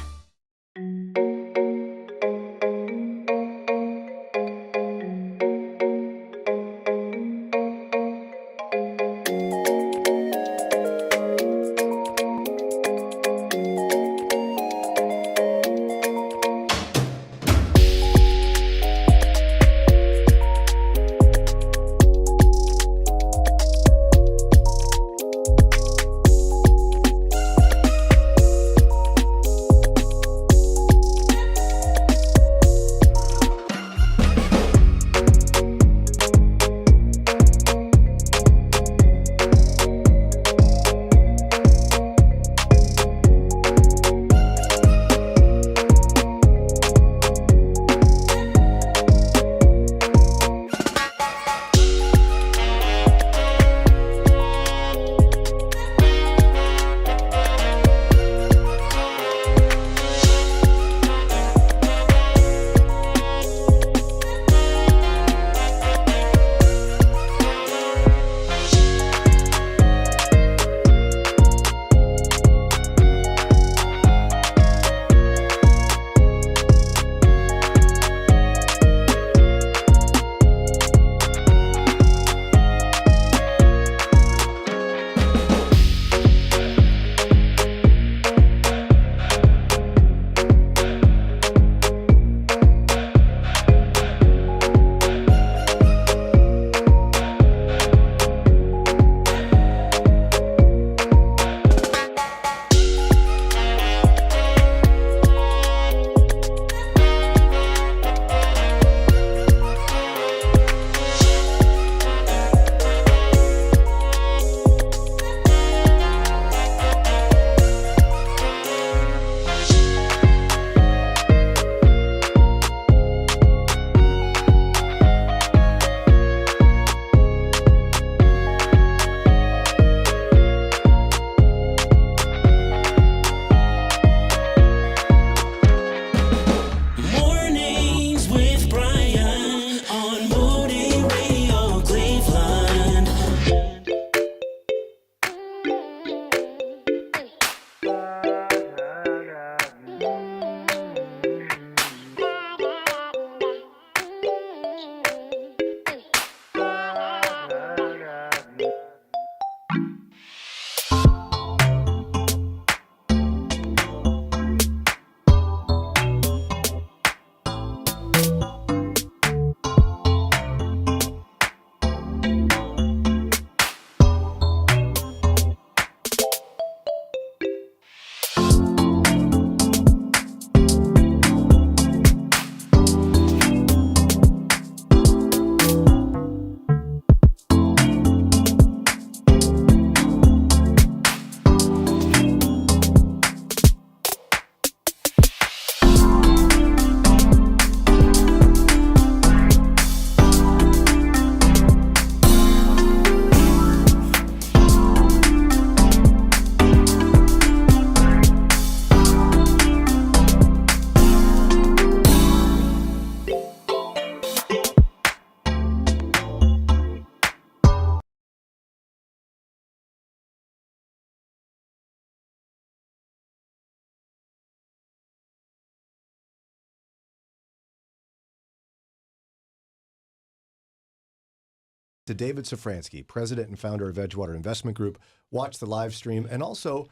to David Szfranski, president and founder of Edgewater Investment Group. Watch the live stream and also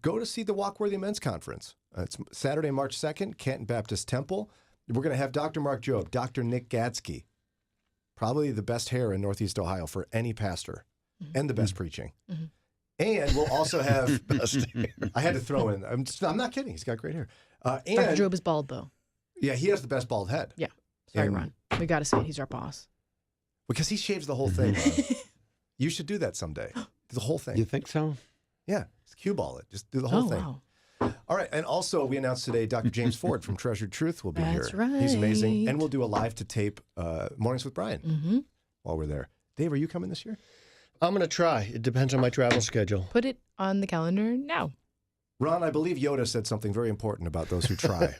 go to see the Walkworthy Men's Conference. It's Saturday, March 2nd, Canton Baptist Temple. We're going to have Dr. Mark Jobe, Dr. Nick Gadsky, probably the best hair in Northeast Ohio for any pastor, and the best preaching. And we'll also have, I had to throw in, I'm not kidding, he's got great hair. Dr. Jobe is bald, though. Yeah, he has the best bald head. Yeah. Sorry, Ron. We got to say it. He's our boss. Because he shaves the whole thing. You should do that someday. The whole thing. You think so? Yeah. Just cue ball it. Just do the whole thing. Wow. All right. And also, we announced today Dr. James Ford from Treasured Truth will be here. That's right. He's amazing. And we'll do a live to tape Mornings with Brian while we're there. Dave, are you coming this year? I'm going to try. It depends on my travel schedule. Put it on the calendar now. Ron, I believe Yoda said something very important about those who try.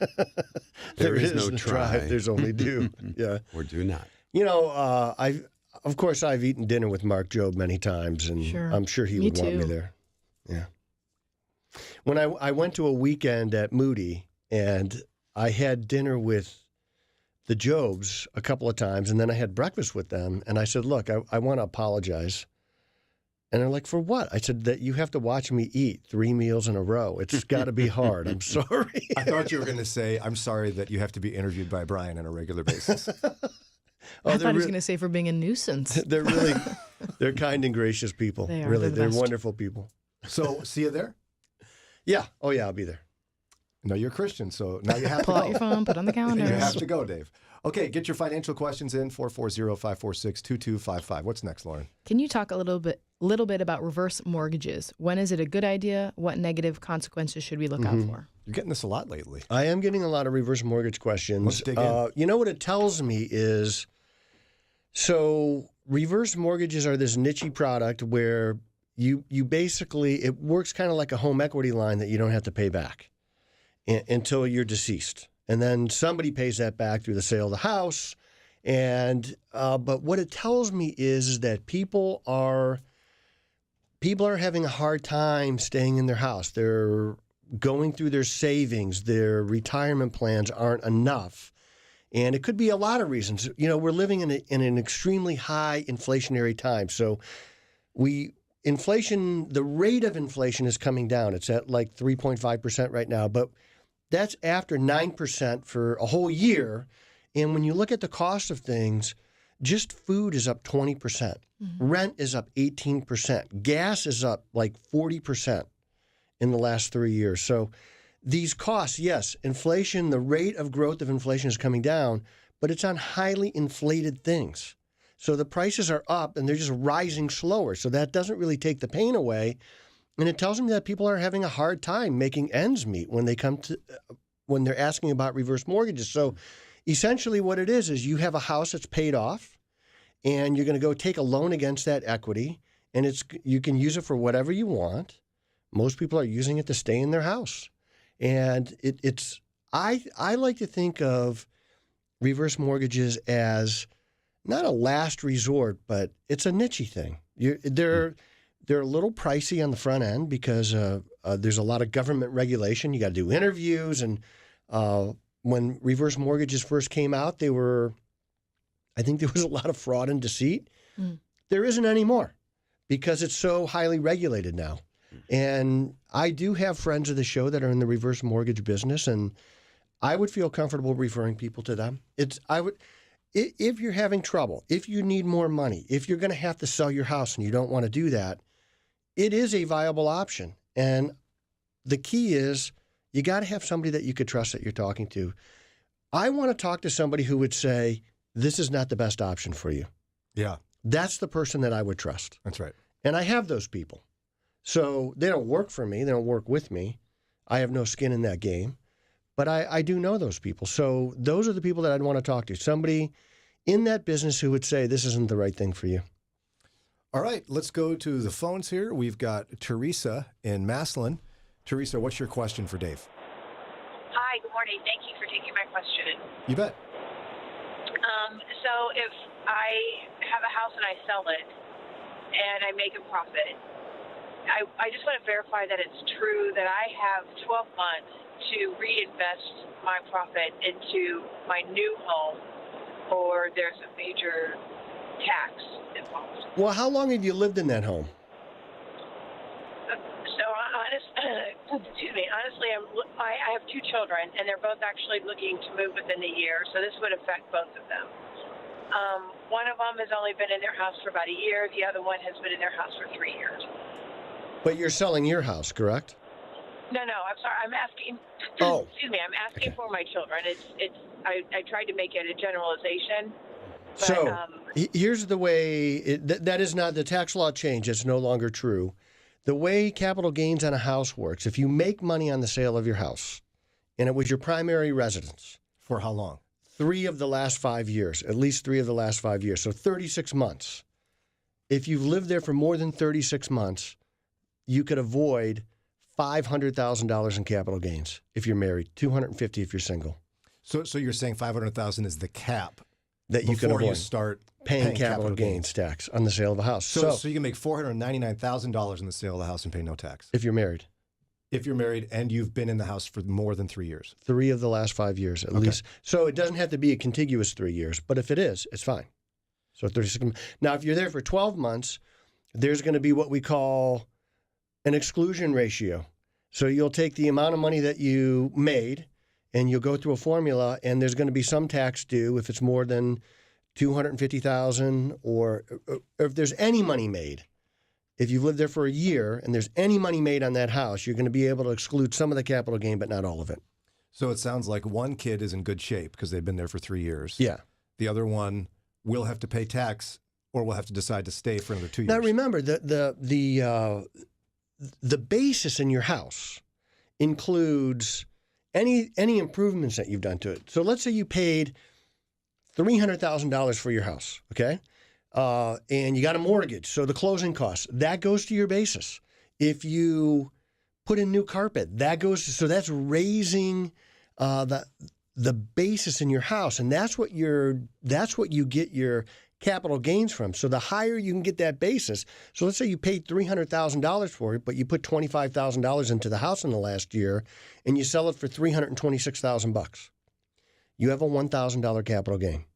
There is no try. There's only do. Yeah. Or do not. You know, of course, I've eaten dinner with Mark Jobe many times, and I'm sure he would want me there. Yeah. When I went to a weekend at Moody, and I had dinner with the Jobes a couple of times, and then I had breakfast with them, and I said, look, I want to apologize. And they're like, for what? I said, that you have to watch me eat 3 meals in a row. It's got to be hard. I'm sorry. I thought you were going to say, I'm sorry that you have to be interviewed by Brian on a regular basis. I thought he was going to say for being a nuisance. They're kind and gracious people. They are. Really, They're they're wonderful people. So, see you there? Yeah. Oh, yeah, I'll be there. No, you're a Christian, so now you have to Pull go. out your phone, put on the calendar. You have to go, Dave. Okay, get your financial questions in, 440-546-2255. What's next, Lauren? Can you talk a little bit about reverse mortgages? When is it a good idea? What negative consequences should we look out for? You're getting this a lot lately. I am getting a lot of reverse mortgage questions. Let's dig in. You know what it tells me is, so reverse mortgages are this niche product where you basically, it works kind of like a home equity line that you don't have to pay back until you're deceased. And then somebody pays that back through the sale of the house. And but what it tells me is that people are having a hard time staying in their house. They're going through their savings. Their retirement plans aren't enough. And it could be a lot of reasons. You know, we're living in an extremely high inflationary time. So the rate of inflation is coming down. It's at like 3.5% right now. But that's after 9% for a whole year. And when you look at the cost of things, just food is up 20%. Rent is up 18%. Gas is up like 40% in the last 3 years. So these costs, yes, inflation, the rate of growth of inflation is coming down, but it's on highly inflated things. So the prices are up and they're just rising slower. So that doesn't really take the pain away. And it tells me that people are having a hard time making ends meet when they're asking about reverse mortgages. So essentially what it is you have a house that's paid off and you're going to go take a loan against that equity and you can use it for whatever you want. Most people are using it to stay in their house. And I like to think of reverse mortgages as not a last resort, but it's a niche thing. They're a little pricey on the front end because there's a lot of government regulation. You got to do interviews. And when reverse mortgages first came out, I think there was a lot of fraud and deceit. There isn't anymore because it's so highly regulated now. And I do have friends of the show that are in the reverse mortgage business, and I would feel comfortable referring people to them. If you're having trouble, if you need more money, if you're going to have to sell your house and you don't want to do that, it is a viable option. And the key is you got to have somebody that you could trust that you're talking to. I want to talk to somebody who would say, this is not the best option for you. Yeah. That's the person that I would trust. That's right. And I have those people. So they don't work for me. They don't work with me. I have no skin in that game. But I do know those people. So those are the people that I'd want to talk to. Somebody in that business who would say, this isn't the right thing for you. All right, let's go to the phones here. We've got Teresa in Maslin. Teresa, what's your question for Dave? Hi, good morning. Thank you for taking my question. You bet. So if I have a house and I sell it and I make a profit, I just want to verify that it's true that I have 12 months to reinvest my profit into my new home, or there's a major tax involved. Well, how long have you lived in that home? So honestly, I have two children, and they're both actually looking to move within the year, so this would affect both of them. One of them has only been in their house for about a year. The other one has been in their house for 3 years. But you're selling your house, correct? No, I'm sorry. I'm asking. Oh. Excuse me. I'm asking for my children. I tried to make it a generalization. But, So here's the way that is not the tax law change. It's no longer true. The way capital gains on a house works, if you make money on the sale of your house and it was your primary residence. For how long? 3 of the last 5 years, at least 3 of the last 5 years. So 36 months. If you've lived there for more than 36 months, you could avoid $500,000 in capital gains if you're married, $250,000 if you're single. So you're saying $500,000 is the cap that you can before avoid you start paying capital gains tax on the sale of a house. So you can make $499,000 in the sale of the house and pay no tax. If you're married. If you're married and you've been in the house for more than 3 years. 3 of the last 5 years at least. So it doesn't have to be a contiguous 3 years, but if it is, it's fine. So 36. Now, if you're there for 12 months, there's going to be what we call an exclusion ratio. So you'll take the amount of money that you made and you'll go through a formula, and there's going to be some tax due if it's more than $250,000 or if there's any money made. If you've lived there for a year and there's any money made on that house, you're going to be able to exclude some of the capital gain, but not all of it. So it sounds like one kid is in good shape because they've been there for 3 years. Yeah. The other one will have to pay tax or will have to decide to stay for another 2 years. Now remember, the basis in your house includes any improvements that you've done to it. So let's say you paid $300,000 for your house, okay? And you got a mortgage, so the closing costs, that goes to your basis. If you put in new carpet, that goes to, so that's raising the basis in your house, and that's what you get your capital gains from. So the higher you can get that basis, so let's say you paid $300,000 for it, but you put $25,000 into the house in the last year, and you sell it for $326,000. You have a $1,000 capital gain.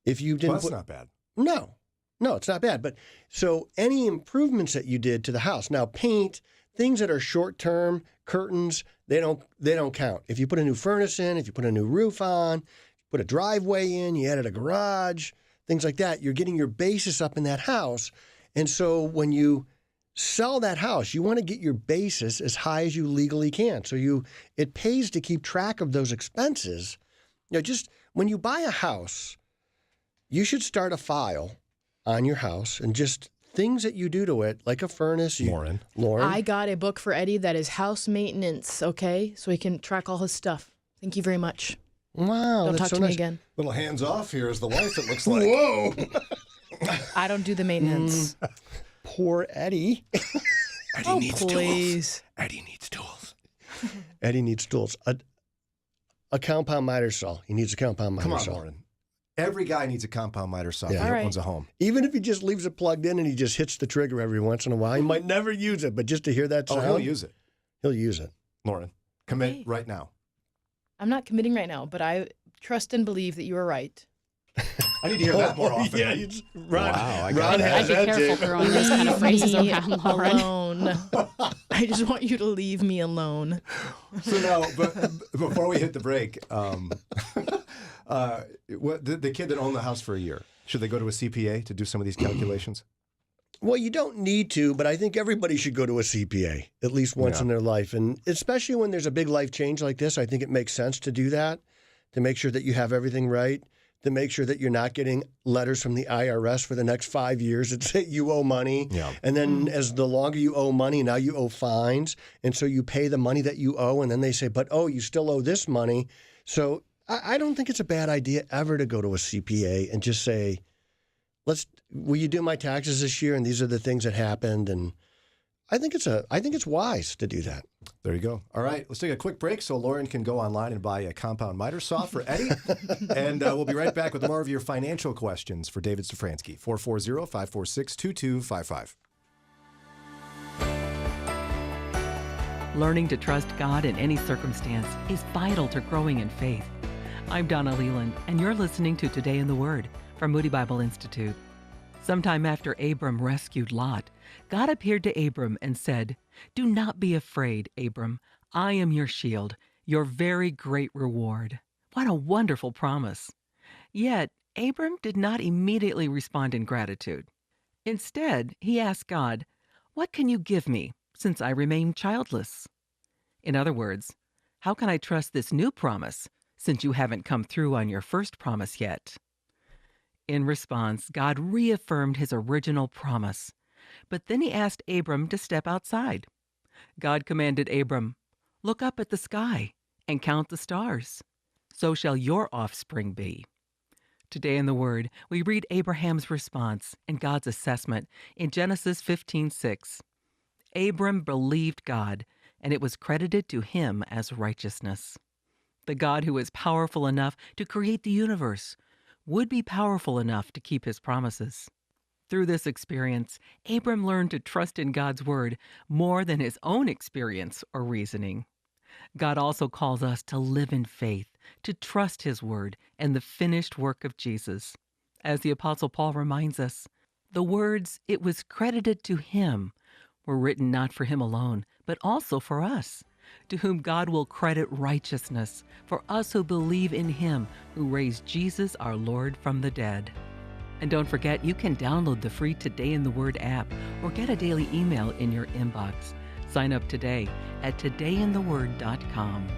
If you didn't, that's not bad. No, it's not bad. But so any improvements that you did to the house, now paint, things that are short term, curtains, they don't count. If you put a new furnace in, if you put a new roof on, put a driveway in, you added a garage, things like that, you're getting your basis up in that house. And so when you sell that house, you want to get your basis as high as you legally can. So it pays to keep track of those expenses. Just when you buy a house, you should start a file on your house and just things that you do to it, like a furnace. Lauren. I got a book for Eddie that is house maintenance, okay? So he can track all his stuff. Thank you very much. Wow. Don't talk to me again. Little hands off here is the wife, it looks like. Whoa. I don't do the maintenance. Poor Eddie. Eddie needs please. tools. Eddie needs tools. Eddie needs tools. A compound miter saw. He needs a compound miter saw. Come on, Lauren. Every guy needs a compound miter saw. Yeah. He owns a home. Even if he just leaves it plugged in and he just hits the trigger every once in a while, he might never use it, but just to hear that sound. Oh, he'll use it. He'll use it. Lauren, commit right now. I'm not committing right now, but I trust and believe that you are right. I need to hear that more often. Yeah, Ron I'd has be that careful tip. throwing those kind of phrases around, Lauren. Alone. I just want you to leave me alone. So now, but before we hit the break, the kid that owned the house for a year, should they go to a CPA to do some of these calculations? Well, you don't need to, but I think everybody should go to a CPA at least once in their life. And especially when there's a big life change like this, I think it makes sense to do that, to make sure that you have everything right, to make sure that you're not getting letters from the IRS for the next 5 years that say you owe money. Yeah. And then as the longer you owe money, now you owe fines. And so you pay the money that you owe, and then they say, but you still owe this money. So I don't think it's a bad idea ever to go to a CPA and just say, will you do my taxes this year? And these are the things that happened. And I think it's wise to do that. There you go. All right, let's take a quick break so Lauren can go online and buy a compound miter saw for Eddie. And we'll be right back with more of your financial questions for David Szfranski. 440-546-2255. Learning to trust God in any circumstance is vital to growing in faith. I'm Donna Leland, and you're listening to Today in the Word, from Moody Bible Institute. Sometime after Abram rescued Lot, God appeared to Abram and said, "Do not be afraid, Abram. I am your shield, your very great reward." What a wonderful promise. Yet, Abram did not immediately respond in gratitude. Instead, he asked God, "What can you give me, since I remain childless?" In other words, how can I trust this new promise, since you haven't come through on your first promise yet? In response, God reaffirmed his original promise. But then he asked Abram to step outside. God commanded Abram, "Look up at the sky and count the stars. So shall your offspring be." Today in the Word, we read Abraham's response and God's assessment in Genesis 15:6. Abram believed God, and it was credited to him as righteousness. The God who is powerful enough to create the universe would be powerful enough to keep his promises. Through this experience, Abram learned to trust in God's word more than his own experience or reasoning. God also calls us to live in faith, to trust his word and the finished work of Jesus. As the Apostle Paul reminds us, the words, "it was credited to him," were written not for him alone, but also for us, to whom God will credit righteousness, for us who believe in him who raised Jesus our Lord from the dead. And don't forget, you can download the free Today in the Word app or get a daily email in your inbox. Sign up today at todayintheword.com.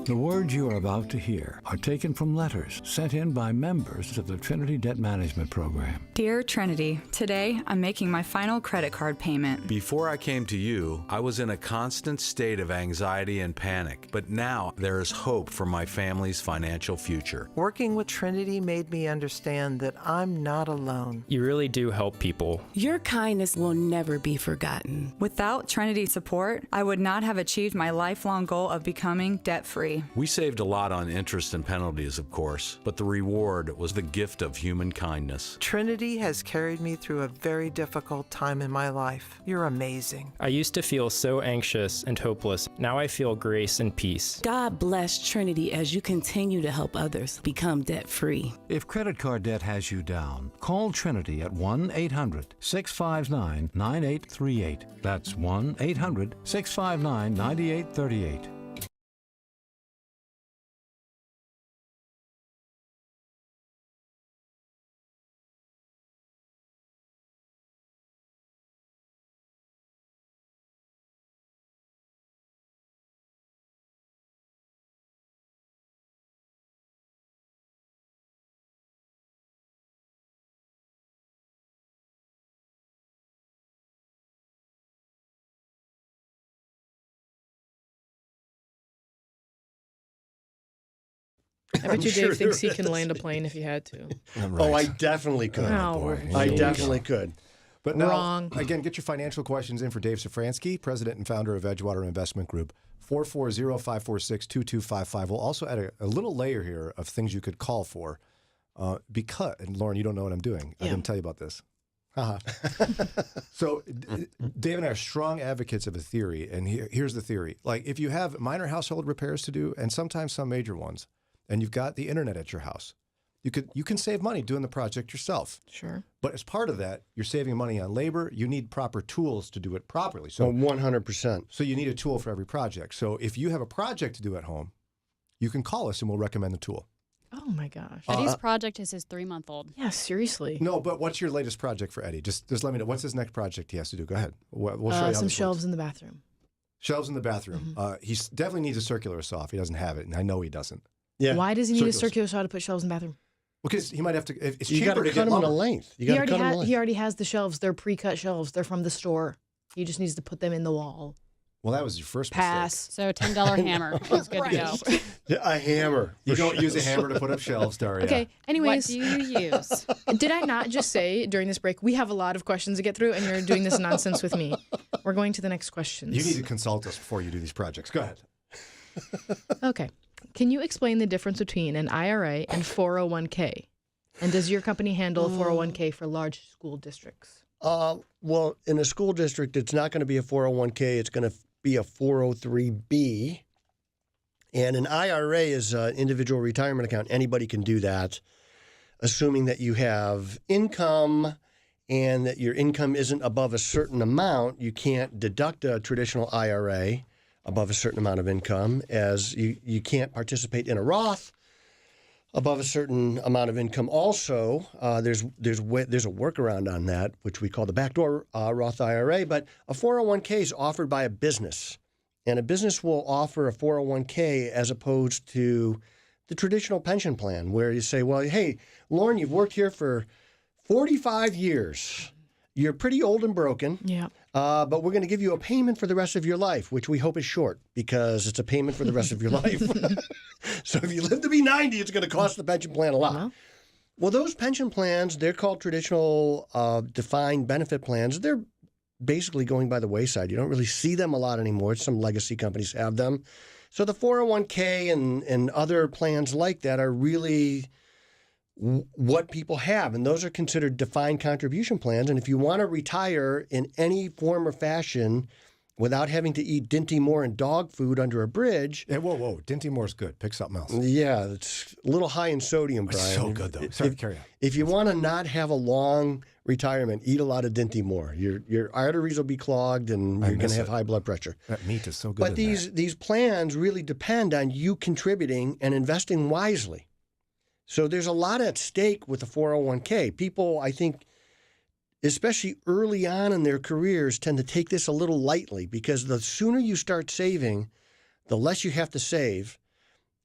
The words you are about to hear are taken from letters sent in by members of the Trinity Debt Management Program. Dear Trinity, today I'm making my final credit card payment. Before I came to you, I was in a constant state of anxiety and panic, but now there is hope for my family's financial future. Working with Trinity made me understand that I'm not alone. You really do help people. Your kindness will never be forgotten. Without Trinity support, I would not have achieved my lifelong goal of becoming debt-free. We saved a lot on interest and penalties, of course, but the reward was the gift of human kindness. Trinity has carried me through a very difficult time in my life. You're amazing. I used to feel so anxious and hopeless. Now I feel grace and peace. God bless Trinity as you continue to help others become debt-free. If credit card debt has you down, call Trinity at 1-800-659-9838. That's 1-800-659-9838. I bet you Dave thinks he can land a plane if he had to. Right. Oh, I definitely could. Oh, I definitely could. But now, Wrong. Again, get your financial questions in for Dave Szfranski, president and founder of Edgewater Investment Group. 440-546-2255. We'll also add a little layer here of things you could call for. Because, and Lauren, you don't know what I'm doing. I didn't tell you about this. Haha. So Dave and I are strong advocates of a theory, and here's the theory. Like, if you have minor household repairs to do, and sometimes some major ones, and you've got the internet at your house, you can save money doing the project yourself. Sure. But as part of that, you're saving money on labor. You need proper tools to do it properly. So 100%. So you need a tool for every project. So if you have a project to do at home, you can call us and we'll recommend the tool. Oh my gosh. Eddie's project is his 3-month-old. Yeah, seriously. No, but what's your latest project for Eddie? Just let me know. What's his next project he has to do? Go ahead. We'll show you how some this shelves works. in the bathroom. Shelves in the bathroom. He definitely needs a circular saw if he doesn't have it, and I know he doesn't. Yeah. Why does he need a circular saw to put shelves in the bathroom? Because he might have to. It's You cheaper got to to cut get them in a lumber. length. You He got to cut them in a length. already has the shelves. They're pre-cut shelves. They're from the store. He just needs to put them in the wall. Well, that was your first Pass. So $10 hammer is good to go. Yeah, a hammer. You don't use a hammer to put up shelves, Daria. Okay, anyways. What do you use? Did I not just say during this break, we have a lot of questions to get through, and you're doing this nonsense with me? We're going to the next questions. You need to consult us before you do these projects. Go ahead. Okay. Can you explain the difference between an IRA and 401k? And does your company handle 401k for large school districts? Well, in a school district, it's not going to be a 401k. It's going to be a 403b. And an IRA is an individual retirement account. Anybody can do that, assuming that you have income and that your income isn't above a certain amount. You can't deduct a traditional IRA above a certain amount of income, as you can't participate in a Roth above a certain amount of income. Also, there's a workaround on that, which we call the backdoor Roth IRA. But a 401k is offered by a business, and a business will offer a 401k as opposed to the traditional pension plan, where you say, well, hey, Lauren, you've worked here for 45 years. You're pretty old and broken. Yeah. But we're going to give you a payment for the rest of your life, which we hope is short because it's a payment for the rest of your life. So if you live to be 90, it's going to cost the pension plan a lot. Well, those pension plans, they're called traditional defined benefit plans. They're basically going by the wayside. You don't really see them a lot anymore. Some legacy companies have them. So the 401k and other plans like that are really what people have, and those are considered defined contribution plans. And if you want to retire in any form or fashion without having to eat Dinty Moore and dog food under a bridge. Yeah, whoa. Dinty Moore's good. Pick something else. Yeah, it's a little high in sodium, Brian. It's so good, though. Sorry, carry on. If you want to not have a long retirement, eat a lot of Dinty Moore. Your arteries will be clogged and you're going to have high blood pressure. That meat is so good. But these plans really depend on you contributing and investing wisely. So there's a lot at stake with the 401k. People, I think, especially early on in their careers, tend to take this a little lightly because the sooner you start saving, the less you have to save.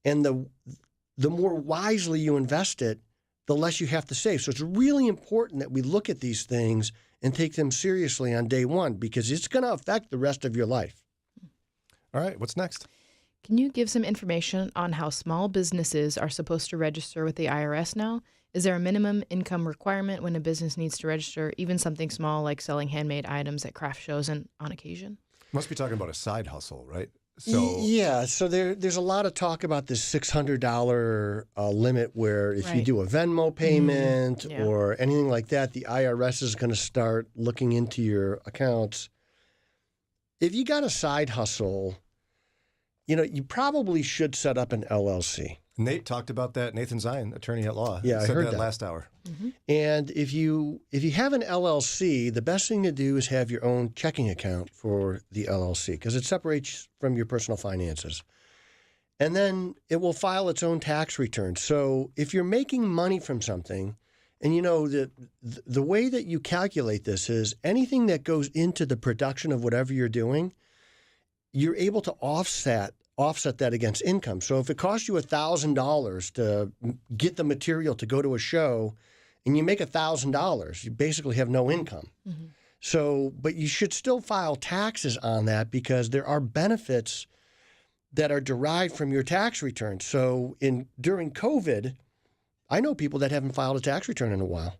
And the more wisely you invest it, the less you have to save. So it's really important that we look at these things and take them seriously on day one because it's going to affect the rest of your life. All right, what's next? Can you give some information on how small businesses are supposed to register with the IRS now? Is there a minimum income requirement when a business needs to register, even something small like selling handmade items at craft shows and on occasion? Must be talking about a side hustle, right? So yeah, so there's a lot of talk about this $600 limit where if you do a Venmo payment or anything like that, the IRS is going to start looking into your accounts. If you got a side hustle, you probably should set up an LLC. Nate talked about that. Nathan Zion, attorney at law, I said heard that that last hour. Mm-hmm. And if you have an LLC, the best thing to do is have your own checking account for the LLC because it separates from your personal finances. And then it will file its own tax return. So if you're making money from something, and the way that you calculate this is anything that goes into the production of whatever you're doing, you're able to offset that against income. So if it costs you $1,000 to get the material to go to a show and you make $1,000, you basically have no income. Mm-hmm. So, but you should still file taxes on that because there are benefits that are derived from your tax return. So during COVID, I know people that haven't filed a tax return in a while.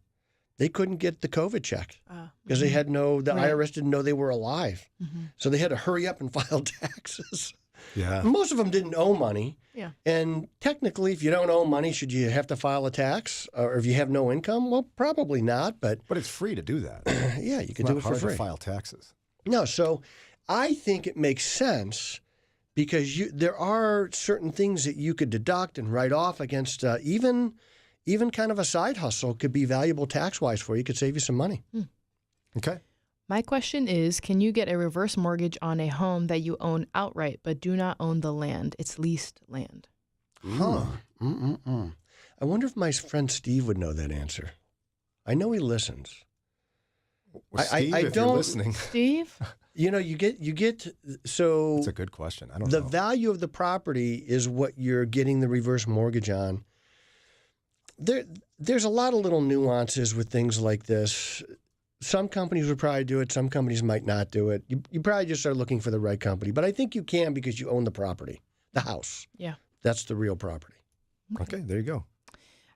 They couldn't get the COVID check because they had the IRS didn't know they were alive. Mm-hmm. So they had to hurry up and file taxes. Yeah. Most of them didn't owe money. Yeah. And technically, if you don't owe money, should you have to file a tax? Or if you have no income? Well, probably not. But it's free to do that. Yeah, you can do it for free. It's not hard to file taxes. No, so I think it makes sense because there are certain things that you could deduct and write off against even kind of a side hustle could be valuable tax-wise for you. It could save you some money. Okay. My question is, can you get a reverse mortgage on a home that you own outright but do not own the land? It's leased land. Huh. I wonder if my friend Steve would know that answer. I know he listens. Well, Steve, if you're listening. Steve? You get so... That's a good question. I don't know. The value of the property is what you're getting the reverse mortgage on. There's a lot of little nuances with things like this. Some companies would probably do it. Some companies might not do it. You probably just are looking for the right company. But I think you can because you own the property, the house. Yeah. That's the real property. Okay, there you go.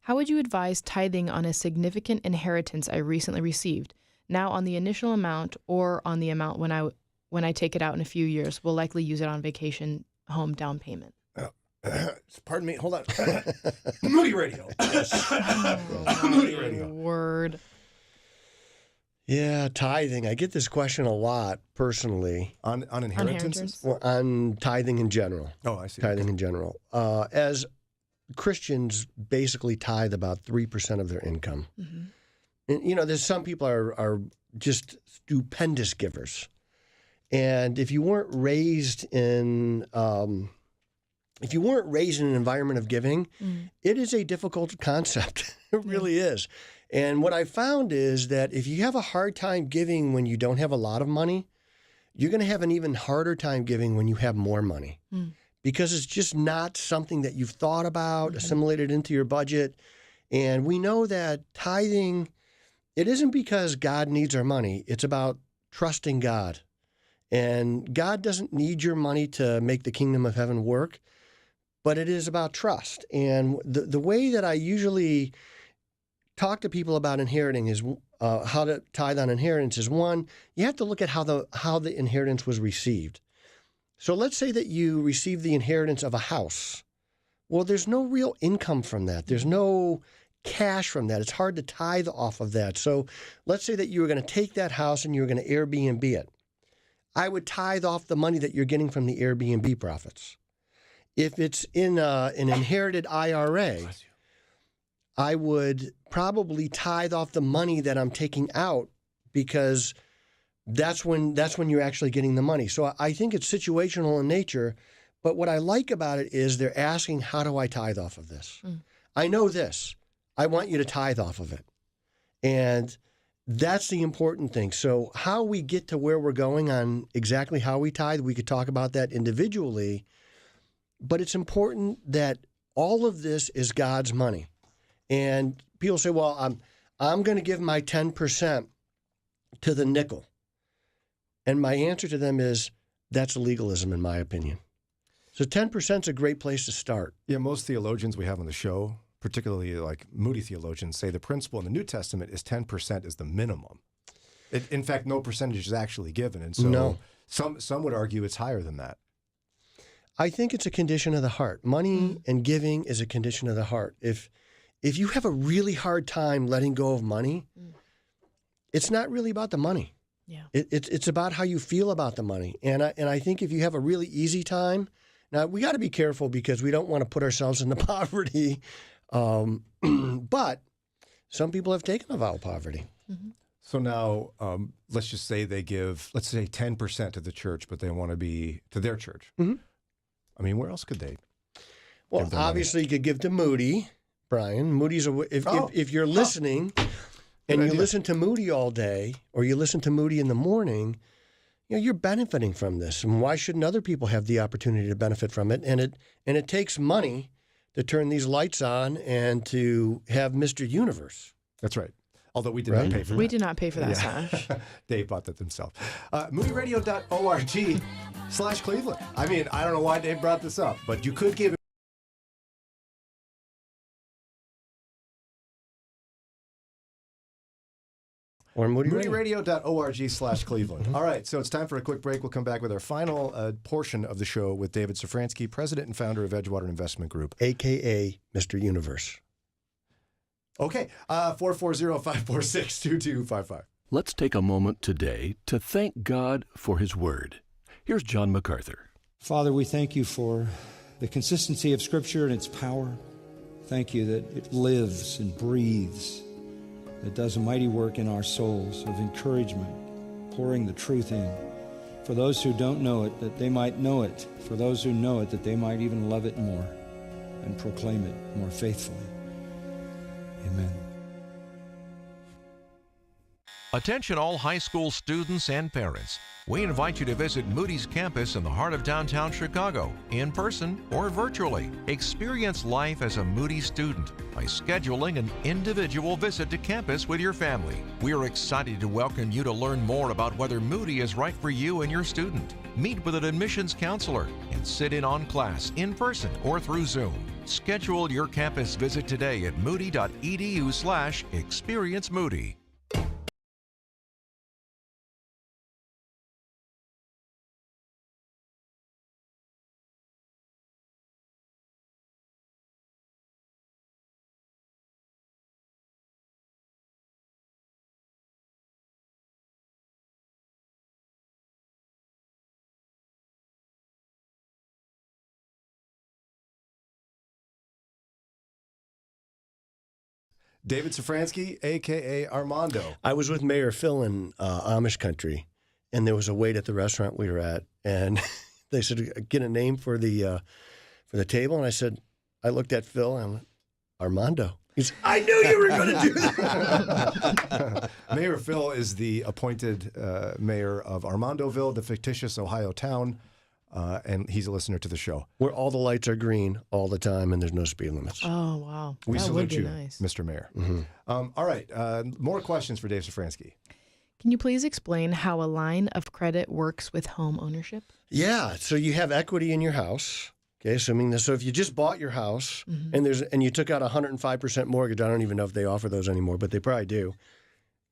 How would you advise tithing on a significant inheritance I recently received? Now on the initial amount or on the amount when I take it out in a few years, we'll likely use it on vacation home down payment. Pardon me. Hold on. Moody Radio. Moody Radio. Word. Yeah, tithing. I get this question a lot personally. On inheritances? Well, on tithing in general. Oh, I see. Tithing in general. As Christians basically tithe about 3% of their income. And, there's some people are just stupendous givers. And if you weren't raised in an environment of giving, it is a difficult concept. It really is. And what I found is that if you have a hard time giving when you don't have a lot of money, you're going to have an even harder time giving when you have more money. Because it's just not something that you've thought about, assimilated into your budget. And we know that tithing, it isn't because God needs our money. It's about trusting God. And God doesn't need your money to make the kingdom of heaven work, but it is about trust. And the way that I usually talk to people about inheriting is how to tithe on inheritance is, one, you have to look at how the inheritance was received. So let's say that you receive the inheritance of a house. Well, there's no real income from that. There's no cash from that. It's hard to tithe off of that. So let's say that you were going to take that house and you were going to Airbnb it. I would tithe off the money that you're getting from the Airbnb profits. If it's in an inherited IRA, I would probably tithe off the money that I'm taking out because that's when you're actually getting the money. So I think it's situational in nature. But what I like about it is they're asking, how do I tithe off of this? I know this. I want you to tithe off of it. And that's the important thing. So how we get to where we're going on exactly how we tithe, we could talk about that individually. But it's important that all of this is God's money. And people say, well, I'm going to give my 10% to the nickel. And my answer to them is, that's legalism, in my opinion. So 10% is a great place to start. Yeah, most theologians we have on the show, particularly like Moody theologians, say the principle in the New Testament is 10% is the minimum. In fact, no percentage is actually given. And so some would argue it's higher than that. I think it's a condition of the heart. Money and giving is a condition of the heart. If you have a really hard time letting go of money, it's not really about the money. Yeah. It's about how you feel about the money. And I think if you have a really easy time, now we got to be careful because we don't want to put ourselves into poverty. But some people have taken a vow of poverty. So now let's just say they give, let's say 10% to the church, but they want to be to their church. I mean, where else could they? Well, obviously you could give to Moody, Brian. Moody's if you're listening and you listen to Moody all day, or you listen to Moody in the morning, you're benefiting from this. And why shouldn't other people have the opportunity to benefit from it? And it takes money to turn these lights on and to have Mr. Universe. That's right. Although we did not pay for that. We did not pay for that, Sash. Dave bought that himself. MoodyRadio.org/Cleveland. I mean, I don't know why Dave brought this up, but you could give or MoodyRadio.org/Cleveland. All right, so it's time for a quick break. We'll come back with our final portion of the show with David Szfranski, president and founder of Edgewater Investment Group. A.K.A. Mr. Universe. Okay, 440-546-2255. Let's take a moment today to thank God for His Word. Here's John MacArthur. Father, we thank you for the consistency of Scripture and its power. Thank you that it lives and breathes. It does a mighty work in our souls of encouragement, pouring the truth in. For those who don't know it, that they might know it. For those who know it, that they might even love it more and proclaim it more faithfully. Amen. Attention all high school students and parents. We invite you to visit Moody's campus in the heart of downtown Chicago, in person or virtually. Experience life as a Moody student by scheduling an individual visit to campus with your family. We are excited to welcome you to learn more about whether Moody is right for you and your student. Meet with an admissions counselor and sit in on class in person or through Zoom. Schedule your campus visit today at moody.edu/experience Moody. David Szfranski, a.k.a. Armando. I was with Mayor Phil in Amish country, and there was a wait at the restaurant we were at, and they said, get a name for the table. And I looked at Phil, and I went, Armando. He said, I knew you were going to do that. Mayor Phil is the appointed mayor of Armandoville, the fictitious Ohio town, and he's a listener to the show. Where all the lights are green all the time and there's no speed limits. Oh, wow. We that salute would be you, nice. Mr. Mayor. Mm-hmm. All right, more questions for Dave Szfranski. Can you please explain how a line of credit works with home ownership? Yeah, so you have equity in your house. Okay, so if you just bought your house and you took out a 105% mortgage, I don't even know if they offer those anymore, but they probably do.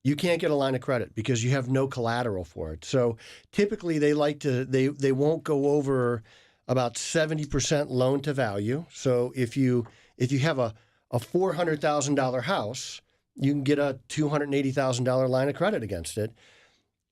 You can't get a line of credit because you have no collateral for it. So typically they won't go over about 70% loan to value. So if you have a $400,000 house, you can get a $280,000 line of credit against it.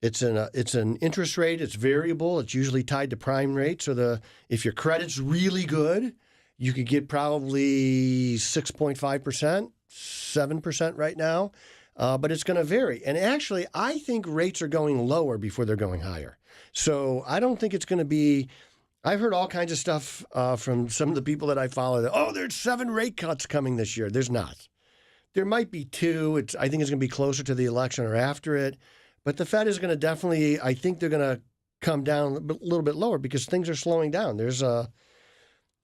It's an interest rate. It's variable. It's usually tied to prime rate. So if your credit's really good, you could get probably 6.5%, 7% right now. But it's going to vary. And actually, I think rates are going lower before they're going higher. So I don't think it's going to be – I've heard all kinds of stuff from some of the people that I follow. That, there's 7 rate cuts coming this year. There's not. There might be 2. I think it's going to be closer to the election or after it. But the Fed is going to definitely – I think they're going to come down a little bit lower because things are slowing down. There's a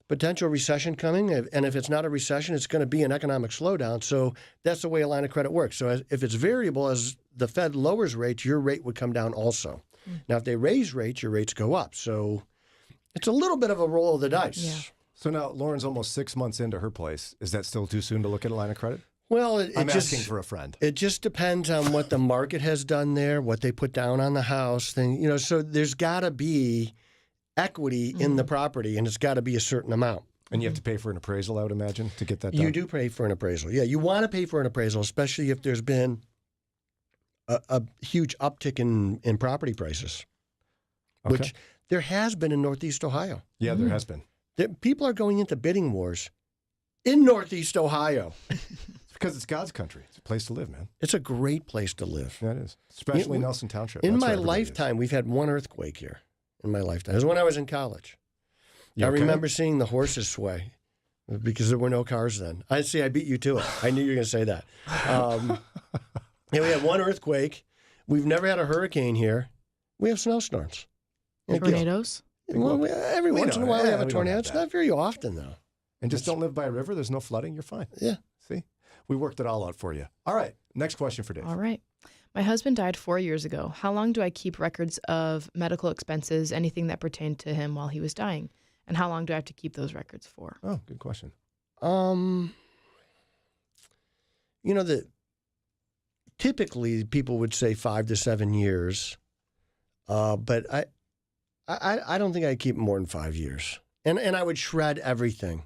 potential recession coming, and if it's not a recession, it's going to be an economic slowdown. So that's the way a line of credit works. So if it's variable, as the Fed lowers rates, your rate would come down also. Now, if they raise rates, your rates go up. So it's a little bit of a roll of the dice. Yeah. So now Lauren's almost 6 months into her place. Is that still too soon to look at a line of credit? Well, I'm asking for a friend. It just depends on what the market has done there, what they put down on the house thing. So there's got to be equity in the property, and it's got to be a certain amount. And you have to pay for an appraisal, I would imagine, to get that done? You do pay for an appraisal. Yeah, you want to pay for an appraisal, especially if there's been a huge uptick in property prices, which there has been in Northeast Ohio. Yeah, there has been. People are going into bidding wars in Northeast Ohio. It's because it's God's country. It's a place to live, man. It's a great place to live. Yeah, it is, especially Nelson Township. In my lifetime, we've had one earthquake here. In my lifetime. It was when I was in college. I remember seeing the horses sway because there were no cars then. I beat you to it. I knew you were going to say that. We had one earthquake. We've never had a hurricane here. We have snowstorms. Tornadoes? Well, every once in a while we have a tornado. It's not very often, though. And just don't live by a river. There's no flooding. You're fine. Yeah. See? We worked it all out for you. All right. Next question for Dave. All right. My husband died 4 years ago. How long do I keep records of medical expenses, anything that pertained to him while he was dying? And how long do I have to keep those records for? Oh, good question. Typically people would say 5 to 7 years, but I don't think I'd keep more than 5 years. And I would shred everything.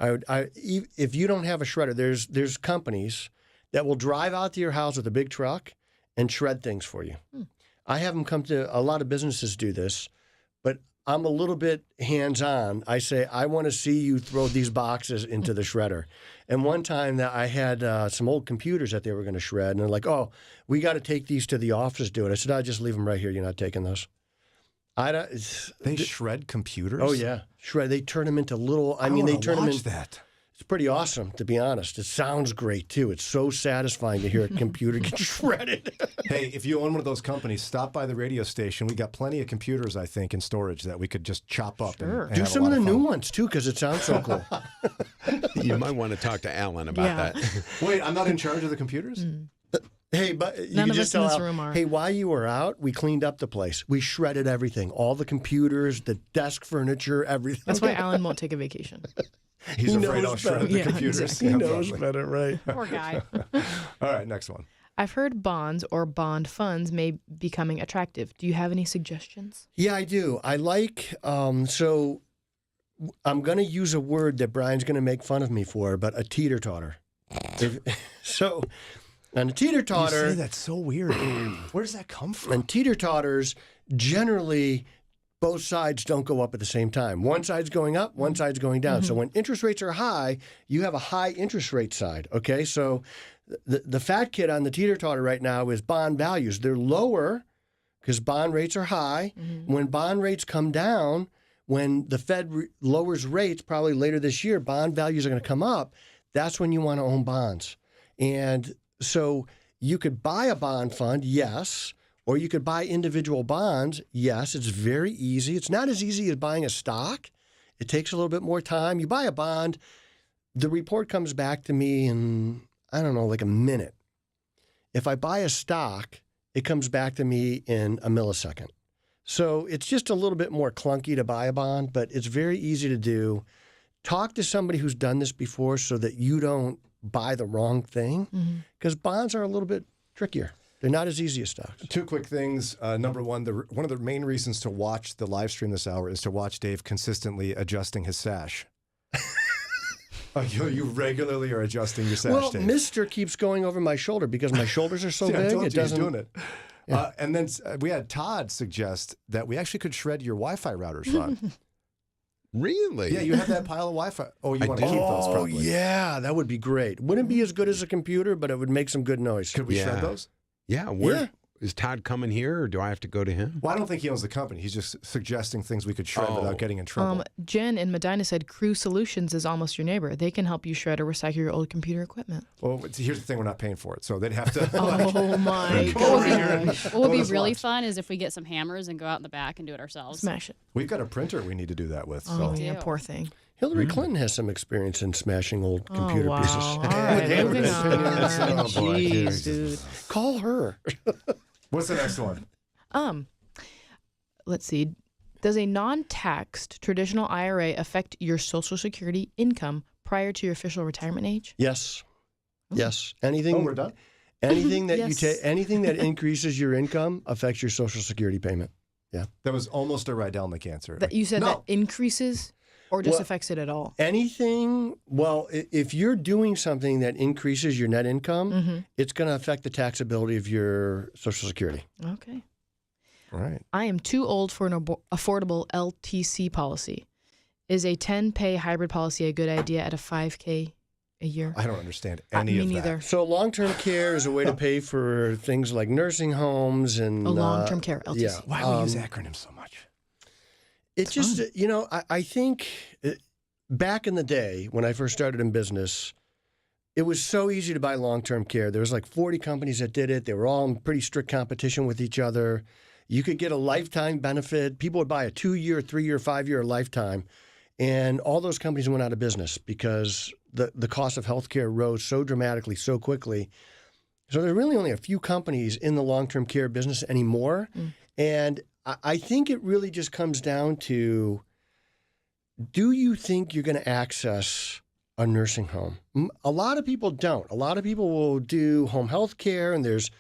If you don't have a shredder, there's companies that will drive out to your house with a big truck and shred things for you. I have them come to, a lot of businesses do this, but I'm a little bit hands-on. I say, I want to see you throw these boxes into the shredder. And one time that I had some old computers that they were going to shred, and they're like, we got to take these to the office to do it. I said, I'll just leave them right here. You're not taking those. They shred computers? Oh, yeah. Shred. They turn them into little, they turn them into that. It's pretty awesome, to be honest. It sounds great, too. It's so satisfying to hear a computer get shredded. Hey, if you own one of those companies, stop by the radio station. We got plenty of computers, I think, in storage that we could just chop up. Sure. And do have some a of lot the fun. new ones, too, because it sounds so cool. You might want to talk to Alan about that. Wait, I'm not in charge of the computers? Hey, but you None can of just us in tell this Al, room are. hey, while you were out, we cleaned up the place. We shredded everything. All the computers, the desk furniture, everything. That's why Alan won't take a vacation. He's He afraid knows I'll shred better. the computers. Exactly. He Yeah, knows probably. better, right? Poor guy. All right, next one. I've heard bonds or bond funds may be becoming attractive. Do you have any suggestions? Yeah, I do. I like, so I'm going to use a word that Brian's going to make fun of me for, but a teeter-totter. So, and a teeter-totter. You say that's so weird. Where does that come from? And teeter-totters generally both sides don't go up at the same time. One side's going up, one side's going down. So when interest rates are high, you have a high interest rate side, okay? So the fat kid on the teeter-totter right now is bond values. They're lower because bond rates are high. When bond rates come down, when the Fed lowers rates probably later this year, bond values are going to come up. That's when you want to own bonds. And so you could buy a bond fund, yes, or you could buy individual bonds. Yes, it's very easy. It's not as easy as buying a stock. It takes a little bit more time. You buy a bond, the report comes back to me in, I don't know, like a minute. If I buy a stock, it comes back to me in a millisecond. So it's just a little bit more clunky to buy a bond, but it's very easy to do. Talk to somebody who's done this before so that you don't buy the wrong thing, because bonds are a little bit trickier. They're not as easy as stocks. Two quick things. Number one, one of the main reasons to watch the live stream this hour is to watch Dave consistently adjusting his sash. You regularly are adjusting your sash, Well, Dave. Mister keeps going over my shoulder because my shoulders are so See, I big. told It you he's doesn't. doing it. Yeah. And then we had Todd suggest that we actually could shred your Wi-Fi routers, Ron. Really? Yeah, you have that pile of Wi-Fi. Oh, you want to keep those Oh, probably. yeah, that would be great. Wouldn't be as good as a computer, but it would make some good noise. Could we shred those? Yeah. Is Todd coming here, or do I have to go to him? Well, I don't think he owns the company. He's just suggesting things we could shred without getting in trouble. Jen in Medina said Crew Solutions is almost your neighbor. They can help you shred or recycle your old computer equipment. Well, here's the thing. We're not paying for it, so they'd have to. Oh, my come over here and What would be bonus really watch. fun is if we get some hammers and go out in the back and do it ourselves. Smash it. We've got a printer we need to do that with. Oh, So. yeah, poor thing. Hillary Clinton has some experience in smashing old computer wow. pieces. All right, moving on. Oh, boy. Jeez, dude. Call her. What's the next one? Let's see. Does a non-taxed traditional IRA affect your Social Security income prior to your official retirement age? Yes. Yes. Anything. Oh, we're done? Anything that you Yes. take, anything that increases your income affects your Social Security payment. Yeah. That was almost a Rydelnik answer. That you said that increases or just affects it at all? Anything, well, if you're doing something that increases your net income, it's going to affect the taxability of your Social Security. Okay. All right. I am too old for an affordable LTC policy. Is a 10-pay hybrid policy a good idea at a $5K a year? I don't understand any of me that. neither. So long-term care is a way to pay for things like nursing homes and long-term care, LTC. Yeah. Why do we use acronyms so much? It just, I think back in the day when I first started in business, it was so easy to buy long-term care. There was like 40 companies that did it. They were all in pretty strict competition with each other. You could get a lifetime benefit. People would buy a 2-year, 3-year, 5-year lifetime. And all those companies went out of business because the cost of healthcare rose so dramatically, so quickly. So there are really only a few companies in the long-term care business anymore. And I think it really just comes down to, do you think you're going to access a nursing home? A lot of people don't. A lot of people will do home health care, and there's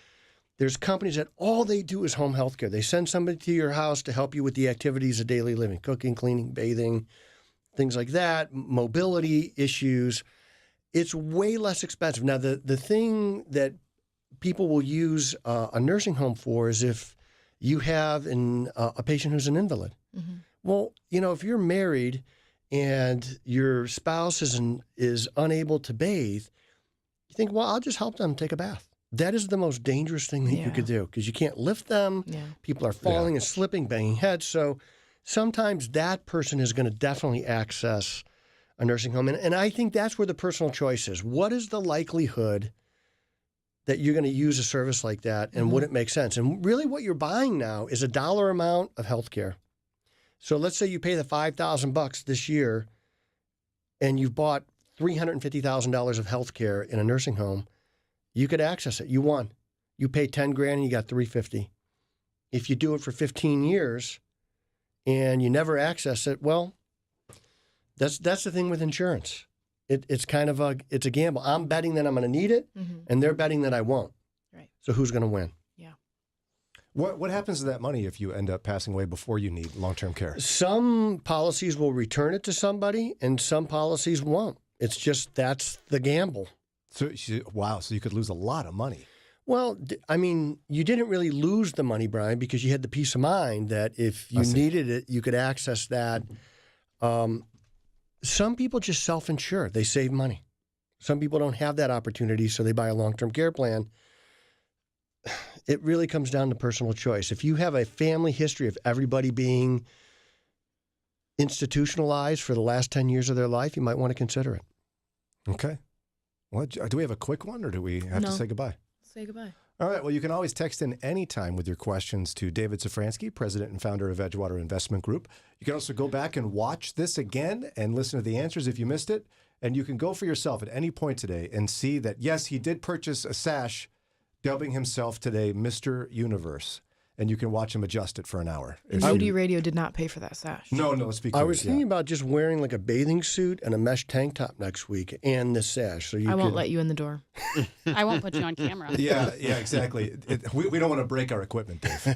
companies that all they do is home health care. They send somebody to your house to help you with the activities of daily living, cooking, cleaning, bathing, things like that, mobility issues. It's way less expensive. Now, the thing that people will use a nursing home for is if you have a patient who's an invalid. Well, if you're married and your spouse is unable to bathe, you think, well, I'll just help them take a bath. That is the most dangerous thing that you could do because you can't lift them. Yeah. People are falling and slipping, banging heads. So sometimes that person is going to definitely access a nursing home. And I think that's where the personal choice is. What is the likelihood that you're going to use a service like that, and would it make sense? And really what you're buying now is a dollar amount of health care. So let's say you pay the $5,000 this year and you've bought $350,000 of health care in a nursing home. You could access it. You won. You pay $10,000 and you got $350,000. If you do it for 15 years and you never access it, well, that's the thing with insurance. It's kind of a gamble. I'm betting that I'm going to need it, and they're betting that I won't. Right. So who's going to win? Yeah. What happens to that money if you end up passing away before you need long-term care? Some policies will return it to somebody, and some policies won't. It's just that's the gamble. So, wow, so you could lose a lot of money. Well, I mean, you didn't really lose the money, Brian, because you had the peace of mind that if you needed it, you could access that. Some people just self-insure. They save money. Some people don't have that opportunity, so they buy a long-term care plan. It really comes down to personal choice. If you have a family history of everybody being institutionalized for the last 10 years of their life, you might want to consider it. Okay. Well, do we have a quick one, or do we have to say goodbye? Say goodbye. All right. Well, you can always text in anytime with your questions to David Szfranski, president and founder of Edgewater Investment Group. You can also go back and watch this again and listen to the answers if you missed it. And you can go for yourself at any point today and see that, yes, he did purchase a sash, dubbing himself today Mr. Universe. And you can watch him adjust it for an hour. Moody Radio did not pay for that sash. No, let's be clear. I was thinking about just wearing like a bathing suit and a mesh tank top next week and this sash. So I won't let you in the door. I won't put you on camera. Yeah, exactly. We don't want to break our equipment, Dave.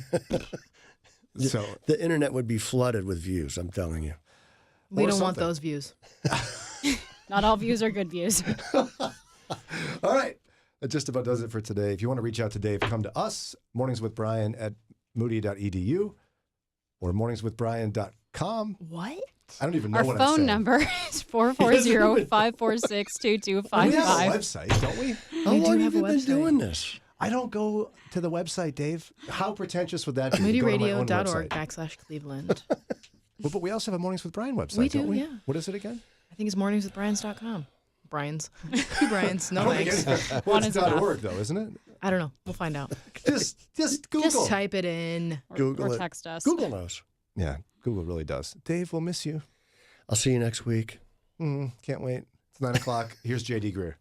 So the internet would be flooded with views, I'm telling you. We don't want those views. Not all views are good views. All right. That just about does it for today. If you want to reach out to Dave, come to us, Mornings with Brian at moody.edu or morningswithbrian.com. What? I don't even know Our what I'm saying. phone number is 440-546-2255. We have a website, don't we? How long have you been doing this? I don't go to the website, Dave. How pretentious would that be? moodyradio.org/Cleveland. Well, but we also have a Mornings with Brian website, We do, don't we? yeah. What is it again? I think it's morningswithbrians.com. Brian's. Two Brian's. No thanks. Well, it's .org, though, isn't it? I don't know. We'll find out. Just Google. Just type it in. Google or it. text us. Google knows. Yeah, Google really does. Dave, we'll miss you. I'll see you next week. Can't wait. It's 9 o'clock. Here's J.D. Greer.